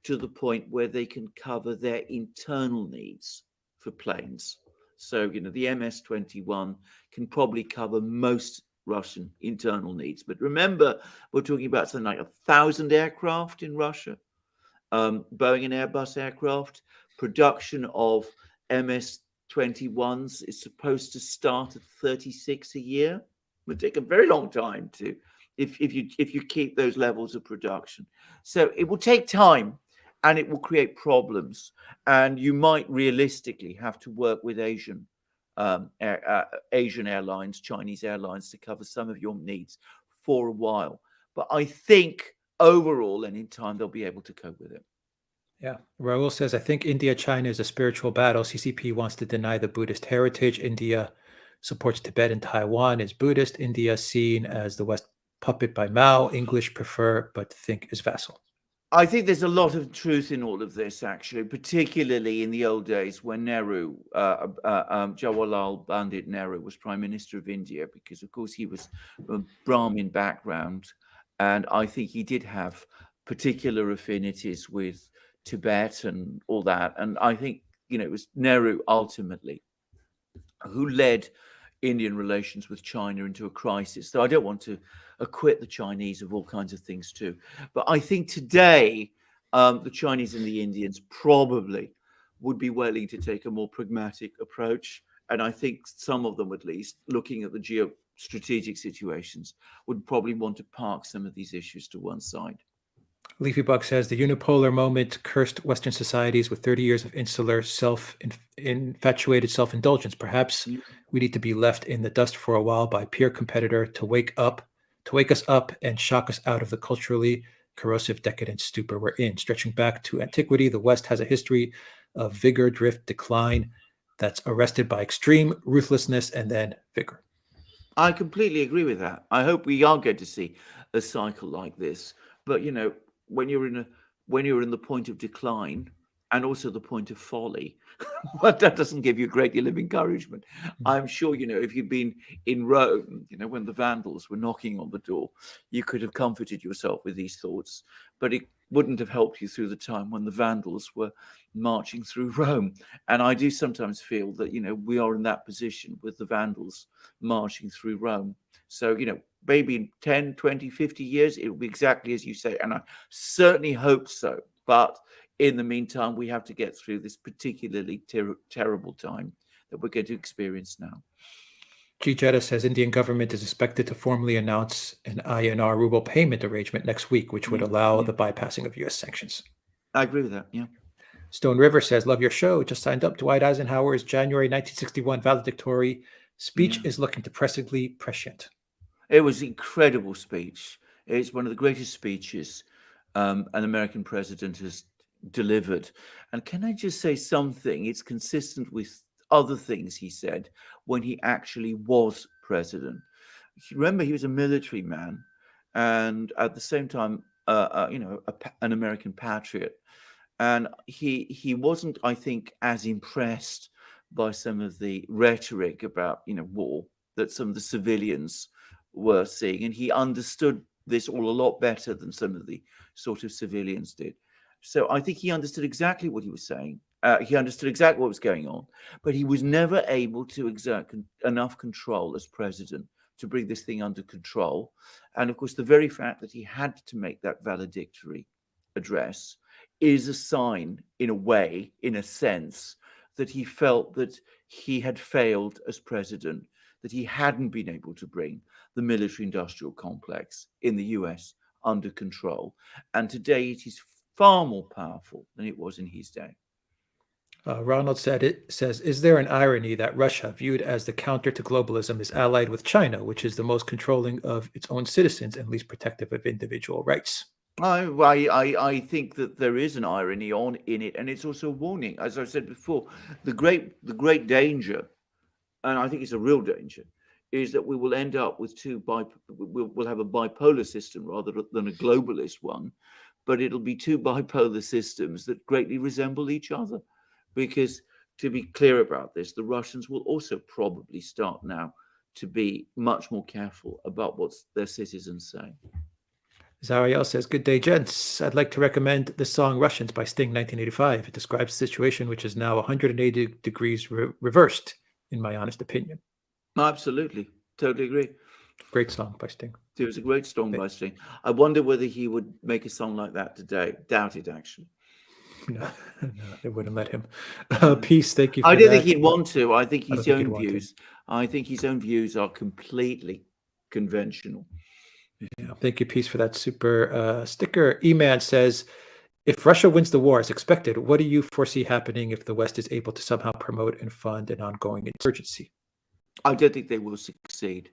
S2: to the point where they can cover their internal needs for planes. So, the MS-21 can probably cover most Russian internal needs. But remember, we're talking about something like 1,000 aircraft in Russia, Boeing and Airbus aircraft. Production of MS-21s is supposed to start at 36 a year. It would take a very long time to, if you keep those levels of production. So it will take time, and it will create problems. And you might realistically have to work with Asian airlines, Chinese airlines, to cover some of your needs for a while. But I think overall and in time, they'll be able to cope with it.
S1: Yeah. Raul says, I think India-China is a spiritual battle. CCP wants to deny the Buddhist heritage. India supports Tibet and Taiwan is Buddhist. India seen as the West puppet by Mao. English prefer, but think is vassal.
S2: I think there's a lot of truth in all of this, actually, particularly in the old days when Nehru, Jawaharlal Pandit Nehru, was Prime Minister of India, because, of course, he was a Brahmin background. And I think he did have particular affinities with Tibet and all that. And I think it was Nehru ultimately who led Indian relations with China into a crisis. So I don't want to acquit the Chinese of all kinds of things too. But I think today the Chinese and the Indians probably would be willing to take a more pragmatic approach. And I think some of them, at least, looking at the geostrategic situations, would probably want to park some of these issues to one side.
S1: Leafybug says the unipolar moment cursed Western societies with 30 years of insular, infatuated self-indulgence. Perhaps we need to be left in the dust for a while by peer competitor to wake us up and shock us out of the culturally corrosive decadent stupor we're in. Stretching back to antiquity, the West has a history of vigor, drift, decline that's arrested by extreme ruthlessness and then vigor.
S2: I completely agree with that. I hope we are going to see a cycle like this. But when you're in the point of decline and also the point of folly, well, that doesn't give you a great deal of encouragement. I'm sure, if you'd been in Rome, when the Vandals were knocking on the door, you could have comforted yourself with these thoughts, but it wouldn't have helped you through the time when the Vandals were marching through Rome. And I do sometimes feel that, we are in that position with the Vandals marching through Rome. So, maybe in 10, 20, 50 years, it will be exactly as you say. And I certainly hope so. But in the meantime, we have to get through this particularly terrible time that we're going to experience now.
S1: G. Jetta says Indian government is expected to formally announce an INR ruble payment arrangement next week, which would allow the bypassing of U.S. sanctions.
S2: I agree with that, yeah.
S1: Stone River says, love your show. Just signed up. Dwight Eisenhower's January 1961 valedictory speech is looking depressingly prescient.
S2: It was an incredible speech. It's one of the greatest speeches an American president has delivered. And can I just say something? It's consistent with other things he said when he actually was president. Remember, he was a military man and at the same time, an American patriot. And he wasn't, I think, as impressed by some of the rhetoric about, war that some of the civilians were seeing. And he understood this all a lot better than some of the sort of civilians did. So I think he understood exactly what he was saying. He understood exactly what was going on, but he was never able to exert enough control as president to bring this thing under control. And of course, the very fact that he had to make that valedictory address is a sign, in a way, in a sense, that he felt that he had failed as president, that he hadn't been able to bring the military-industrial complex in the US under control. And today it is far more powerful than it was in his day.
S1: Ronald says, is there an irony that Russia, viewed as the counter to globalism, is allied with China, which is the most controlling of its own citizens and least protective of individual rights?
S2: I think that there is an irony in it, and it's also a warning. As I said before, the great danger, and I think it's a real danger, is that we will end up with we'll have a bipolar system rather than a globalist one, but it'll be two bipolar systems that greatly resemble each other. Because to be clear about this, the Russians will also probably start now to be much more careful about what their citizens say.
S1: Zariel says, good day, gents. I'd like to recommend the song Russians by Sting, 1985. It describes a situation which is now 180 degrees reversed, in my honest opinion.
S2: Absolutely. Totally agree.
S1: Great song by Sting.
S2: It was a great song by Sting. I wonder whether he would make a song like that today. Doubt it, actually.
S1: No, they wouldn't let him. Peace, thank you for
S2: I don't think he'd want to. I think his own views are completely conventional.
S1: Yeah, thank you, Peace, for that super sticker. E-Man says, if Russia wins the war as expected, what do you foresee happening if the West is able to somehow promote and fund an ongoing insurgency?
S2: I don't think they will succeed.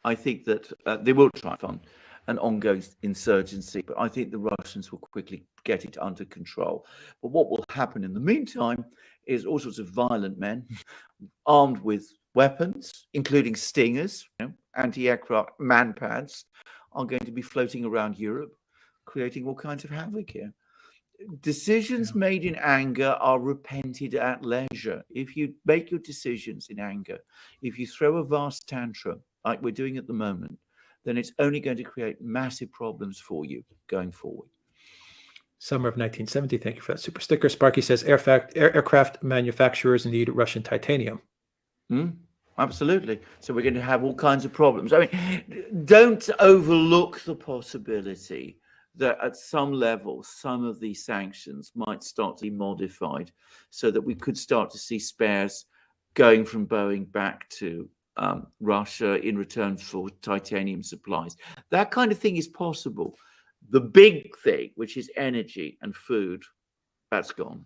S2: I think that they will try to fund an ongoing insurgency, but I think the Russians will quickly get it under control. But what will happen in the meantime is all sorts of violent men armed with weapons, including stingers, anti-aircraft manpads, are going to be floating around Europe, creating all kinds of havoc here. Decisions made in anger are repented at leisure. If you make your decisions in anger, if you throw a vast tantrum like we're doing at the moment, then it's only going to create massive problems for you going forward.
S1: Summer of 1970. Thank you for that super sticker. Sparky says aircraft manufacturers need Russian titanium.
S2: Absolutely. So we're going to have all kinds of problems. I mean, don't overlook the possibility that at some level, some of these sanctions might start to be modified so that we could start to see spares going from Boeing back to Russia in return for titanium supplies. That kind of thing is possible. The big thing, which is energy and food, that's gone.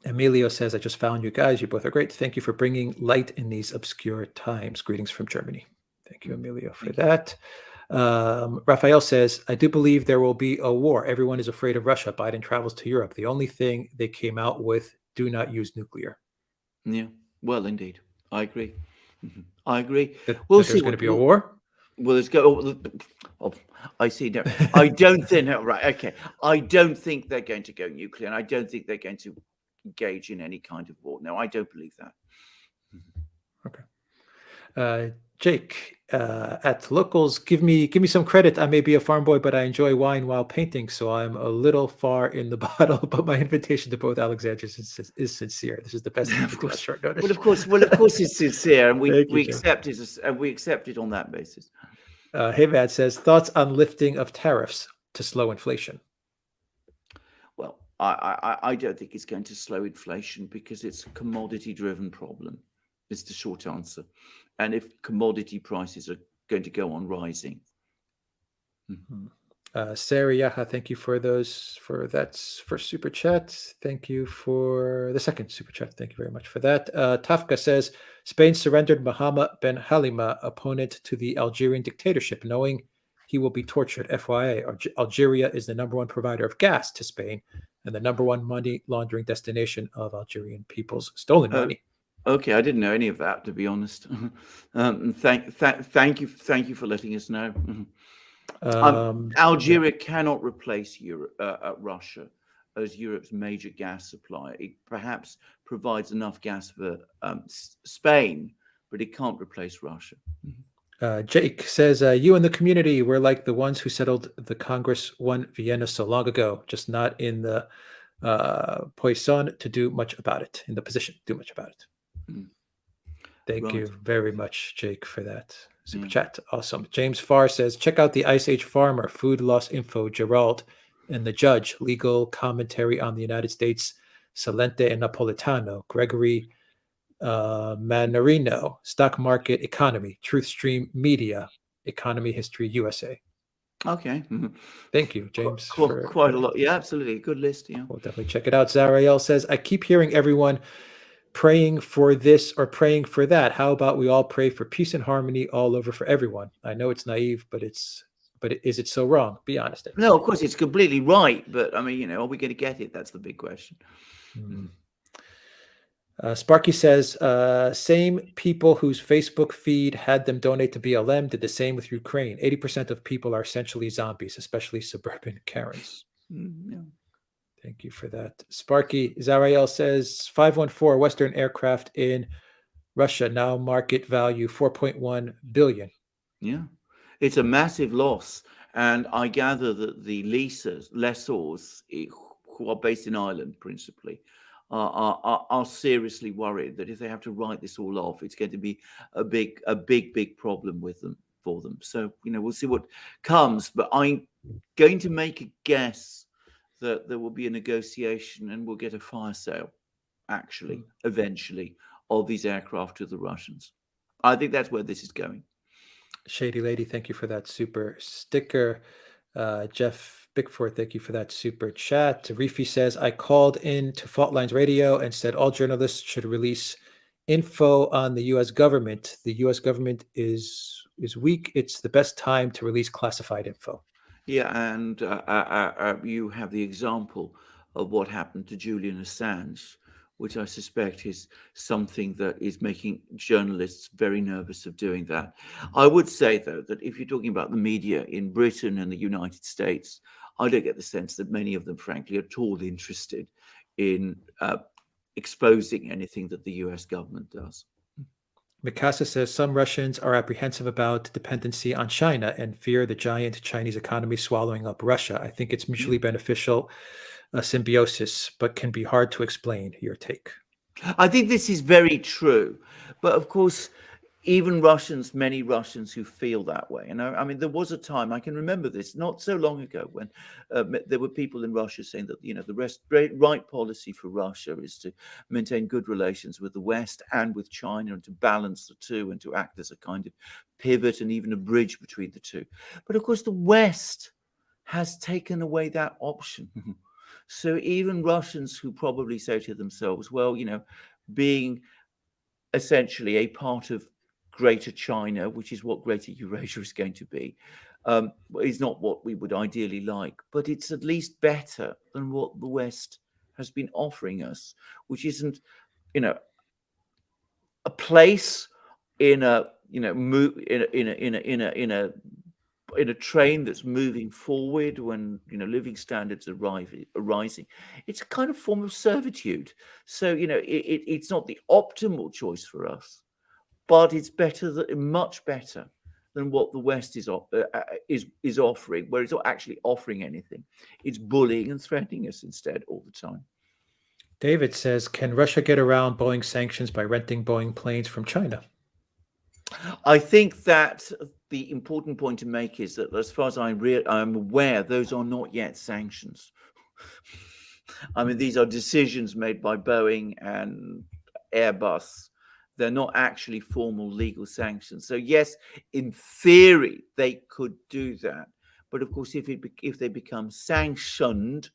S1: Emilio says, I just found you guys. You both are great. Thank you for bringing light in these obscure times. Greetings from Germany. Thank you, Emilio, for that. Raphael says, I do believe there will be a war. Everyone is afraid of Russia. Biden travels to Europe. The only thing they came out with, do not use nuclear.
S2: Yeah, well, indeed. I agree. I agree.
S1: That there's going to be a war?
S2: Well, let's go. Oh, I see. No, I don't think. No, right. Okay. I don't think they're going to go nuclear, and I don't think they're going to engage in any kind of war. No, I don't believe that.
S1: Okay. Jake at Locals, give me some credit. I may be a farm boy, but I enjoy wine while painting, so I'm a little far in the bottle. But my invitation to both Alexanders is sincere. This is the best invitation on short notice.
S2: Well, of course, it's sincere, and we accept it, and we accept it on that basis.
S1: Heyvad says, thoughts on lifting of tariffs to slow inflation?
S2: Well, I don't think it's going to slow inflation because it's a commodity-driven problem. Is the short answer. And if commodity prices are going to go on rising.
S1: Sarah Yaha, thank you for that first super chat. Thank you for the second super chat. Thank you very much for that. Tafka says, Spain surrendered Mohammed Ben Halima, opponent to the Algerian dictatorship, knowing he will be tortured. FYI, Algeria is the number one provider of gas to Spain and the number one money laundering destination of Algerian people's stolen money.
S2: Okay, I didn't know any of that, to be honest. Thank you for letting us know. Algeria cannot replace Russia as Europe's major gas supplier. It perhaps provides enough gas for Spain, but it can't replace Russia.
S1: Jake says, you and the community were like the ones who settled the Congress won Vienna so long ago, just not in the position to do much about it. Thank you very much, Jake, for that super chat. Awesome. James Farr says, check out the Ice Age Farmer, Food Loss Info, Gerald, and the Judge, Legal Commentary on the United States, Salente and Napolitano, Gregory Manarino, Stock Market Economy, Truth Stream Media, Economy History USA.
S2: Okay.
S1: Thank you, James.
S2: Quite a lot. Yeah, absolutely. Good list. Yeah.
S1: We'll definitely check it out. Zarael says, I keep hearing everyone praying for this or praying for that. How about we all pray for peace and harmony all over for everyone? I know it's naive, but is it so wrong? Be honest.
S2: No, of course it's completely right. But I mean, are we going to get it? That's the big question.
S1: Sparky says, same people whose Facebook feed had them donate to BLM did the same with Ukraine. 80% of people are essentially zombies, especially suburban Karens.
S2: Yeah.
S1: Thank you for that. Sparky Zarael says 514 Western aircraft in Russia, now market value 4.1 billion.
S2: Yeah, it's a massive loss. And I gather that the lessors who are based in Ireland principally are seriously worried that if they have to write this all off, it's going to be a big problem for them. So, we'll see what comes. But I'm going to make a guess that there will be a negotiation and we'll get a fire sale, actually, eventually, of these aircraft to the Russians. I think that's where this is going.
S1: Shady Lady, thank you for that super sticker. Jeff Bickford, thank you for that super chat. Reefy says, I called in to Fault Lines Radio and said all journalists should release info on the U.S. government. The U.S. government is weak. It's the best time to release classified info.
S2: Yeah, and you have the example of what happened to Julian Assange, which I suspect is something that is making journalists very nervous of doing that. I would say, though, that if you're talking about the media in Britain and the United States, I don't get the sense that many of them, frankly, are at all interested in exposing anything that the US government does.
S1: Mikasa says some Russians are apprehensive about dependency on China and fear the giant Chinese economy swallowing up Russia. I think it's mutually beneficial, a symbiosis, but can be hard to explain. Your take?
S2: I think this is very true. But of course, even Russians, many Russians who feel that way. And I mean, there was a time, I can remember this not so long ago, when there were people in Russia saying that, the right policy for Russia is to maintain good relations with the West and with China, and to balance the two, and to act as a kind of pivot and even a bridge between the two. But of course, the West has taken away that option. So even Russians who probably say to themselves, well, being essentially a part of Greater China, which is what Greater Eurasia is going to be, is not what we would ideally like, but it's at least better than what the West has been offering us, which isn't, a place in a in a train that's moving forward when living standards are rising. It's a kind of form of servitude. So it's not the optimal choice for us, but it's much better than what the West is offering, where it's not actually offering anything. It's bullying and threatening us instead all the time.
S1: David says, can Russia get around Boeing sanctions by renting Boeing planes from China?
S2: I think that the important point to make is that, as far as I'm aware, those are not yet sanctions. I mean, these are decisions made by Boeing and Airbus. They're not actually formal legal sanctions. So yes, in theory, they could do that. But of course, if they become sanctioned,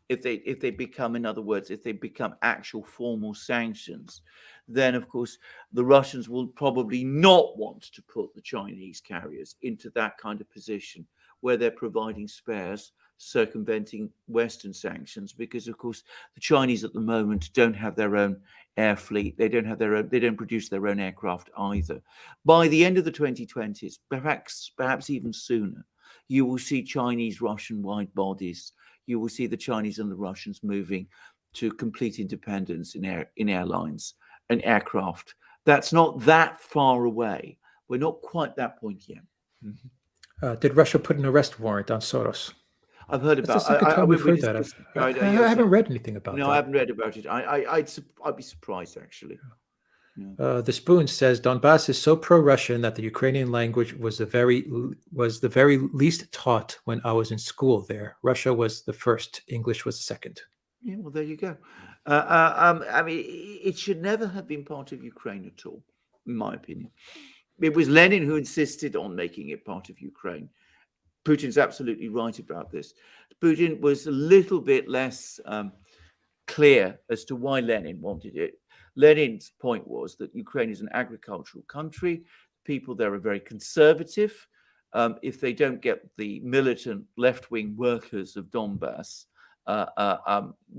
S2: if they become, in other words, if they become actual formal sanctions, then of course the Russians will probably not want to put the Chinese carriers into that kind of position where they're providing spares, circumventing Western sanctions, because of course the Chinese at the moment don't have their own air fleet. They don't produce their own aircraft either. By the end of the 2020s, perhaps even sooner, you will see Chinese Russian wide bodies. You will see the Chinese and the Russians moving to complete independence in airlines and aircraft. That's not that far away. We're not quite that point yet.
S1: Did Russia put an arrest warrant on Soros?
S2: I've heard about.
S1: That's the second time we've heard that. I haven't read anything about that.
S2: No, I haven't read about it. I'd be surprised actually.
S1: Yeah. The Spoon says Donbass is so pro-Russian that the Ukrainian language was the very least taught when I was in school there. Russia was the first, English was the second.
S2: Yeah, well, there you go. I mean, it should never have been part of Ukraine at all, in my opinion. It was Lenin who insisted on making it part of Ukraine. Putin's absolutely right about this. Putin was a little bit less clear as to why Lenin wanted it. Lenin's point was that Ukraine is an agricultural country. People there are very conservative. If they don't get the militant left-wing workers of Donbass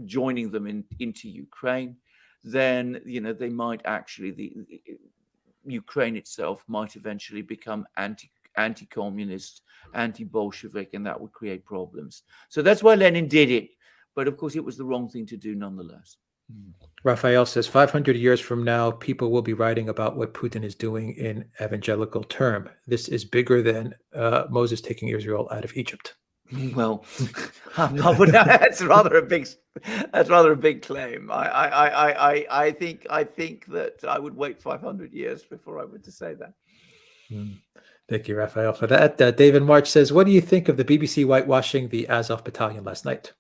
S2: joining them into Ukraine, then they might actually Ukraine itself might eventually become anti-communist, anti-Bolshevik, and that would create problems. So that's why Lenin did it. But of course, it was the wrong thing to do nonetheless.
S1: Raphael says 500 years from now, people will be writing about what Putin is doing in evangelical term. This is bigger than Moses taking Israel out of Egypt.
S2: Well, that's rather a big claim. I think that I would wait 500 years before I were to say that.
S1: Thank you, Raphael, for that. David March says, what do you think of the BBC whitewashing the Azov battalion last night?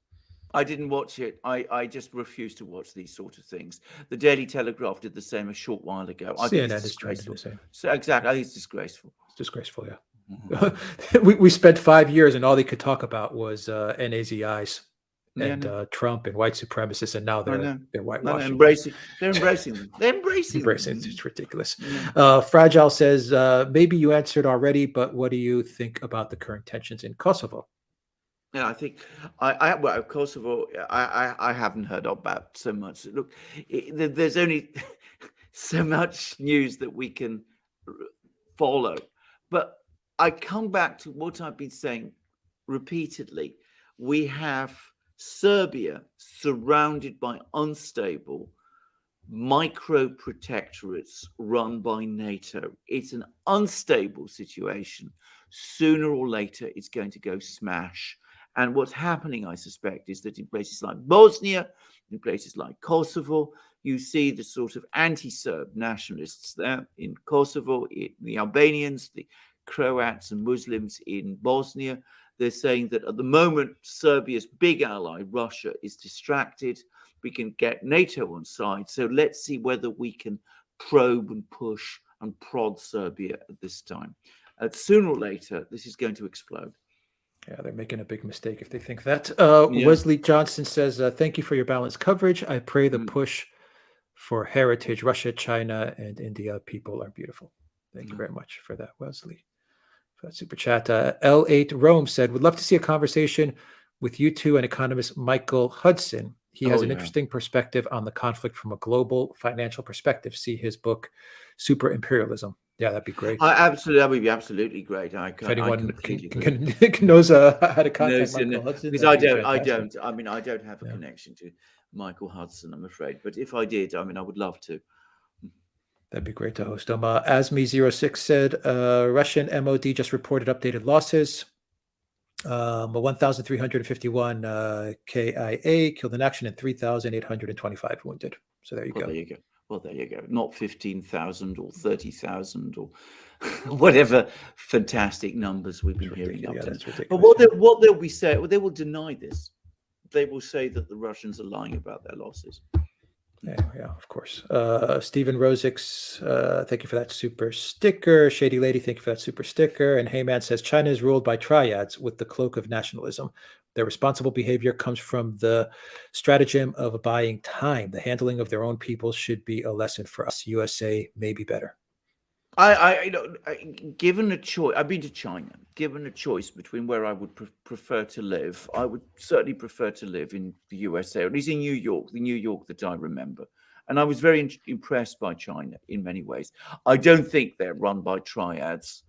S2: I didn't watch it. I just refuse to watch these sort of things. The Daily Telegraph did the same a short while ago. I think it's disgraceful. So exactly, I think it's disgraceful.
S1: It's disgraceful, yeah. we spent 5 years and all they could talk about was NAZIs and Trump and white supremacists, and now they're whitewashing.
S2: They're embracing them. They're embracing them.
S1: It's ridiculous. Fragile says, maybe you answered already, but what do you think about the current tensions in Kosovo?
S2: Yeah, I think Kosovo, I haven't heard about so much. Look, there's only so much news that we can follow. But I come back to what I've been saying repeatedly. We have Serbia surrounded by unstable, micro protectorates run by NATO. It's an unstable situation. Sooner or later, it's going to go smash. And what's happening, I suspect, is that in places like Bosnia, in places like Kosovo, you see the sort of anti-Serb nationalists there in Kosovo, the Albanians, the Croats and Muslims in Bosnia. They're saying that at the moment, Serbia's big ally, Russia, is distracted. We can get NATO on side. So let's see whether we can probe and push and prod Serbia at this time. Sooner or later, this is going to explode.
S1: Yeah, they're making a big mistake if they think that. Wesley Johnson says, thank you for your balanced coverage. I pray the push for heritage, Russia, China, and India people are beautiful. Thank you very much for that, Wesley. For that super chat. L8 Rome said, would love to see a conversation with you two and economist Michael Hudson. He has an interesting perspective on the conflict from a global financial perspective. See his book, Super Imperialism. Yeah, that'd be great.
S2: Absolutely, that would be absolutely great.
S1: If anyone knows how to contact Michael Hudson,
S2: because I don't have a connection to Michael Hudson, I'm afraid. But if I did, I would love to.
S1: That'd be great to host him. Asmi06 said, Russian MOD just reported updated losses. 1,351 KIA killed in action and 3,825 wounded. So there you go.
S2: There you go. Well, there you go. Not 15,000 or 30,000 or whatever fantastic numbers we've been hearing.
S1: Yeah, that's ridiculous.
S2: But what they'll be saying, they will deny this. They will say that the Russians are lying about their losses.
S1: Yeah, of course. Stephen Rosix, thank you for that super sticker. Shady Lady, thank you for that super sticker. And Heyman says, China is ruled by triads with the cloak of nationalism. Their responsible behavior comes from the stratagem of buying time. The handling of their own people should be a lesson for us. USA may be better.
S2: Given a choice, I've been to China. Given a choice between where I would prefer to live, I would certainly prefer to live in the USA, or at least in New York, the New York that I remember. And I was very impressed by China in many ways. I don't think they're run by triads.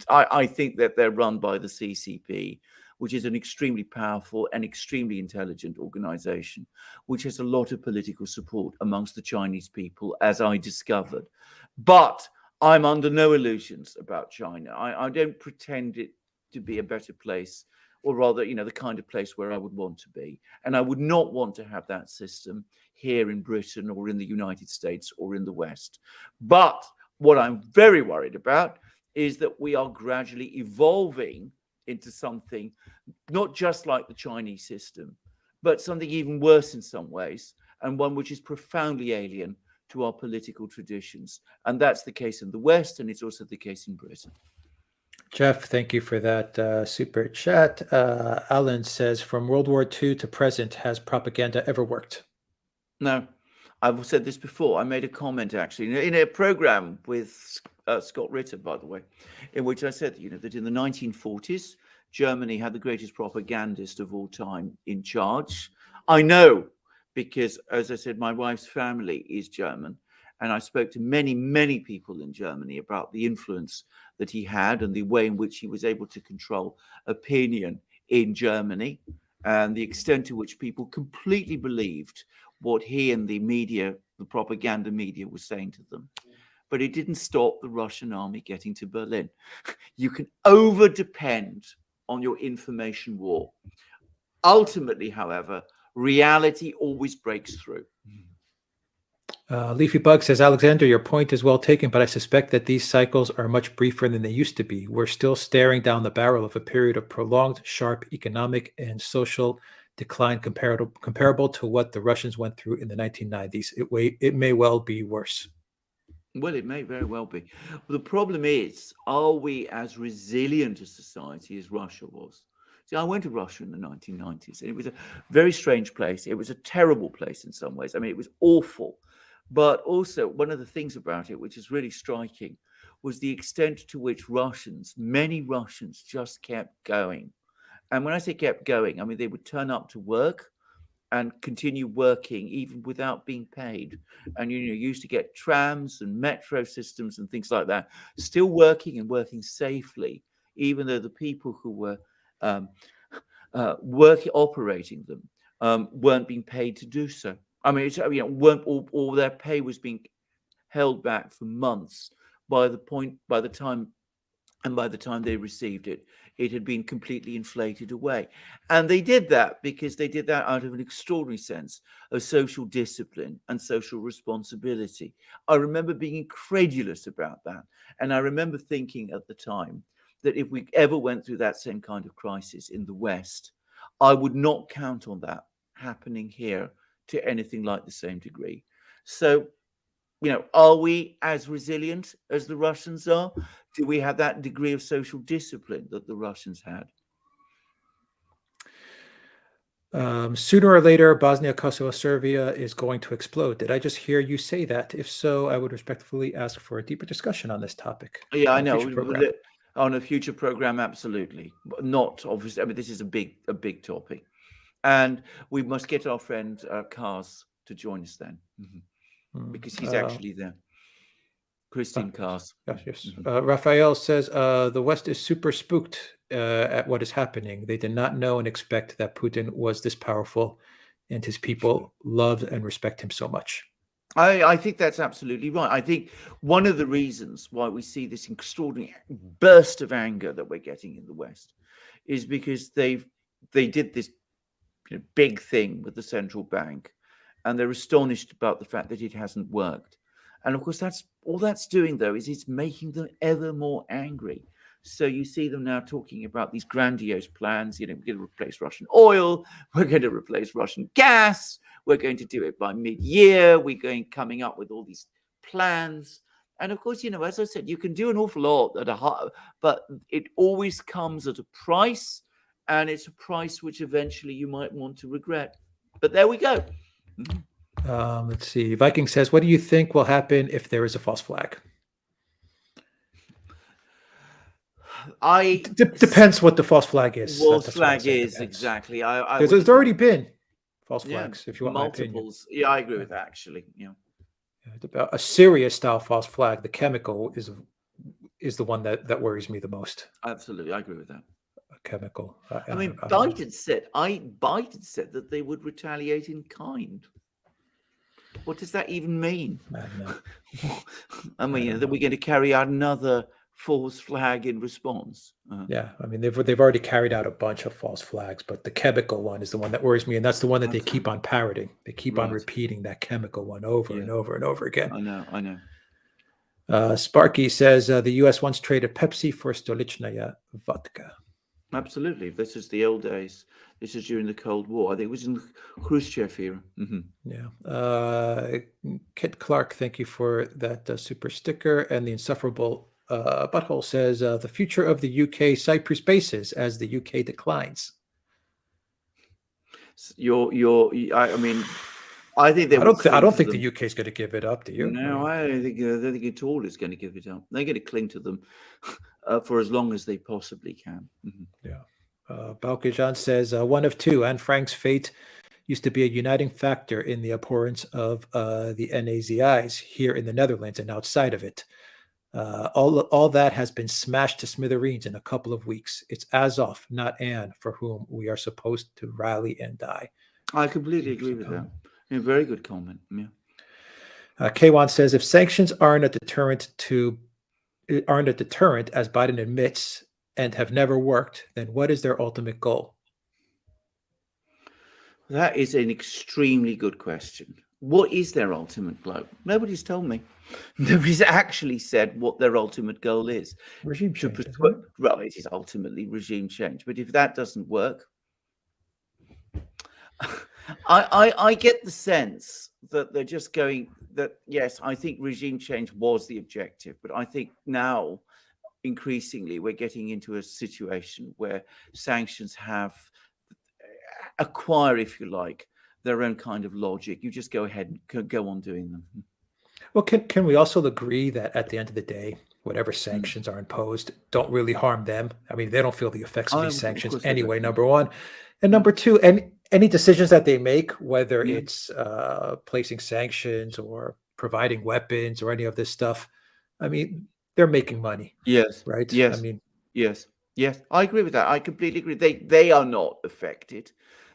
S2: I think that they're run by the CCP, which is an extremely powerful and extremely intelligent organization, which has a lot of political support amongst the Chinese people, as I discovered. But I'm under no illusions about China. I don't pretend it to be a better place, or rather, the kind of place where I would want to be. And I would not want to have that system here in Britain or in the United States or in the West. But what I'm very worried about is that we are gradually evolving into something not just like the Chinese system, but something even worse in some ways, and one which is profoundly alien to our political traditions. And that's the case in the West, and it's also the case in Britain.
S1: Jeff, thank you for that super chat. Alan says, from World War II to present, has propaganda ever worked?
S2: No. I've said this before. I made a comment, actually, in a program with Scott Ritter, by the way, in which I said, that in the 1940s, Germany had the greatest propagandist of all time in charge. I know, because, as I said, my wife's family is German, and I spoke to many, many people in Germany about the influence that he had and the way in which he was able to control opinion in Germany, and the extent to which people completely believed what he and the media, the propaganda media, was saying to them. But it didn't stop the Russian army getting to Berlin. You can over-depend on your information war. Ultimately, however, reality always breaks through.
S1: Leafy Bug says, Alexander, your point is well taken, but I suspect that these cycles are much briefer than they used to be. We're still staring down the barrel of a period of prolonged, sharp economic and social decline comparable to what the Russians went through in the 1990s. It may well be worse.
S2: Well, it may very well be. But the problem is, are we as resilient a society as Russia was? See, I went to Russia in the 1990s, and it was a very strange place. It was a terrible place in some ways. It was awful. But also, one of the things about it, which is really striking, was the extent to which many Russians just kept going. And when I say kept going, they would turn up to work and continue working even without being paid. And you used to get trams and metro systems and things like that, still working and working safely, even though the people who were operating them weren't being paid to do so. I mean, weren't all their pay was being held back for months. By the time they received it, it had been completely inflated away. And they did that because they did that out of an extraordinary sense of social discipline and social responsibility. I remember being incredulous about that. And I remember thinking at the time that if we ever went through that same kind of crisis in the West, I would not count on that happening here to anything like the same degree. So, are we as resilient as the Russians are? Do we have that degree of social discipline that the Russians had?
S1: Sooner or later, Bosnia, Kosovo, Serbia is going to explode. Did I just hear you say that? If so, I would respectfully ask for a deeper discussion on this topic.
S2: Yeah, I know. On a future program, absolutely. But not obviously. I mean, this is a big topic, and we must get our friend Kars to join us then. Because he's actually there. Christine Kars.
S1: Yes. Raphael says the West is super spooked at what is happening. They did not know and expect that Putin was this powerful, and his people loved and respect him so much.
S2: I think that's absolutely right. I think one of the reasons why we see this extraordinary burst of anger that we're getting in the West is because they did this big thing with the central bank. And they're astonished about the fact that it hasn't worked. And of course, that's all that's doing, though, is it's making them ever more angry. So you see them now talking about these grandiose plans. We're going to replace Russian oil. We're going to replace Russian gas. We're going to do it by mid-year. We're coming up with all these plans. And of course, as I said, you can do an awful lot at but it always comes at a price. And it's a price which eventually you might want to regret. But there we go.
S1: Let's see. Viking says, what do you think will happen if there is a false flag? Depends what the false flag is.
S2: False flag is, exactly.
S1: There's already been false flags, if you want
S2: multiples. My opinion. Yeah, I agree with that, actually. Yeah.
S1: A serious style false flag, the chemical is the one that worries me the most.
S2: Absolutely, I agree with that.
S1: Chemical.
S2: Biden said that they would retaliate in kind. What does that even mean? I mean, that we're going to carry out another false flag in response.
S1: Yeah, I mean, they've already carried out a bunch of false flags, but the chemical one is the one that worries me, and that's the one that they keep on parroting. They keep on repeating that chemical one over and over and over again.
S2: I know.
S1: Sparky says the U.S. once traded Pepsi for Stolichnaya vodka.
S2: Absolutely. This is the old days. This is during the Cold War. I think it was in the Khrushchev era.
S1: Yeah. Kit Clark, thank you for that super sticker. And the insufferable butthole says the future of the UK Cyprus bases as the UK declines.
S2: I mean, I think
S1: I don't think the UK is going to give it up. Do you?
S2: No, I don't think at all is going to give it up. They're going to cling to them for as long as they possibly can.
S1: Yeah. Balkajan says one of two. Anne Frank's fate used to be a uniting factor in the abhorrence of the NAZIs here in the Netherlands and outside of it. All that has been smashed to smithereens in a couple of weeks. It's Azov, not Anne, for whom we are supposed to rally and die.
S2: I completely agree with that. A very good comment. Yeah.
S1: K1 says if sanctions aren't a deterrent as Biden admits and have never worked, then what is their ultimate goal?
S2: That is an extremely good question. What is their ultimate goal? Nobody's told me. Nobody's actually said what their ultimate goal is.
S1: Regime change.
S2: Well, it is ultimately regime change. But if that doesn't work, I get the sense that they're just going that, yes, I think regime change was the objective. But I think now, increasingly, we're getting into a situation where sanctions acquire, if you like, their own kind of logic. You just go ahead and go on doing them.
S1: Well, can we also agree that at the end of the day, whatever sanctions are imposed don't really harm them? I mean, they don't feel the effects of these sanctions anyway, number one. And number two, any decisions that they make, whether it's placing sanctions or providing weapons or any of this stuff, I mean, they're making money.
S2: Yes.
S1: Right?
S2: Yes.
S1: I mean,
S2: yes. I agree with that. I completely agree. They are not affected.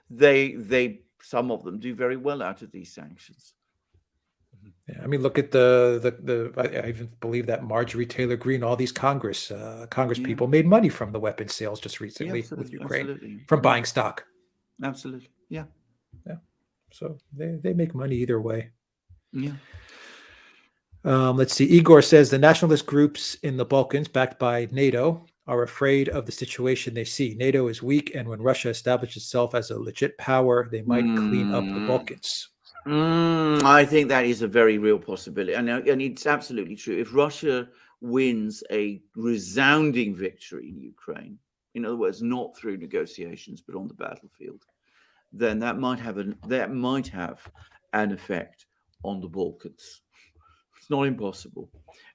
S2: They some of them do very well out of these sanctions.
S1: Yeah, I mean, look at I even believe that Marjorie Taylor Greene, all these Congress people made money from the weapons sales just recently with Ukraine from buying stock.
S2: Absolutely, yeah.
S1: So they make money either way.
S2: Yeah.
S1: Let's see. Igor says the nationalist groups in the Balkans, backed by NATO, are afraid of the situation they see. NATO is weak, and when Russia establishes itself as a legit power, they might clean up the Balkans.
S2: I think that is a very real possibility, and it's absolutely true. If Russia wins a resounding victory in Ukraine, in other words, not through negotiations but on the battlefield, then that might have an effect on the Balkans. It's not impossible,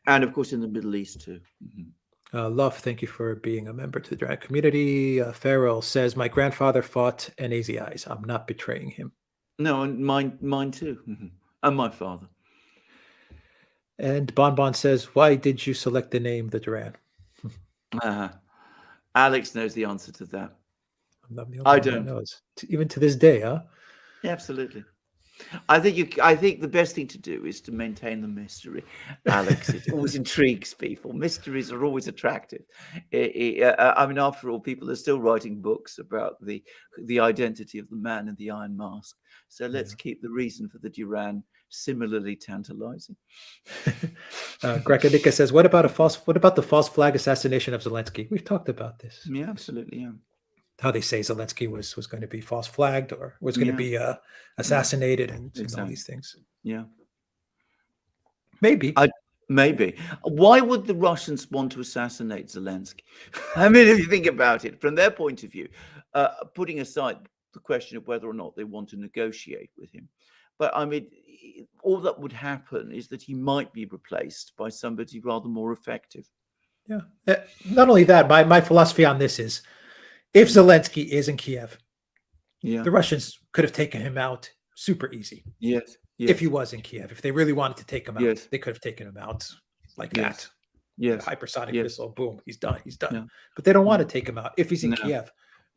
S2: and of course in the Middle East too.
S1: Love, thank you for being a member to the Duran community. Farrell says, my grandfather fought NAZIs. I'm not betraying him.
S2: No, and mine too, and my father.
S1: And Bonbon says, why did you select the name the Duran?
S2: Alex knows the answer to that.
S1: I'm not the only one that knows. Even to this day, huh?
S2: Yeah, absolutely. I think the best thing to do is to maintain the mystery, Alex. It always intrigues people. Mysteries are always attractive. I mean, after all, people are still writing books about the identity of the man in the iron mask. So let's keep the reason for the Duran similarly tantalizing.
S1: Grekanika says, what about the false flag assassination of Zelensky? We've talked about this.
S2: Yeah, absolutely. Yeah.
S1: How they say Zelensky was going to be false flagged or was going to be assassinated and all these things.
S2: Yeah.
S1: Maybe.
S2: Maybe. Why would the Russians want to assassinate Zelensky? I mean, if you think about it, from their point of view, putting aside the question of whether or not they want to negotiate with him. But I mean, all that would happen is that he might be replaced by somebody rather more effective.
S1: Yeah. Not only that, my philosophy on this is, if Zelensky is in Kiev, the Russians could have taken him out super easy.
S2: Yes.
S1: If he was in Kiev, if they really wanted to take him out, they could have taken him out like that.
S2: Yes.
S1: Hypersonic missile, boom, he's done. Yeah. But they don't want to take him out if he's in Kiev.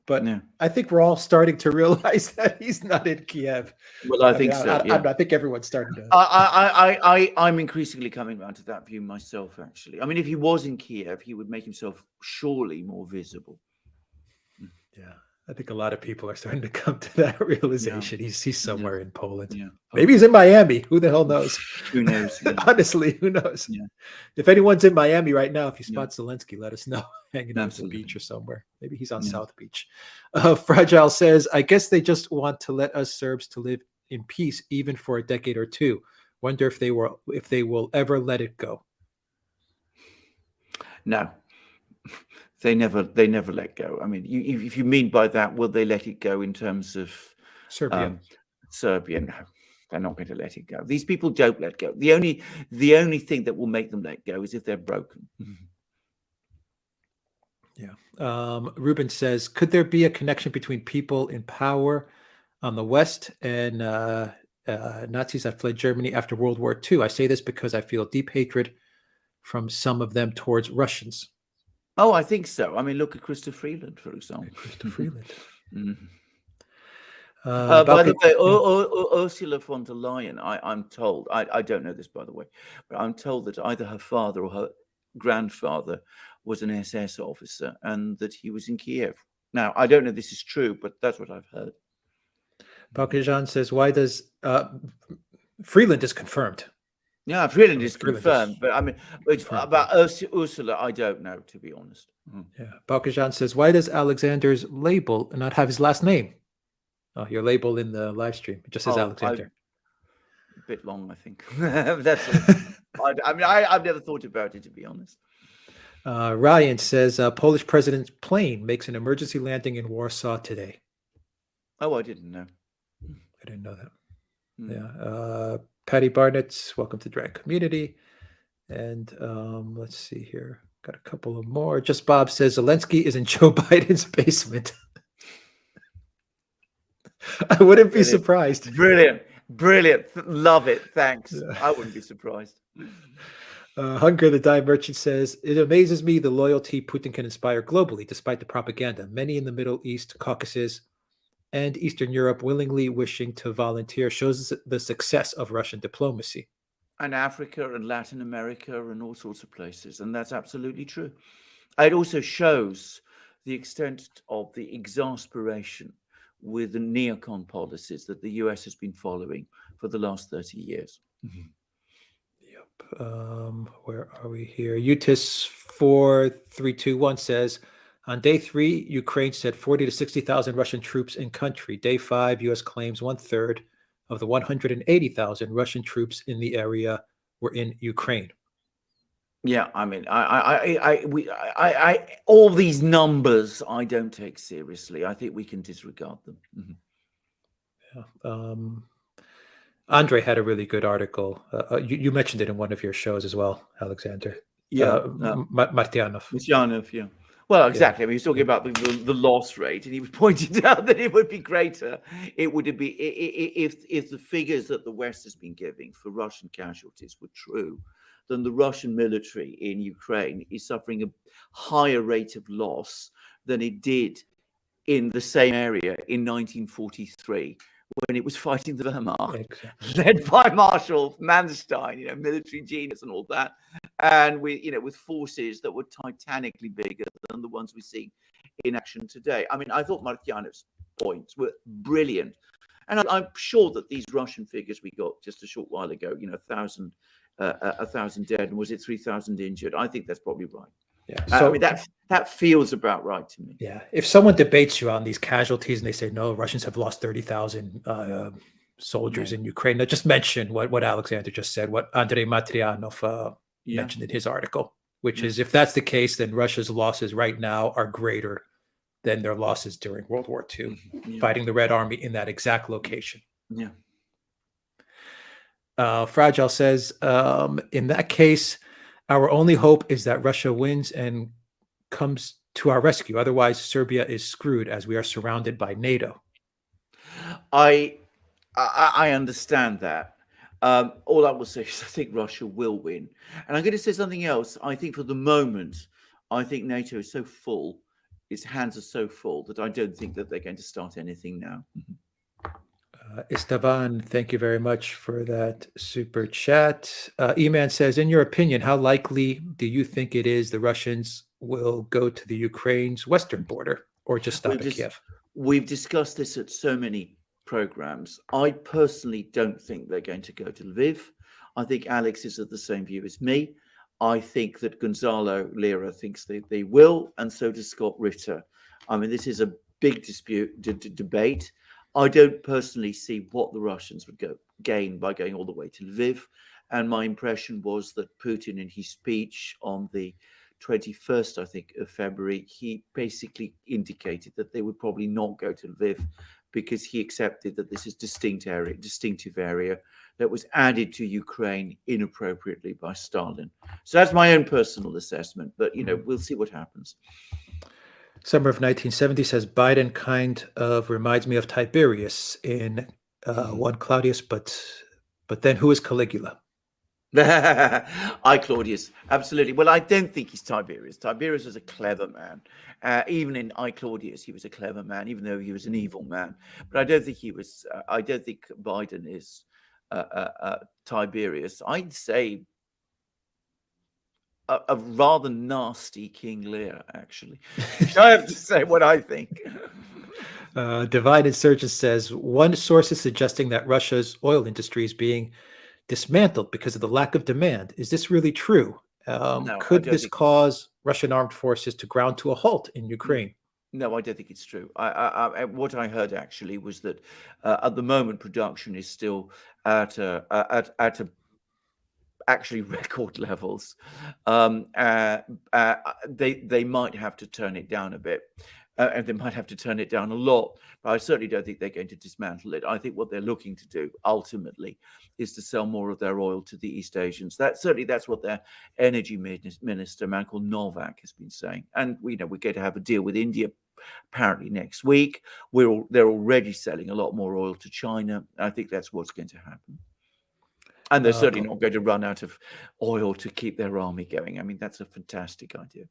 S1: But I think we're all starting to realize that he's not in Kiev.
S2: Well, I think so.
S1: I think everyone's starting to.
S2: I'm increasingly coming around to that view myself, actually. I mean, if he was in Kiev, he would make himself surely more visible.
S1: Yeah, I think a lot of people are starting to come to that realization. He's somewhere in Poland.
S2: Yeah.
S1: Maybe he's in Miami. Who the hell knows?
S2: Who knows?
S1: Honestly, who knows? Yeah. If anyone's in Miami right now, if you spot Zelensky, let us know. Hanging out at the beach or somewhere. Maybe he's on South Beach. Fragile says, I guess they just want to let us Serbs to live in peace, even for a decade or two. Wonder if they will ever let it go.
S2: No. They never let go. I mean, if you mean by that, will they let it go in terms of
S1: Serbia?
S2: Serbia, no, they're not going to let it go. These people don't let go. The only thing that will make them let go is if they're broken.
S1: Yeah. Ruben says, could there be a connection between people in power on the West and Nazis that fled Germany after World War II? I say this because I feel deep hatred from some of them towards Russians.
S2: Oh, I think so. I mean, look at Christopher Freeland, for example.
S1: Christopher Freeland.
S2: By the way, Ursula von der Leyen, I'm told, I don't know this, by the way, but I'm told that either her father or her grandfather was an SS officer and that he was in Kiev. Now, I don't know if this is true, but that's what I've heard.
S1: Balkajan says, why does Freeland is confirmed?
S2: Yeah, Freeland is confirmed, but I mean, about Ursula, I don't know, to be honest.
S1: Yeah, Balkajan says, why does Alexander's label not have his last name? Oh, your label in the live stream, it just says Alexander.
S2: A bit long, I think. That's all. I mean, I've never thought about it, to be honest.
S1: Ryan says, Polish president's plane makes an emergency landing in Warsaw today.
S2: Oh, I didn't know.
S1: I didn't know that. Yeah. Patty Barnett, welcome to Duran community. And let's see here. Got a couple of more. Just Bob says, Zelensky is in Joe Biden's basement. I wouldn't be surprised.
S2: Brilliant. Love it. Thanks. Yeah. I wouldn't be surprised.
S1: Hunger the Dye Merchant says, it amazes me the loyalty Putin can inspire globally, despite the propaganda. Many in the Middle East, Caucasus, and Eastern Europe willingly wishing to volunteer shows the success of Russian diplomacy.
S2: And Africa and Latin America and all sorts of places. And that's absolutely true. It also shows the extent of the exasperation with the neocon policies that the US has been following for the last 30 years.
S1: Yep. Where are we here? UTIS 4321 says, on day 3, Ukraine said 40 to 60,000 Russian troops in country. Day 5, US claims 1/3 of the 180,000 Russian troops in the area were in Ukraine.
S2: Yeah, I mean, all these numbers I don't take seriously. I think we can disregard them.
S1: Yeah. Andre had a really good article. You mentioned it in one of your shows as well, Alexander.
S2: Yeah,
S1: Martyanov.
S2: yeah. Well, exactly. I mean, he was talking about the loss rate, and he was pointing out that it would be greater. It would be if the figures that the West has been giving for Russian casualties were true, then the Russian military in Ukraine is suffering a higher rate of loss than it did in the same area in 1943 when it was fighting the Wehrmacht, led by Marshal Manstein, military genius and all that, and with forces that were titanically bigger than the ones we see in action today. I mean, I thought Martyanov's points were brilliant, and I'm sure that these Russian figures we got just a short while ago, 1,000 dead, and was it 3,000 injured? I think that's probably right.
S1: Yeah,
S2: so I mean that feels about right to me.
S1: Yeah, if someone debates you on these casualties and they say no, Russians have lost 30,000 soldiers in Ukraine, now just mention what Alexander just said, what Andrei Martyanov mentioned in his article, which is if that's the case, then Russia's losses right now are greater than their losses during World War II, fighting the Red Army in that exact location.
S2: Yeah.
S1: Fragile says, in that case, our only hope is that Russia wins and comes to our rescue. Otherwise, Serbia is screwed as we are surrounded by NATO.
S2: I understand that. All I will say is I think Russia will win. And I'm going to say something else. I think for the moment, I think NATO is so full, its hands are so full that I don't think that they're going to start anything now.
S1: Esteban, thank you very much for that super chat. Eman says, in your opinion, how likely do you think it is the Russians will go to the Ukraine's western border or just stop at Kiev?
S2: We've discussed this at so many programs. I personally don't think they're going to go to Lviv. I think Alex is of the same view as me. I think that Gonzalo Lira thinks they will, and so does Scott Ritter. I mean, this is a big debate. I don't personally see what the Russians would gain by going all the way to Lviv. And my impression was that Putin, in his speech on the 21st, I think, of February, he basically indicated that they would probably not go to Lviv because he accepted that this is distinctive area that was added to Ukraine inappropriately by Stalin. So that's my own personal assessment, but, we'll see what happens.
S1: Summer of 1970 says Biden kind of reminds me of Tiberius in one Claudius, but then who is Caligula?
S2: Claudius, absolutely. Well, I don't think he's Tiberius. Tiberius was a clever man. Even in Claudius, he was a clever man, even though he was an evil man. But I don't think he was. I don't think Biden is Tiberius. I'd say a rather nasty King Lear, actually. I have to say what I think.
S1: Divine Insurgent says, one source is suggesting that Russia's oil industry is being dismantled because of the lack of demand. Is this really true?
S2: No,
S1: could this cause Russian armed forces to ground to a halt in Ukraine?
S2: No, I don't think it's true. What I heard actually was that at the moment production is still at actually record levels. They might have to turn it down a bit, and they might have to turn it down a lot. But I certainly don't think they're going to dismantle it. I think what they're looking to do ultimately is to sell more of their oil to the East Asians. That's what their energy minister, a man called Novak, has been saying. And we're going to have a deal with India apparently next week. They're already selling a lot more oil to China. I think that's what's going to happen. And they're certainly not going to run out of oil to keep their army going. I mean, that's a fantastic idea.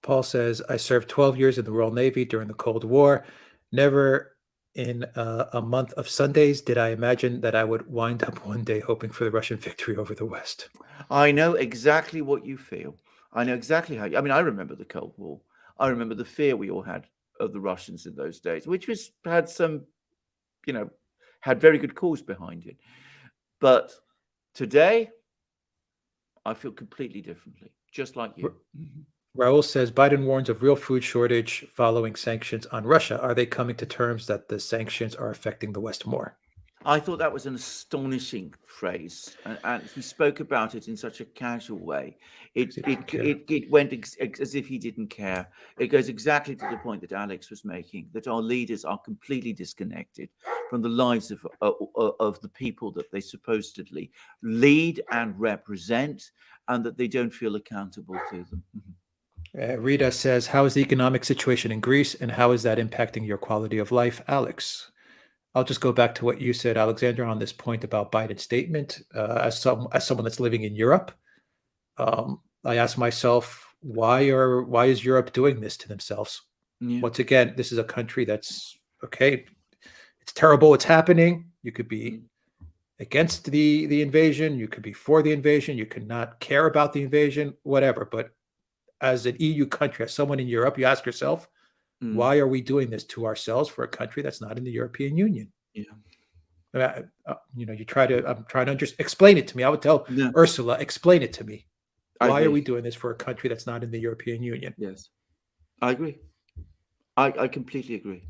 S1: Paul says, I served 12 years in the Royal Navy during the Cold War. Never in a month of Sundays, did I imagine that I would wind up one day hoping for the Russian victory over the West?
S2: I know exactly what you feel. I know exactly how I mean, I remember the Cold War. I remember the fear we all had of the Russians in those days, which had some, had very good cause behind it. But today, I feel completely differently, just like you.
S1: Raul says Biden warns of real food shortage following sanctions on Russia. Are they coming to terms that the sanctions are affecting the West more?
S2: I thought that was an astonishing phrase, and he spoke about it in such a casual way. It went as if he didn't care. It goes exactly to the point that Alex was making, that our leaders are completely disconnected from the lives of the people that they supposedly lead and represent, and that they don't feel accountable to them.
S1: Rita says, how is the economic situation in Greece, and how is that impacting your quality of life, Alex? I'll just go back to what you said, Alexandra, on this point about Biden's statement. As someone that's living in Europe, I ask myself, why is Europe doing this to themselves?
S2: Yeah.
S1: Once again, this is a country that's okay. It's terrible. It's happening. You could be against the invasion. You could be for the invasion. You could not care about the invasion, whatever. But as an EU country, as someone in Europe, you ask yourself, why are we doing this to ourselves for a country that's not in the European Union?
S2: Yeah.
S1: You try to, I'm trying to just explain it to me. I would tell Ursula, explain it to me. Why are we doing this for a country that's not in the European Union?
S2: Yes, I agree. I completely agree.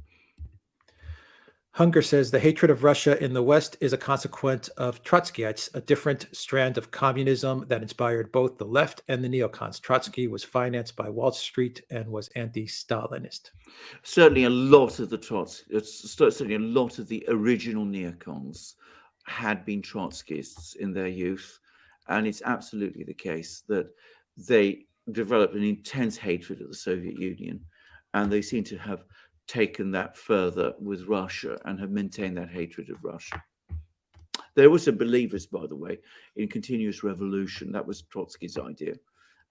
S1: Hunger says the hatred of Russia in the West is a consequence of Trotskyites, a different strand of communism that inspired both the left and the neocons. Trotsky was financed by Wall Street and was anti-Stalinist.
S2: Certainly, a lot of the original neocons had been Trotskyists in their youth, and it's absolutely the case that they developed an intense hatred of the Soviet Union, and they seem to have taken that further with Russia and have maintained that hatred of Russia. They're also believers, by the way, in continuous revolution. That was Trotsky's idea.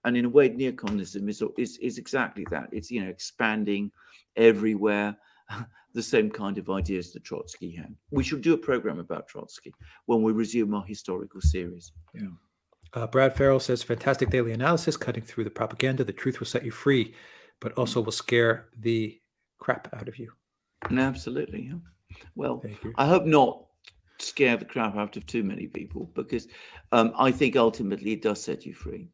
S2: And in a way, neoconism is exactly that. It's, expanding everywhere, the same kind of ideas that Trotsky had. We should do a program about Trotsky when we resume our historical series.
S1: Yeah. Brad Farrell says, fantastic daily analysis, cutting through the propaganda. The truth will set you free, but also will scare the crap out of you.
S2: Absolutely. Yeah. Well, I hope not scare the crap out of too many people, because I think ultimately it does set you free.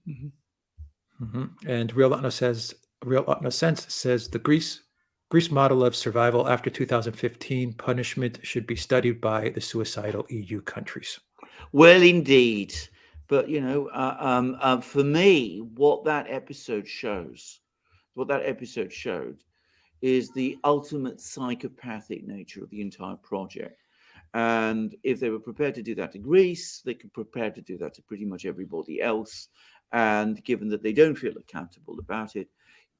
S1: And Real Sense says the Greece model of survival after 2015 punishment should be studied by the suicidal EU countries.
S2: Well, indeed. But, for me, what that episode showed is the ultimate psychopathic nature of the entire project. And if they were prepared to do that to Greece, they could prepare to do that to pretty much everybody else. And given that they don't feel accountable about it,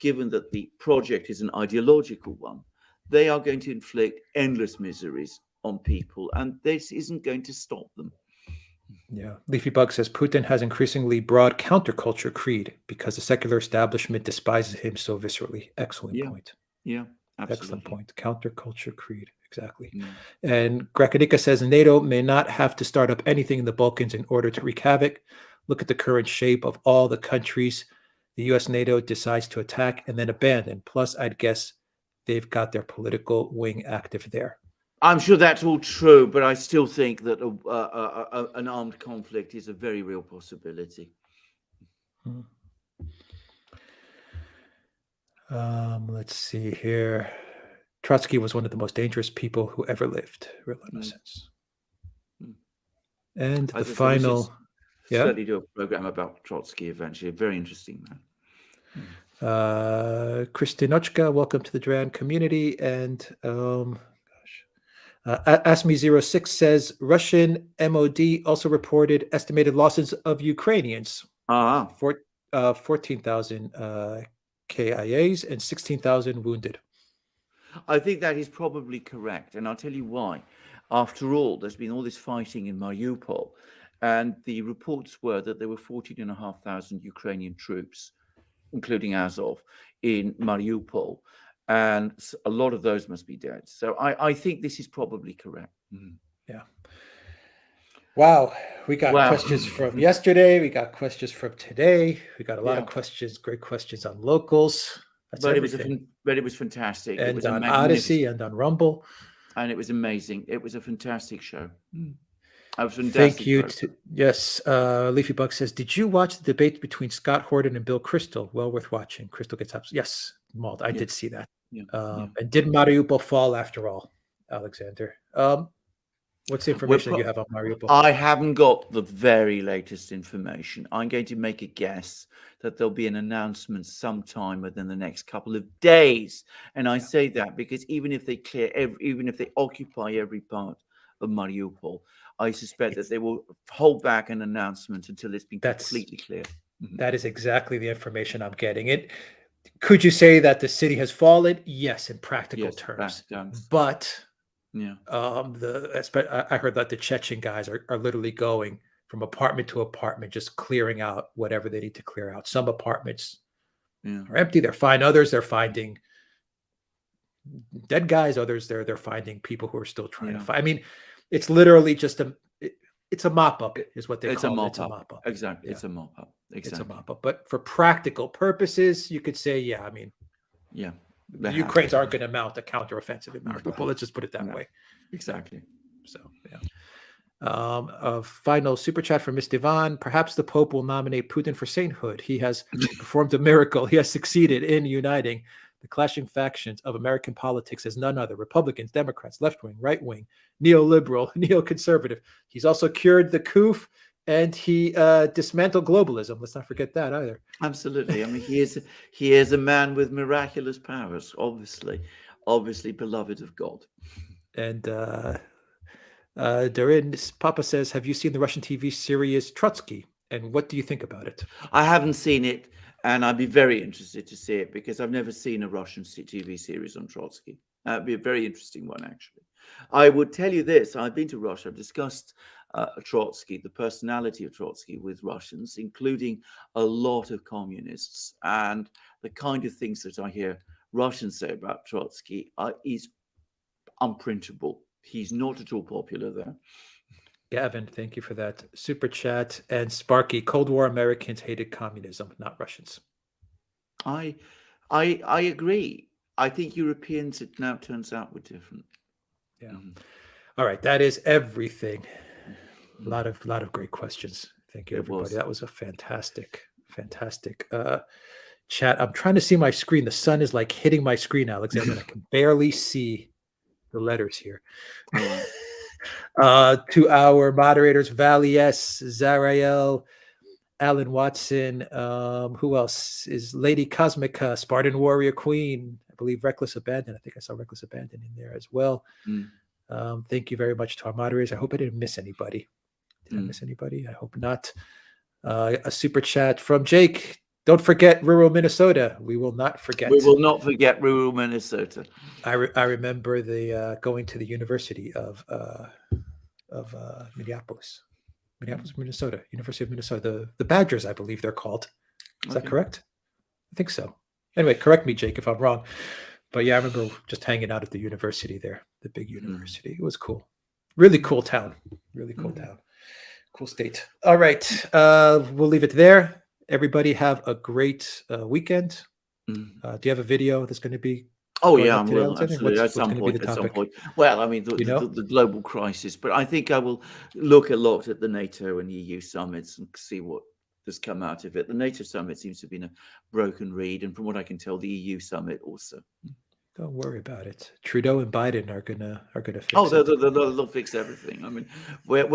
S2: given that the project is an ideological one, they are going to inflict endless miseries on people, and this isn't going to stop them.
S1: Yeah. Leafy Bug says Putin has increasingly broad counterculture creed because the secular establishment despises him so viscerally. Excellent point.
S2: Yeah, absolutely.
S1: Excellent point. Counterculture creed. Exactly. And Grakanika says NATO may not have to start up anything in the Balkans in order to wreak havoc. Look at the current shape of all the countries the U.S. NATO decides to attack and then abandon. Plus, I'd guess they've got their political wing active there.
S2: I'm sure that's all true, but I still think that an armed conflict is a very real possibility.
S1: Let's see here. Trotsky was one of the most dangerous people who ever lived. Real Innocence. And the final...
S2: Certainly do a program about Trotsky eventually. A very interesting man.
S1: Kristinochka, welcome to the Duran community. And ASME06 says Russian MOD also reported estimated losses of Ukrainians. 14,000 KIAs and 16,000 wounded.
S2: I think that is probably correct. And I'll tell you why. After all, there's been all this fighting in Mariupol. And the reports were that there were 14,500 Ukrainian troops, including Azov, in Mariupol. and a lot of those must be dead. So I think this is probably correct.
S1: Yeah. Wow. We got
S2: Wow.
S1: questions from yesterday. We got questions from today. We got a lot of
S2: Yeah.
S1: questions, great questions on locals. That's
S2: But
S1: everything.
S2: it was fantastic. It
S1: And
S2: was
S1: on Odyssey and on Rumble.
S2: and it was amazing. It was a fantastic show. I was fantastic.
S1: Thank you. Yes. Leafy Buck says, did you watch the debate between Scott Horton and Bill Kristol? Well worth watching. Kristol gets up. Yes, Malt. I did see that. And did Mariupol fall after all, Alexander? What's the information you have on Mariupol?
S2: I haven't got the very latest information. I'm going to make a guess that there'll be an announcement sometime within the next couple of days. And I say that because even if they even if they occupy every part of Mariupol, I suspect that they will hold back an announcement until it's been completely clear.
S1: That is exactly the information I'm getting. Could you say that the city has fallen? Yes, in practical terms. But I heard that the Chechen guys are literally going from apartment to apartment, just clearing out whatever they need to clear out. Some apartments are empty; they're fine. Others, they're finding dead guys. Others, they're finding people who are still trying to find. I mean, it's literally just it's a mop up, is what they call it. It's a mop up.
S2: Exactly, it's a mop up. Exactly,
S1: it's a mop up. But for practical purposes, you could say, the Ukrainians aren't going to mount a counteroffensive in Mariupol. Let's just put it that way.
S2: Exactly.
S1: So, a final super chat from Miss Divan. Perhaps the Pope will nominate Putin for sainthood. He has performed a miracle. He has succeeded in uniting the clashing factions of American politics as none other. Republicans, Democrats, left-wing, right-wing, neoliberal, neoconservative. He's also cured the coup, and he dismantled globalism. Let's not forget that either.
S2: Absolutely. I mean, he is a man with miraculous powers, obviously beloved of God.
S1: And Duran, Papa says, have you seen the Russian TV series Trotsky? And what do you think about it?
S2: I haven't seen it, and I'd be very interested to see it because I've never seen a Russian TV series on Trotsky. That'd be a very interesting one, actually. I would tell you this. I've been to Russia. I've discussed Trotsky, the personality of Trotsky with Russians, including a lot of communists. And the kind of things that I hear Russians say about Trotsky is unprintable. He's not at all popular there.
S1: Gavin, thank you for that super chat. And Sparky, Cold War Americans hated communism, not Russians.
S2: I agree. I think Europeans, it now turns out, were different.
S1: Yeah. All right. That is everything. A lot of great questions. Thank you, everybody. That was a fantastic chat. I'm trying to see my screen. The sun is like hitting my screen, Alexander. I can barely see the letters here. To our moderators, Valley S, Zarael, Alan Watson, who else is Lady Cosmica, Spartan Warrior Queen, I believe Reckless Abandon. I think I saw Reckless Abandon in there as well. Thank you very much to our moderators. I hope I didn't miss anybody. Did I miss anybody? I hope not. A super chat from Jake. Don't forget rural Minnesota. We will not forget.
S2: We will not forget rural Minnesota.
S1: I remember the going to the University of Minneapolis, Minnesota, University of Minnesota. The Badgers, I believe they're called. Is that correct? I think so. Anyway, correct me, Jake, if I'm wrong. But yeah, I remember just hanging out at the university there, the big university. It was cool. Really cool town. Really cool town. Cool state. All right. We'll leave it there. Everybody have a great weekend. Do you have a video that's going to be?
S2: Oh, yeah, I will. Absolutely. At some point. Well, I mean, the global crisis. But I think I will look a lot at the NATO and EU summits and see what has come out of it. The NATO summit seems to have been a broken reed. And from what I can tell, the EU summit also.
S1: Don't worry about it. Trudeau and Biden are gonna fix it.
S2: They'll fix everything. I mean, we're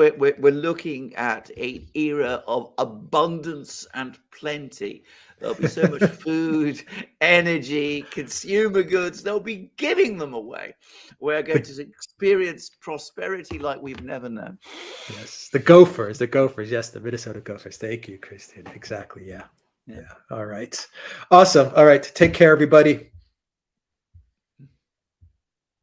S2: looking at an era of abundance and plenty. There'll be so much food, energy, consumer goods. They'll be giving them away. We're going to experience prosperity like we've never known.
S1: Yes, the Gophers. Yes, the Minnesota Gophers. Thank you, Christian. Exactly. Yeah. All right. Awesome. All right. Take care, everybody.